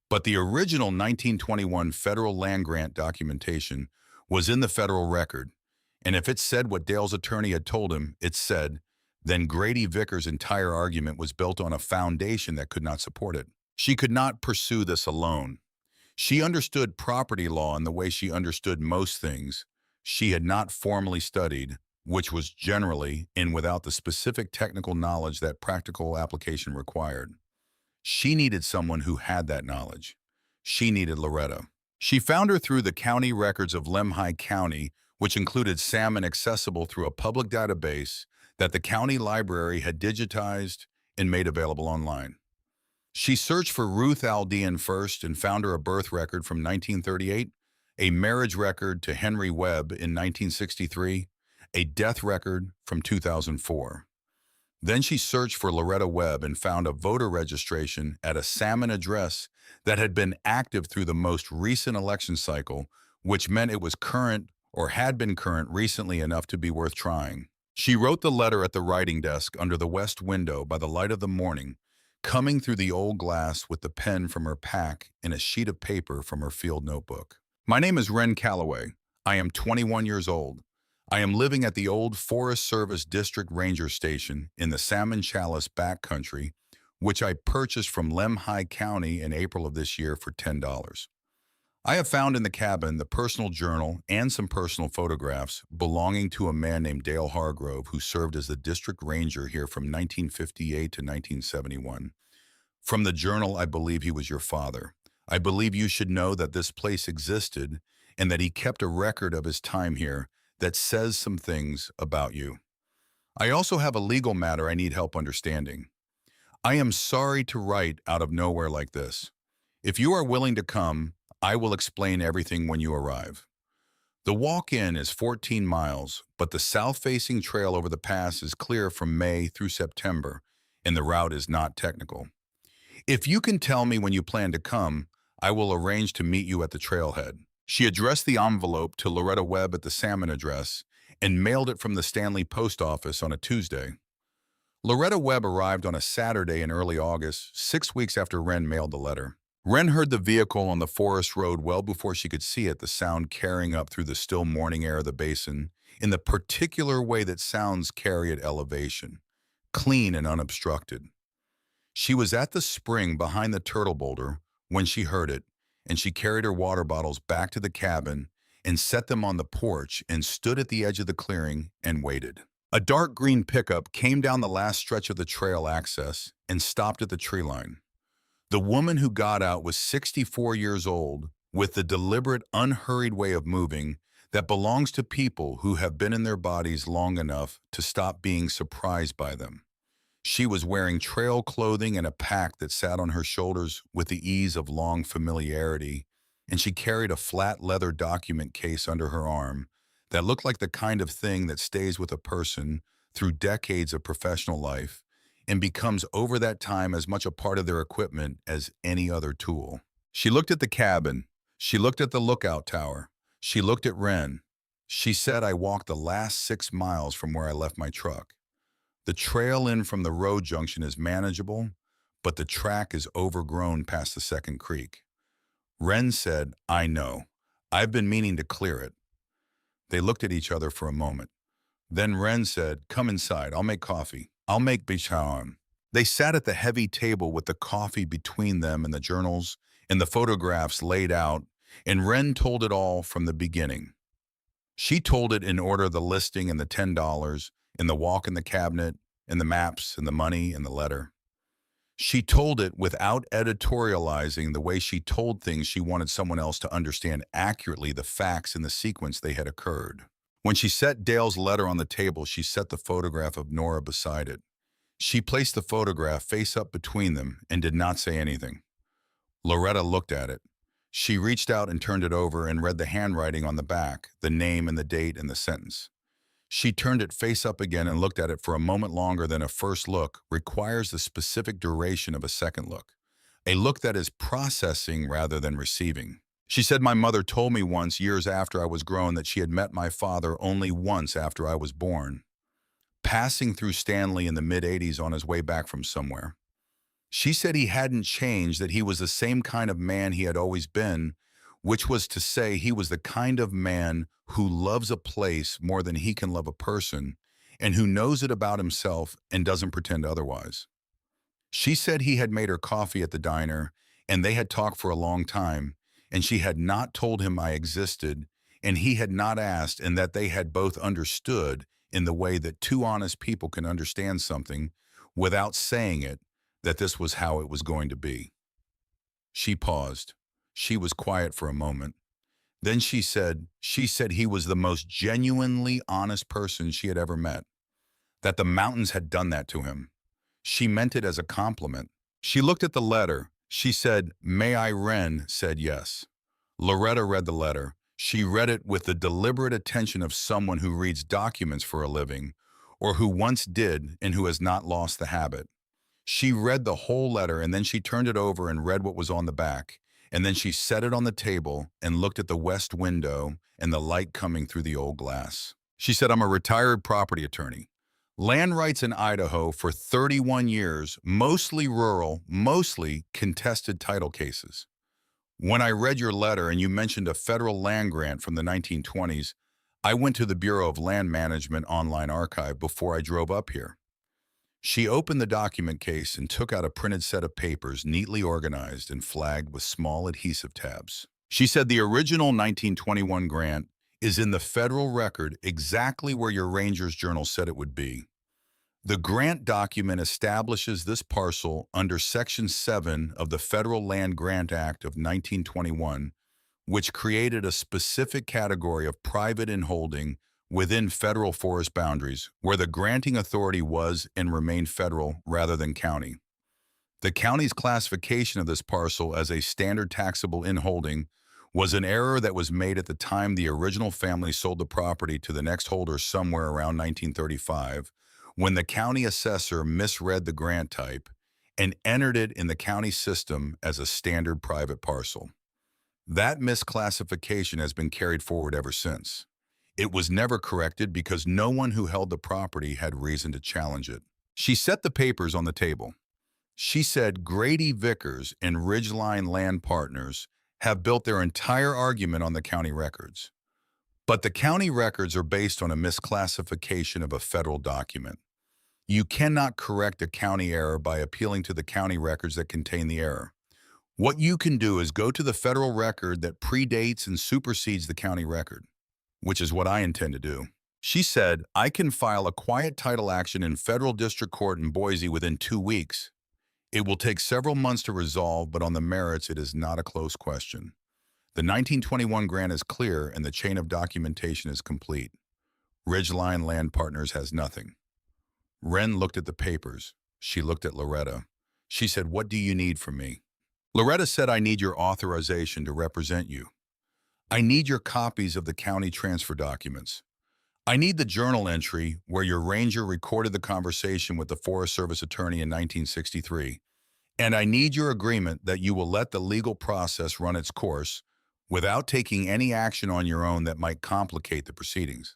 But the original 1921 federal land grant documentation was in the federal record, and if it said what Dale's attorney had told him it said, then Grady Vickers' entire argument was built on a foundation that could not support it. She could not pursue this alone. She understood property law in the way she understood most things she had not formally studied, which was generally and without the specific technical knowledge that practical application required. She needed someone who had that knowledge. She needed Loretta. She found her through the county records of Lemhi County, which included salmon accessible through a public database that the county library had digitized and made available online. She searched for Ruth Aldean first and found her a birth record from 1938, a marriage record to Henry Webb in 1963, a death record from 2004. Then she searched for Loretta Webb and found a voter registration at a salmon address that had been active through the most recent election cycle, which meant it was current or had been current recently enough to be worth trying. She wrote the letter at the writing desk under the west window by the light of the morning, coming through the old glass with the pen from her pack and a sheet of paper from her field notebook. My name is Wren Calloway. I am 21 years old. I am living at the old Forest Service District Ranger Station in the Salmon Chalice backcountry, which I purchased from Lemhi County in April of this year for $10. I have found in the cabin the personal journal and some personal photographs belonging to a man named Dale Hargrove who served as the district ranger here from 1958 to 1971. From the journal, I believe he was your father. I believe you should know that this place existed and that he kept a record of his time here that says some things about you. I also have a legal matter I need help understanding. I am sorry to write out of nowhere like this. If you are willing to come, I will explain everything when you arrive. The walk-in is 14 miles, but the south-facing trail over the pass is clear from May through September, and the route is not technical. If you can tell me when you plan to come, I will arrange to meet you at the trailhead. She addressed the envelope to Loretta Webb at the Salmon address and mailed it from the Stanley Post Office on a Tuesday. Loretta Webb arrived on a Saturday in early August, 6 weeks after Wren mailed the letter. Wren heard the vehicle on the forest road well before she could see it, the sound carrying up through the still morning air of the basin, in the particular way that sounds carry at elevation, clean and unobstructed. She was at the spring behind the turtle boulder when she heard it, and she carried her water bottles back to the cabin and set them on the porch and stood at the edge of the clearing and waited. A dark green pickup came down the last stretch of the trail access and stopped at the tree line. The woman who got out was 64 years old, with the deliberate, unhurried way of moving that belongs to people who have been in their bodies long enough to stop being surprised by them. She was wearing trail clothing and a pack that sat on her shoulders with the ease of long familiarity, and she carried a flat leather document case under her arm that looked like the kind of thing that stays with a person through decades of professional life and becomes over that time as much a part of their equipment as any other tool. She looked at the cabin. She looked at the lookout tower. She looked at Wren. She said, I walked the last 6 miles from where I left my truck. The trail in from the road junction is manageable, but the track is overgrown past the second creek. Wren said, I know. I've been meaning to clear it. They looked at each other for a moment. Then Wren said, come inside, I'll make coffee. I'll make bichon. They sat at the heavy table with the coffee between them and the journals and the photographs laid out, and Wren told it all from the beginning. She told it in order: the listing and the $10, and the walk in the cabinet, and the maps and the money and the letter. She told it without editorializing, the way she told things. She wanted someone else to understand accurately the facts in the sequence they had occurred. When she set Dale's letter on the table, she set the photograph of Nora beside it. She placed the photograph face up between them and did not say anything. Loretta looked at it. She reached out and turned it over and read the handwriting on the back, the name and the date and the sentence. She turned it face up again and looked at it for a moment longer than a first look requires the specific duration of a second look, a look that is processing rather than receiving. She said, "My mother told me once, years after I was grown, that she had met my father only once after I was born, passing through Stanley in the mid-'80s on his way back from somewhere. She said he hadn't changed, that he was the same kind of man he had always been, which was to say he was the kind of man who loves a place more than he can love a person, and who knows it about himself and doesn't pretend otherwise." She said he had made her coffee at the diner, and they had talked for a long time, and she had not told him I existed, and he had not asked, and that they had both understood in the way that two honest people can understand something without saying it, that this was how it was going to be. She paused. She was quiet for a moment. Then she said he was the most genuinely honest person she had ever met, that the mountains had done that to him. She meant it as a compliment. She looked at the letter. She said, "May I?" Wren said yes. Loretta read the letter. She read it with the deliberate attention of someone who reads documents for a living, or who once did and who has not lost the habit. She read the whole letter, and then she turned it over and read what was on the back. And then she set it on the table and looked at the west window and the light coming through the old glass. She said, "I'm a retired property attorney. Land rights in Idaho for 31 years, mostly rural, mostly contested title cases. When I read your letter and you mentioned a federal land grant from the 1920s, I went to the Bureau of Land Management online archive before I drove up here." She opened the document case and took out a printed set of papers neatly organized and flagged with small adhesive tabs. She said, "The original 1921 grant is in the federal record exactly where your ranger's journal said it would be. The grant document establishes this parcel under Section 7 of the Federal Land Grant Act of 1921, which created a specific category of private inholding within federal forest boundaries, where the granting authority was and remained federal rather than county. The county's classification of this parcel as a standard taxable inholding was an error that was made at the time the original family sold the property to the next holder somewhere around 1935, when the county assessor misread the grant type and entered it in the county system as a standard private parcel. That misclassification has been carried forward ever since. It was never corrected because no one who held the property had reason to challenge it." She set the papers on the table. She said, "Grady Vickers and Ridgeline Land Partners have built their entire argument on the county records. But the county records are based on a misclassification of a federal document. You cannot correct a county error by appealing to the county records that contain the error. What you can do is go to the federal record that predates and supersedes the county record, which is what I intend to do." She said, "I can file a quiet title action in federal district court in Boise within 2 weeks. It will take several months to resolve, but on the merits, it is not a close question. The 1921 grant is clear and the chain of documentation is complete. Ridgeline Land Partners has nothing." Wren looked at the papers. She looked at Loretta. She said, "What do you need from me?" Loretta said, "I need your authorization to represent you. I need your copies of the county transfer documents. I need the journal entry where your ranger recorded the conversation with the Forest Service attorney in 1963. And I need your agreement that you will let the legal process run its course without taking any action on your own that might complicate the proceedings."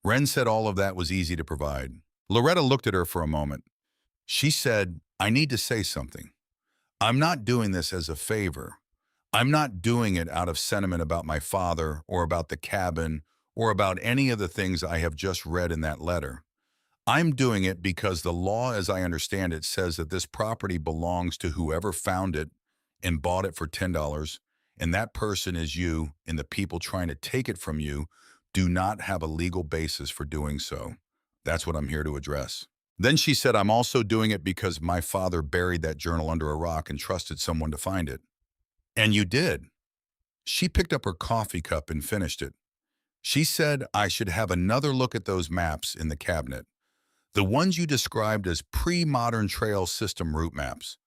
Wren said all of that was easy to provide. Loretta looked at her for a moment. She said, "I need to say something. I'm not doing this as a favor. I'm not doing it out of sentiment about my father or about the cabin or about any of the things I have just read in that letter. I'm doing it because the law, as I understand it, says that this property belongs to whoever found it and bought it for $10, and that person is you, and the people trying to take it from you do not have a legal basis for doing so. That's what I'm here to address. Then she said, I'm also doing it because my father buried that journal under a rock and trusted someone to find it. And you did. She picked up her coffee cup and finished it. She said I should have another look at those maps in the cabinet. The ones you described as pre-modern trail system route maps.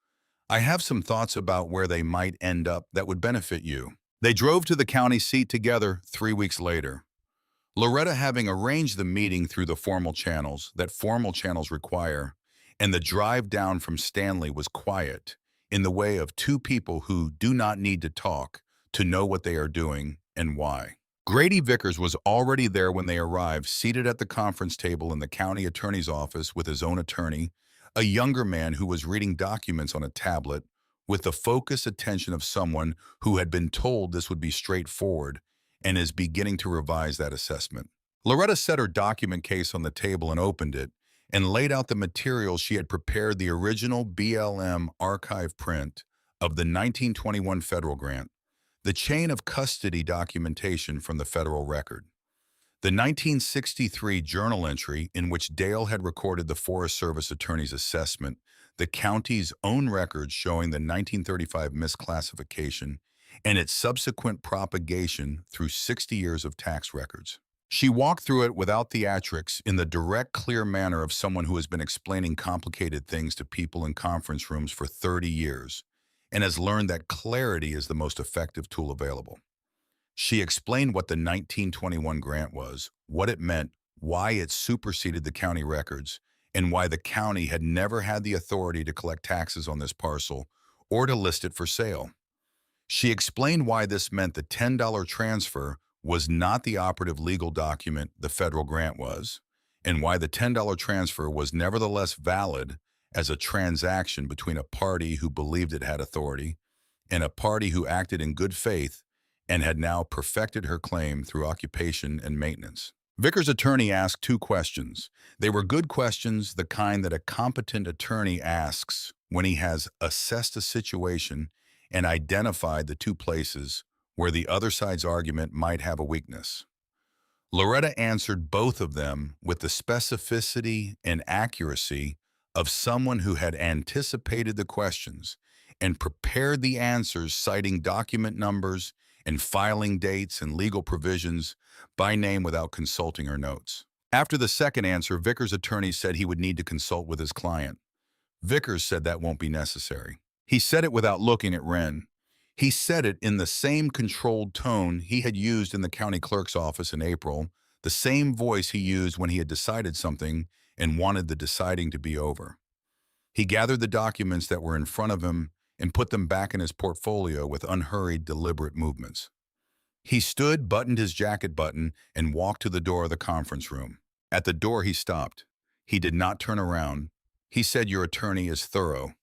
I have some thoughts about where they might end up that would benefit you. They drove to the county seat together 3 weeks later. Loretta having arranged the meeting through the formal channels that formal channels require, and the drive down from Stanley was quiet, in the way of two people who do not need to talk to know what they are doing and why. Grady Vickers was already there when they arrived, seated at the conference table in the county attorney's office with his own attorney, a younger man who was reading documents on a tablet with the focused attention of someone who had been told this would be straightforward and is beginning to revise that assessment. Loretta set her document case on the table and opened it and laid out the materials she had prepared, the original BLM archive print of the 1921 federal grant, the chain of custody documentation from the federal record, the 1963 journal entry in which Dale had recorded the Forest Service attorney's assessment, the county's own records showing the 1935 misclassification, and its subsequent propagation through 60 years of tax records. She walked through it without theatrics, in the direct, clear manner of someone who has been explaining complicated things to people in conference rooms for 30 years and has learned that clarity is the most effective tool available. She explained what the 1921 grant was, what it meant, why it superseded the county records, and why the county had never had the authority to collect taxes on this parcel or to list it for sale. She explained why this meant the $10 transfer was not the operative legal document the federal grant was, and why the $10 transfer was nevertheless valid as a transaction between a party who believed it had authority and a party who acted in good faith and had now perfected her claim through occupation and maintenance. Vickers' attorney asked two questions. They were good questions, the kind that a competent attorney asks when he has assessed a situation and identified the two places where the other side's argument might have a weakness. Loretta answered both of them with the specificity and accuracy of someone who had anticipated the questions and prepared the answers, citing document numbers and filing dates and legal provisions by name without consulting her notes. After the second answer, Vickers' attorney said he would need to consult with his client. Vickers said that won't be necessary. He said it without looking at Wren. He said it in the same controlled tone he had used in the county clerk's office in April, the same voice he used when he had decided something and wanted the deciding to be over. He gathered the documents that were in front of him and put them back in his portfolio with unhurried, deliberate movements. He stood, buttoned his jacket button, and walked to the door of the conference room. At the door, he stopped. He did not turn around. He said, "Your attorney is thorough."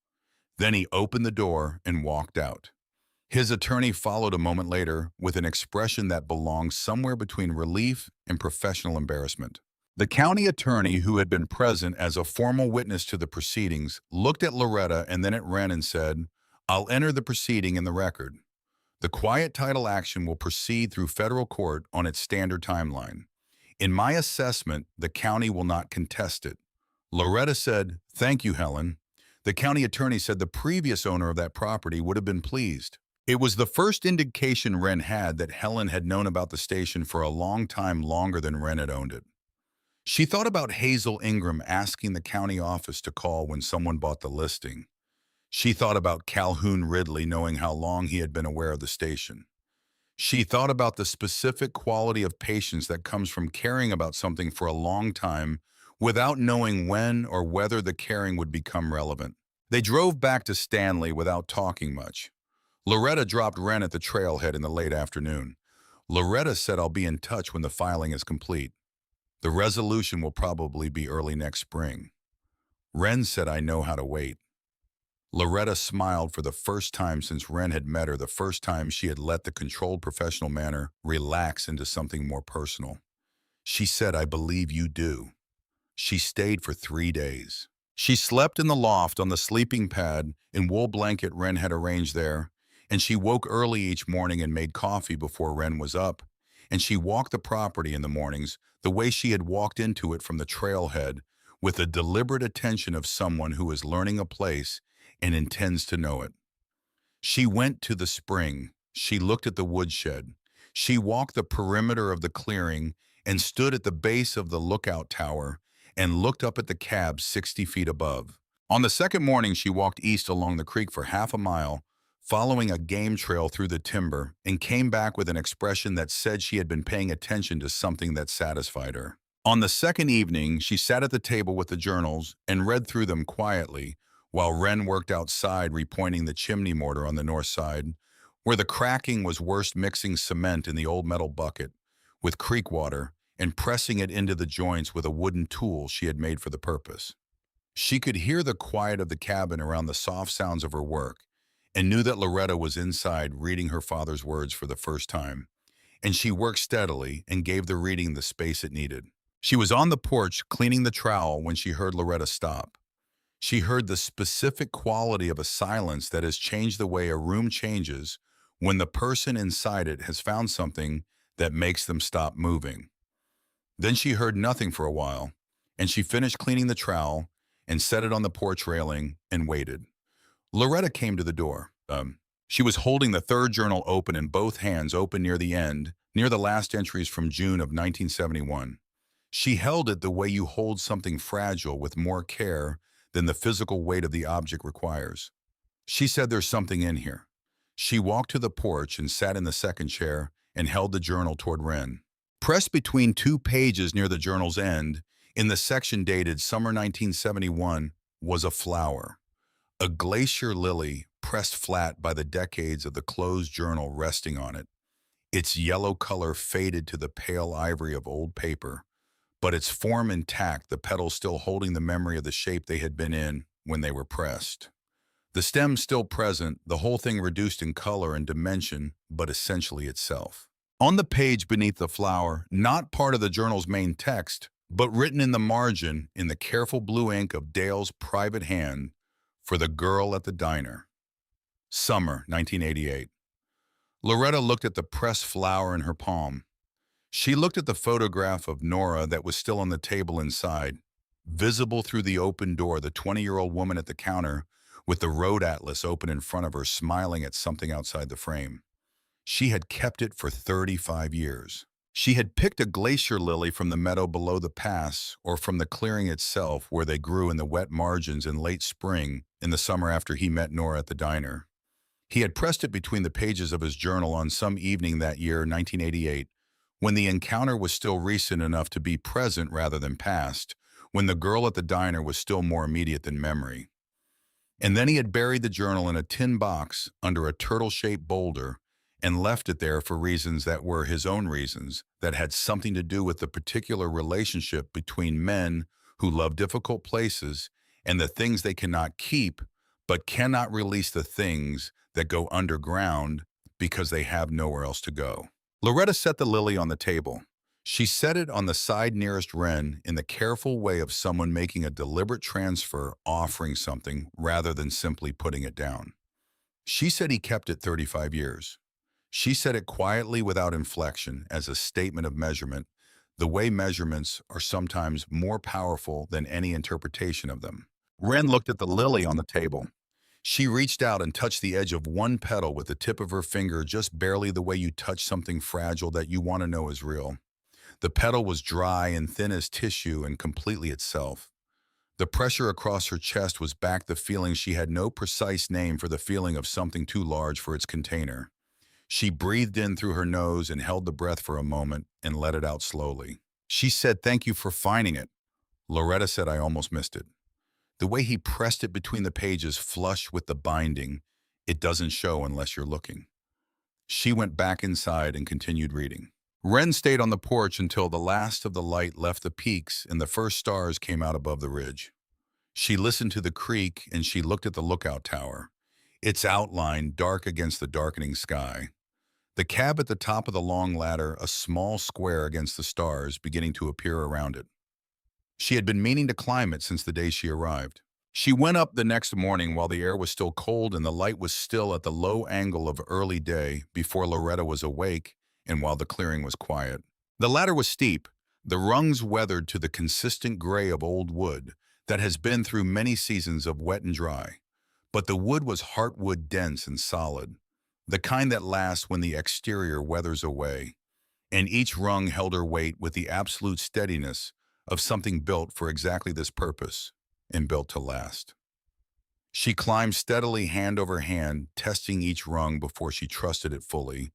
Then he opened the door and walked out. His attorney followed a moment later with an expression that belonged somewhere between relief and professional embarrassment. The county attorney, who had been present as a formal witness to the proceedings, looked at Loretta and then at Wren and said, "I'll enter the proceeding in the record. The quiet title action will proceed through federal court on its standard timeline. In my assessment, the county will not contest it." Loretta said, "Thank you, Helen." The county attorney said the previous owner of that property would have been pleased. It was the first indication Wren had that Helen had known about the station for a long time, longer than Wren had owned it. She thought about Hazel Ingram asking the county office to call when someone bought the listing. She thought about Calhoun Ridley knowing how long he had been aware of the station. She thought about the specific quality of patience that comes from caring about something for a long time without knowing when or whether the caring would become relevant. They drove back to Stanley without talking much. Loretta dropped Wren at the trailhead in the late afternoon. Loretta said, "I'll be in touch when the filing is complete. The resolution will probably be early next spring." Wren said, "I know how to wait." Loretta smiled for the first time since Wren had met her, the first time she had let the controlled professional manner relax into something more personal. She said, "I believe you do." She stayed for 3 days. She slept in the loft on the sleeping pad and wool blanket Wren had arranged there, and she woke early each morning and made coffee before Wren was up, and she walked the property in the mornings the way she had walked into it from the trailhead, with the deliberate attention of someone who is learning a place and intends to know it. She went to the spring. She looked at the woodshed. She walked the perimeter of the clearing and stood at the base of the lookout tower and looked up at the cab 60 feet above. On the second morning, she walked east along the creek for half a mile, following a game trail through the timber, and came back with an expression that said she had been paying attention to something that satisfied her. On the second evening, she sat at the table with the journals and read through them quietly, while Wren worked outside repointing the chimney mortar on the north side, where the cracking was worst, mixing cement in the old metal bucket with creek water and pressing it into the joints with a wooden tool she had made for the purpose. She could hear the quiet of the cabin around the soft sounds of her work and knew that Loretta was inside reading her father's words for the first time, and she worked steadily and gave the reading the space it needed. She was on the porch cleaning the trowel when she heard Loretta stop. She heard the specific quality of a silence that has changed the way a room changes when the person inside it has found something that makes them stop moving. Then she heard nothing for a while, and she finished cleaning the trowel and set it on the porch railing and waited. Loretta came to the door. She was holding the third journal open in both hands, open near the end, near the last entries from June of 1971. She held it the way you hold something fragile with more care than the physical weight of the object requires. She said, "There's something in here." She walked to the porch and sat in the second chair and held the journal toward Wren. Pressed between two pages near the journal's end, in the section dated summer 1971, was a flower. A glacier lily pressed flat by the decades of the closed journal resting on it. Its yellow color faded to the pale ivory of old paper, but its form intact, the petals still holding the memory of the shape they had been in when they were pressed. The stem still present, the whole thing reduced in color and dimension, but essentially itself. On the page beneath the flower, not part of the journal's main text, but written in the margin in the careful blue ink of Dale's private hand, for the girl at the diner. Summer 1988. Loretta looked at the pressed flower in her palm. She looked at the photograph of Nora that was still on the table inside, visible through the open door, the 20-year-old woman at the counter with the road atlas open in front of her, smiling at something outside the frame. She had kept it for 35 years. She had picked a glacier lily from the meadow below the pass or from the clearing itself where they grew in the wet margins in late spring in the summer after he met Nora at the diner. He had pressed it between the pages of his journal on some evening that year, 1988, when the encounter was still recent enough to be present rather than past, when the girl at the diner was still more immediate than memory. And then he had buried the journal in a tin box under a turtle-shaped boulder and left it there for reasons that were his own reasons, that had something to do with the particular relationship between men who love difficult places and the things they cannot keep, but cannot release the things that go underground because they have nowhere else to go. Loretta set the lily on the table. She set it on the side nearest Wren in the careful way of someone making a deliberate transfer, offering something rather than simply putting it down. She said he kept it 35 years. She said it quietly without inflection as a statement of measurement, the way measurements are sometimes more powerful than any interpretation of them. Wren looked at the lily on the table. She reached out and touched the edge of one petal with the tip of her finger, just barely the way you touch something fragile that you want to know is real. The petal was dry and thin as tissue and completely itself. The pressure across her chest was back, the feeling she had no precise name for, the feeling of something too large for its container. She breathed in through her nose and held the breath for a moment and let it out slowly. She said, "Thank you for finding it." Loretta said, "I almost missed it." The way he pressed it between the pages, flush with the binding, it doesn't show unless you're looking. She went back inside and continued reading. Wren stayed on the porch until the last of the light left the peaks and the first stars came out above the ridge. She listened to the creek and she looked at the lookout tower, its outline dark against the darkening sky. The cab at the top of the long ladder, a small square against the stars beginning to appear around it. She had been meaning to climb it since the day she arrived. She went up the next morning while the air was still cold and the light was still at the low angle of early day before Loretta was awake and while the clearing was quiet. The ladder was steep, the rungs weathered to the consistent gray of old wood that has been through many seasons of wet and dry. But the wood was heartwood dense and solid, the kind that lasts when the exterior weathers away, and each rung held her weight with the absolute steadiness of something built for exactly this purpose and built to last. She climbed steadily hand over hand, testing each rung before she trusted it fully,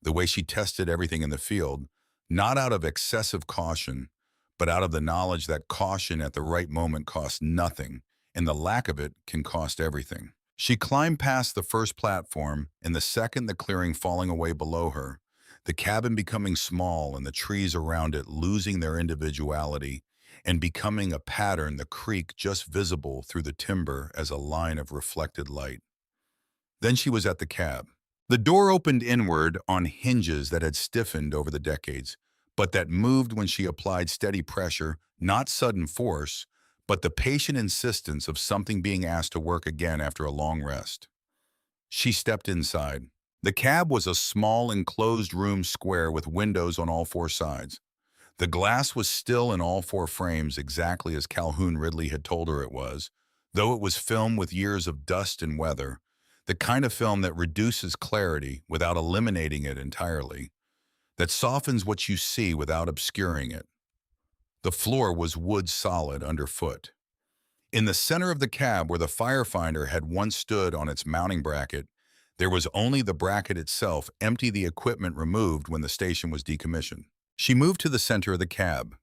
the way she tested everything in the field, not out of excessive caution, but out of the knowledge that caution at the right moment costs nothing, and the lack of it can cost everything. She climbed past the first platform, and the second the clearing falling away below her, the cabin becoming small and the trees around it losing their individuality and becoming a pattern, the creek just visible through the timber as a line of reflected light. Then she was at the cab. The door opened inward on hinges that had stiffened over the decades, but that moved when she applied steady pressure, not sudden force, but the patient insistence of something being asked to work again after a long rest. She stepped inside. The cab was a small enclosed room square with windows on all four sides. The glass was still in all four frames exactly as Calhoun Ridley had told her it was, though it was film with years of dust and weather, the kind of film that reduces clarity without eliminating it entirely, that softens what you see without obscuring it. The floor was wood solid underfoot. In the center of the cab where the firefinder had once stood on its mounting bracket, there was only the bracket itself, empty, the equipment removed when the station was decommissioned. She moved to the center of the cab.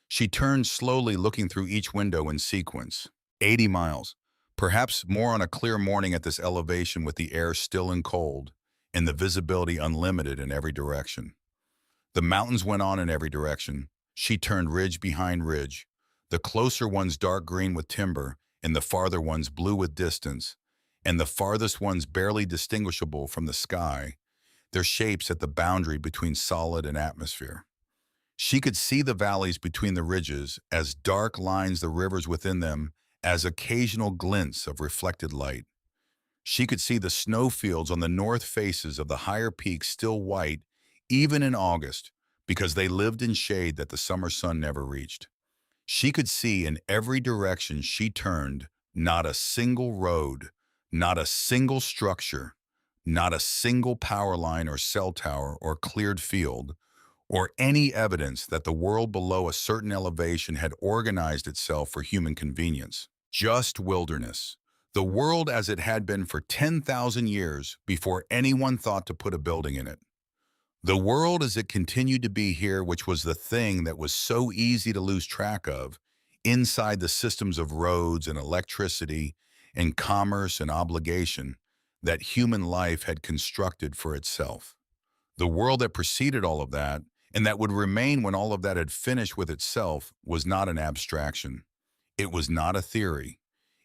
She turned slowly, looking through each window in sequence. 80 miles, perhaps more on a clear morning at this elevation with the air still and cold, and the visibility unlimited in every direction. The mountains went on in every direction. She turned ridge behind ridge, the closer ones dark green with timber, and the farther ones blue with distance, and the farthest ones barely distinguishable from the sky, their shapes at the boundary between solid and atmosphere. She could see the valleys between the ridges as dark lines, the rivers within them as occasional glints of reflected light. She could see the snowfields on the north faces of the higher peaks still white, even in August, because they lived in shade that the summer sun never reached. She could see in every direction she turned not a single road, not a single structure, not a single power line or cell tower or cleared field, or any evidence that the world below a certain elevation had organized itself for human convenience. Just wilderness. The world as it had been for 10,000 years before anyone thought to put a building in it. The world as it continued to be here, which was the thing that was so easy to lose track of, inside the systems of roads and electricity and commerce and obligation that human life had constructed for itself. The world that preceded all of that, and that would remain when all of that had finished with itself, was not an abstraction. It was not a theory.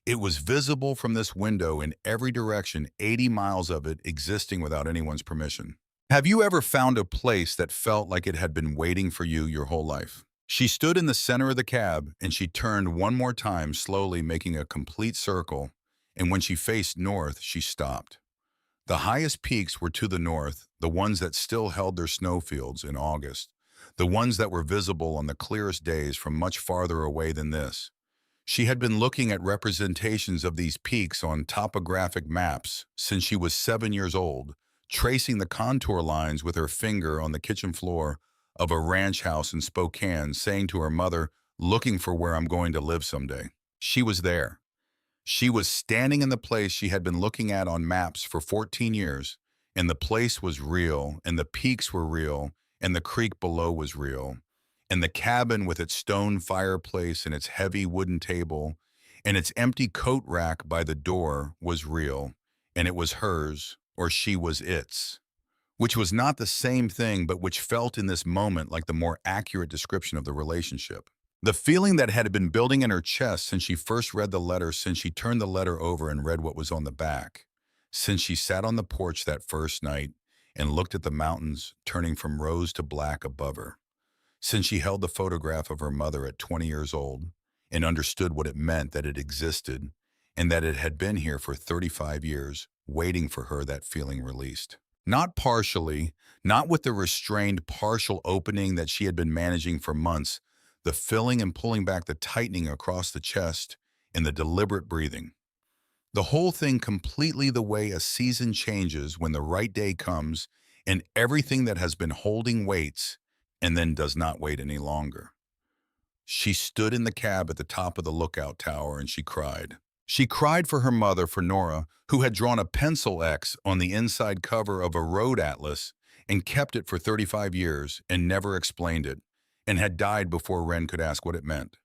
It was visible from this window in every direction, 80 miles of it existing without anyone's permission. Have you ever found a place that felt like it had been waiting for you your whole life? She stood in the center of the cab, and she turned one more time, slowly making a complete circle, and when she faced north, she stopped. The highest peaks were to the north, the ones that still held their snowfields in August, the ones that were visible on the clearest days from much farther away than this. She had been looking at representations of these peaks on topographic maps since she was 7 years old, tracing the contour lines with her finger on the kitchen floor of a ranch house in Spokane, saying to her mother, "Looking for where I'm going to live someday." She was there. She was standing in the place she had been looking at on maps for 14 years, and the place was real, and the peaks were real, and the creek below was real, and the cabin with its stone fireplace and its heavy wooden table and its empty coat rack by the door was real, and it was hers, or she was its, which was not the same thing, but which felt in this moment like the more accurate description of the relationship. The feeling that had been building in her chest since she first read the letter, since she turned the letter over and read what was on the back, since she sat on the porch that first night and looked at the mountains turning from rose to black above her, since she held the photograph of her mother at 20 years old and understood what it meant that it existed and that it had been here for 35 years, waiting for her, that feeling released. Not partially, not with the restrained partial opening that she had been managing for months, the filling and pulling back, the tightening across the chest, and the deliberate breathing. The whole thing completely the way a season changes when the right day comes and everything that has been holding waits and then does not wait any longer. She stood in the cab at the top of the lookout tower and she cried. She cried for her mother, for Nora, who had drawn a pencil X on the inside cover of a road atlas and kept it for 35 years and never explained it, and had died before Wren could ask what it meant.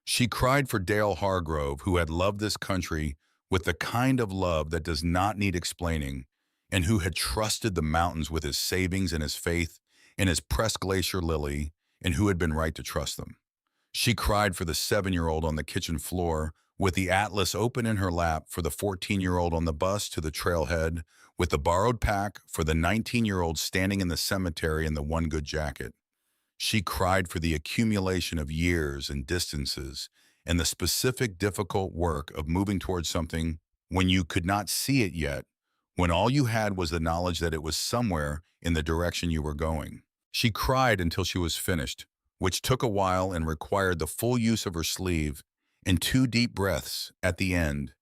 She cried for Dale Hargrove, who had loved this country with the kind of love that does not need explaining, and who had trusted the mountains with his savings and his faith and his pressed glacier lily, and who had been right to trust them. She cried for the 7-year-old on the kitchen floor with the atlas open in her lap, for the 14-year-old on the bus to the trailhead with the borrowed pack, for the 19-year-old standing in the cemetery in the one good jacket. She cried for the accumulation of years and distances and the specific difficult work of moving towards something when you could not see it yet, when all you had was the knowledge that it was somewhere in the direction you were going. She cried until she was finished, which took a while and required the full use of her sleeve and 2 deep breaths at the end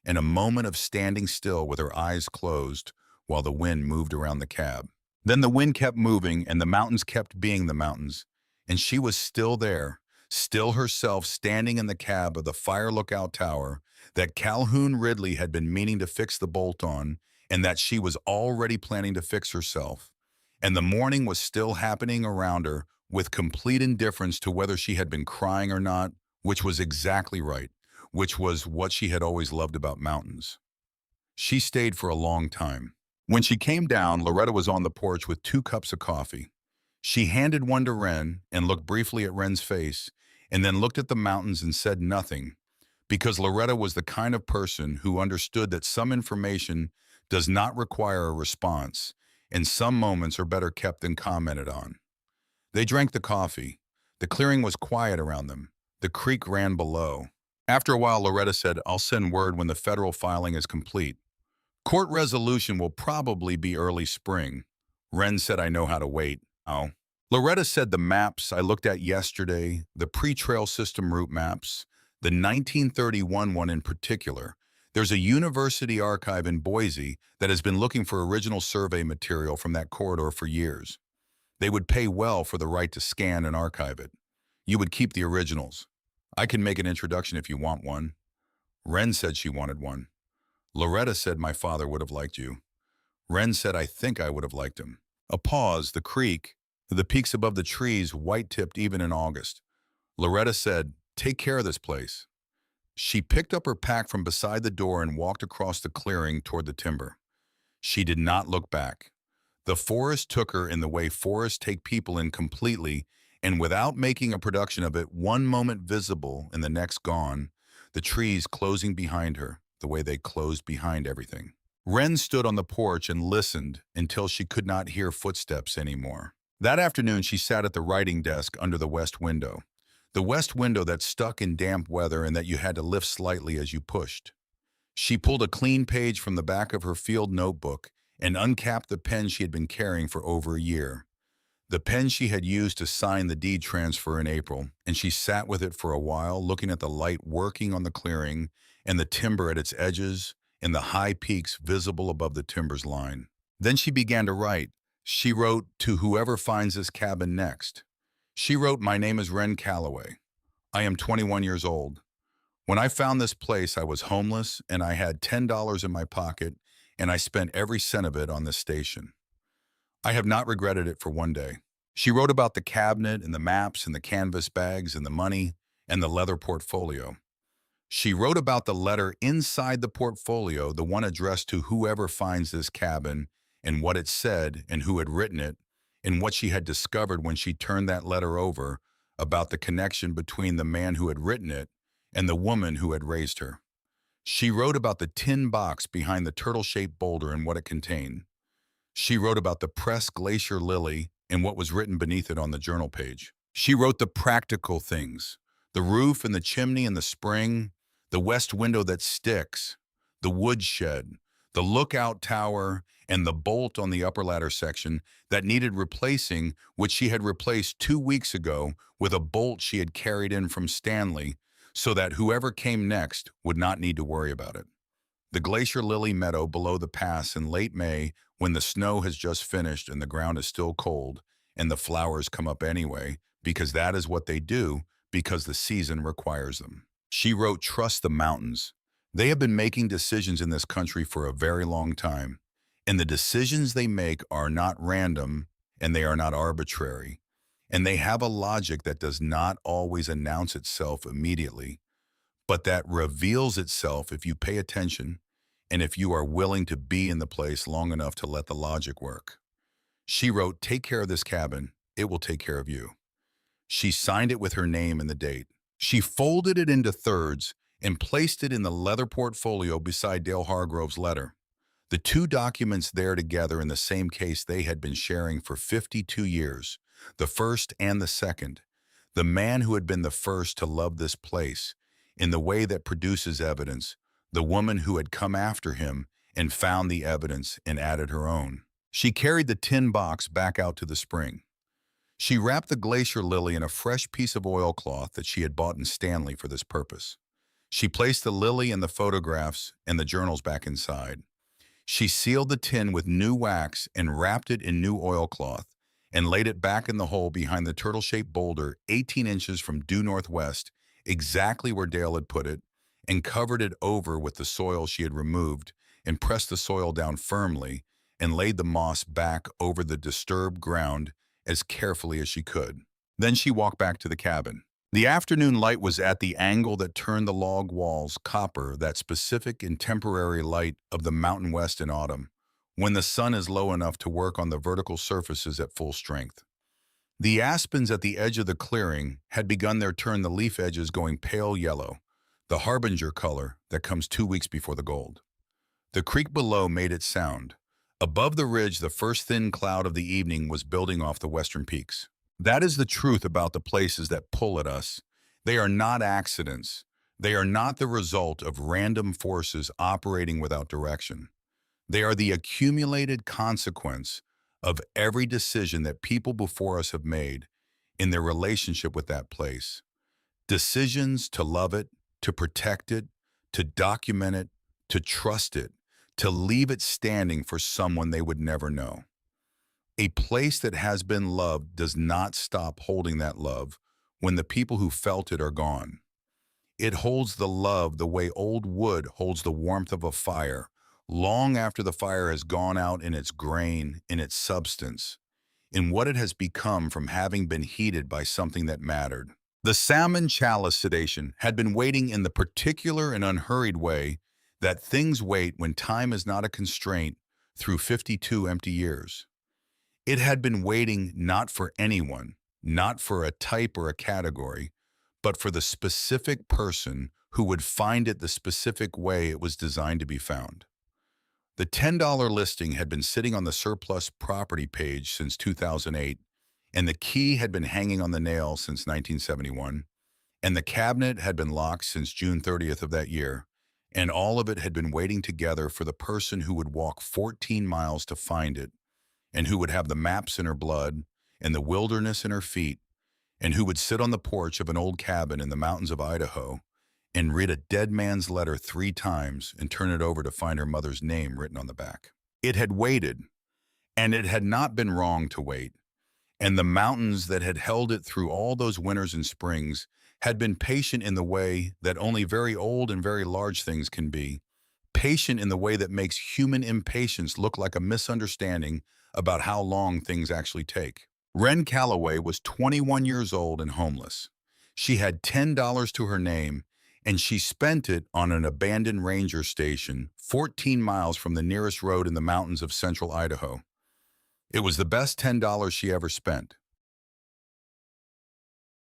and a moment of standing still with her eyes closed while the wind moved around the cab. Then the wind kept moving and the mountains kept being the mountains, and she was still there, still herself, standing in the cab of the fire lookout tower that Calhoun Ridley had been meaning to fix the bolt on and that she was already planning to fix herself. And the morning was still happening around her with complete indifference to whether she had been crying or not, which was exactly right, which was what she had always loved about mountains. She stayed for a long time. When she came down, Loretta was on the porch with 2 cups of coffee. She handed one to Wren and looked briefly at Wren's face and then looked at the mountains and said nothing, because Loretta was the kind of person who understood that some information does not require a response and some moments are better kept than commented on. They drank the coffee. The clearing was quiet around them. The creek ran below. After a while, Loretta said, "I'll send word when the federal filing is complete. Court resolution will probably be early spring." Wren said, "I know how to wait." Oh. Loretta said, "The maps I looked at yesterday, the pre-trail system route maps, the 1931 one in particular, there's a university archive in Boise that has been looking for original survey material from that corridor for years. They would pay well for the right to scan and archive it. You would keep the originals. I can make an introduction if you want one." Wren said she wanted one. Loretta said, "My father would have liked you." Wren said, "I think I would have liked him." A pause, the creek, the peaks above the trees, white-tipped even in August. Loretta said, "Take care of this place." She picked up her pack from beside the door and walked across the clearing toward the timber. She did not look back. The forest took her in the way forests take people in completely, and without making a production of it, one moment visible and the next gone, the trees closing behind her, the way they closed behind everything. Wren stood on the porch and listened until she could not hear footsteps anymore. That afternoon, she sat at the writing desk under the west window. The west window that stuck in damp weather and that you had to lift slightly as you pushed. She pulled a clean page from the back of her field notebook and uncapped the pen she had been carrying for over a year. The pen she had used to sign the deed transfer in April, and she sat with it for a while, looking at the light working on the clearing and the timber at its edges and the high peaks visible above the timber's line. Then she began to write. She wrote, "To whoever finds this cabin next." She wrote, "My name is Wren Calloway. I am 21 years old. When I found this place, I was homeless and I had $10 in my pocket, and I spent every cent of it on this station. I have not regretted it for one day." She wrote about the cabinet and the maps and the canvas bags and the money and the leather portfolio. She wrote about the letter inside the portfolio, the one addressed to whoever finds this cabin, and what it said and who had written it, and what she had discovered when she turned that letter over about the connection between the man who had written it and the woman who had raised her. She wrote about the tin box behind the turtle-shaped boulder and what it contained. She wrote about the pressed glacier lily and what was written beneath it on the journal page. She wrote the practical things: the roof and the chimney and the spring, the west window that sticks, the woodshed, the lookout tower, and the bolt on the upper ladder section that needed replacing, which she had replaced 2 weeks ago with a bolt she had carried in from Stanley so that whoever came next would not need to worry about it. The glacier lily meadow below the pass in late May, when the snow has just finished and the ground is still cold, and the flowers come up anyway, because that is what they do, because the season requires them. She wrote, "Trust the mountains. They have been making decisions in this country for a very long time, and the decisions they make are not random and they are not arbitrary, and they have a logic that does not always announce itself immediately, but that reveals itself if you pay attention and if you are willing to be in the place long enough to let the logic work." She wrote, "Take care of this cabin. It will take care of you." She signed it with her name and the date. She folded it into thirds and placed it in the leather portfolio beside Dale Hargrove's letter. The two documents there together in the same case they had been sharing for 52 years, the first and the second. The man who had been the first to love this place in the way that produces evidence, the woman who had come after him and found the evidence and added her own. She carried the tin box back out to the spring. She wrapped the glacier lily in a fresh piece of oilcloth that she had bought in Stanley for this purpose. She placed the lily and the photographs and the journals back inside. She sealed the tin with new wax and wrapped it in new oilcloth and laid it back in the hole behind the turtle-shaped boulder 18 inches from due northwest, exactly where Dale had put it, and covered it over with the soil she had removed and pressed the soil down firmly and laid the moss back over the disturbed ground as carefully as she could. Then she walked back to the cabin. The afternoon light was at the angle that turned the log walls copper, that specific and temporary light of the mountain west in autumn, when the sun is low enough to work on the vertical surfaces at full strength. The aspens at the edge of the clearing had begun their turn, the leaf edges going pale yellow, the harbinger color that comes 2 weeks before the gold. The creek below made its sound. Above the ridge, the first thin cloud of the evening was building off the western peaks. That is the truth about the places that pull at us. They are not accidents. They are not the result of random forces operating without direction. They are the accumulated consequence of every decision that people before us have made in their relationship with that place. Decisions to love it, to protect it, to document it, to trust it, to leave it standing for someone they would never know. A place that has been loved does not stop holding that love when the people who felt it are gone. It holds the love the way old wood holds the warmth of a fire, long after the fire has gone out in its grain, in its substance, in what it has become from having been heated by something that mattered. The salmon chalice sedation had been waiting in the particular and unhurried way that things wait when time is not a constraint through 52 empty years. It had been waiting not for anyone, not for a type or a category, but for the specific person who would find it the specific way it was designed to be found. The $10 listing had been sitting on the surplus property page since 2008, and the key had been hanging on the nail since 1971, and the cabinet had been locked since June 30th of that year, and all of it had been waiting together for the person who would walk 14 miles to find it, and who would have the maps in her blood and the wilderness in her feet, and who would sit on the porch of an old cabin in the mountains of Idaho and read a dead man's letter 3 times and turn it over to find her mother's name written on the back. It had waited, and it had not been wrong to wait, and the mountains that had held it through all those winters and springs had been patient in the way that only very old and very large things can be, patient in the way that makes human impatience look like a misunderstanding about how long things actually take. Wren Calloway was 21 years old and homeless. She had $10 to her name, and she spent it on an abandoned ranger station 14 miles from the nearest road in the mountains of central Idaho. It was the best $10 she ever spent.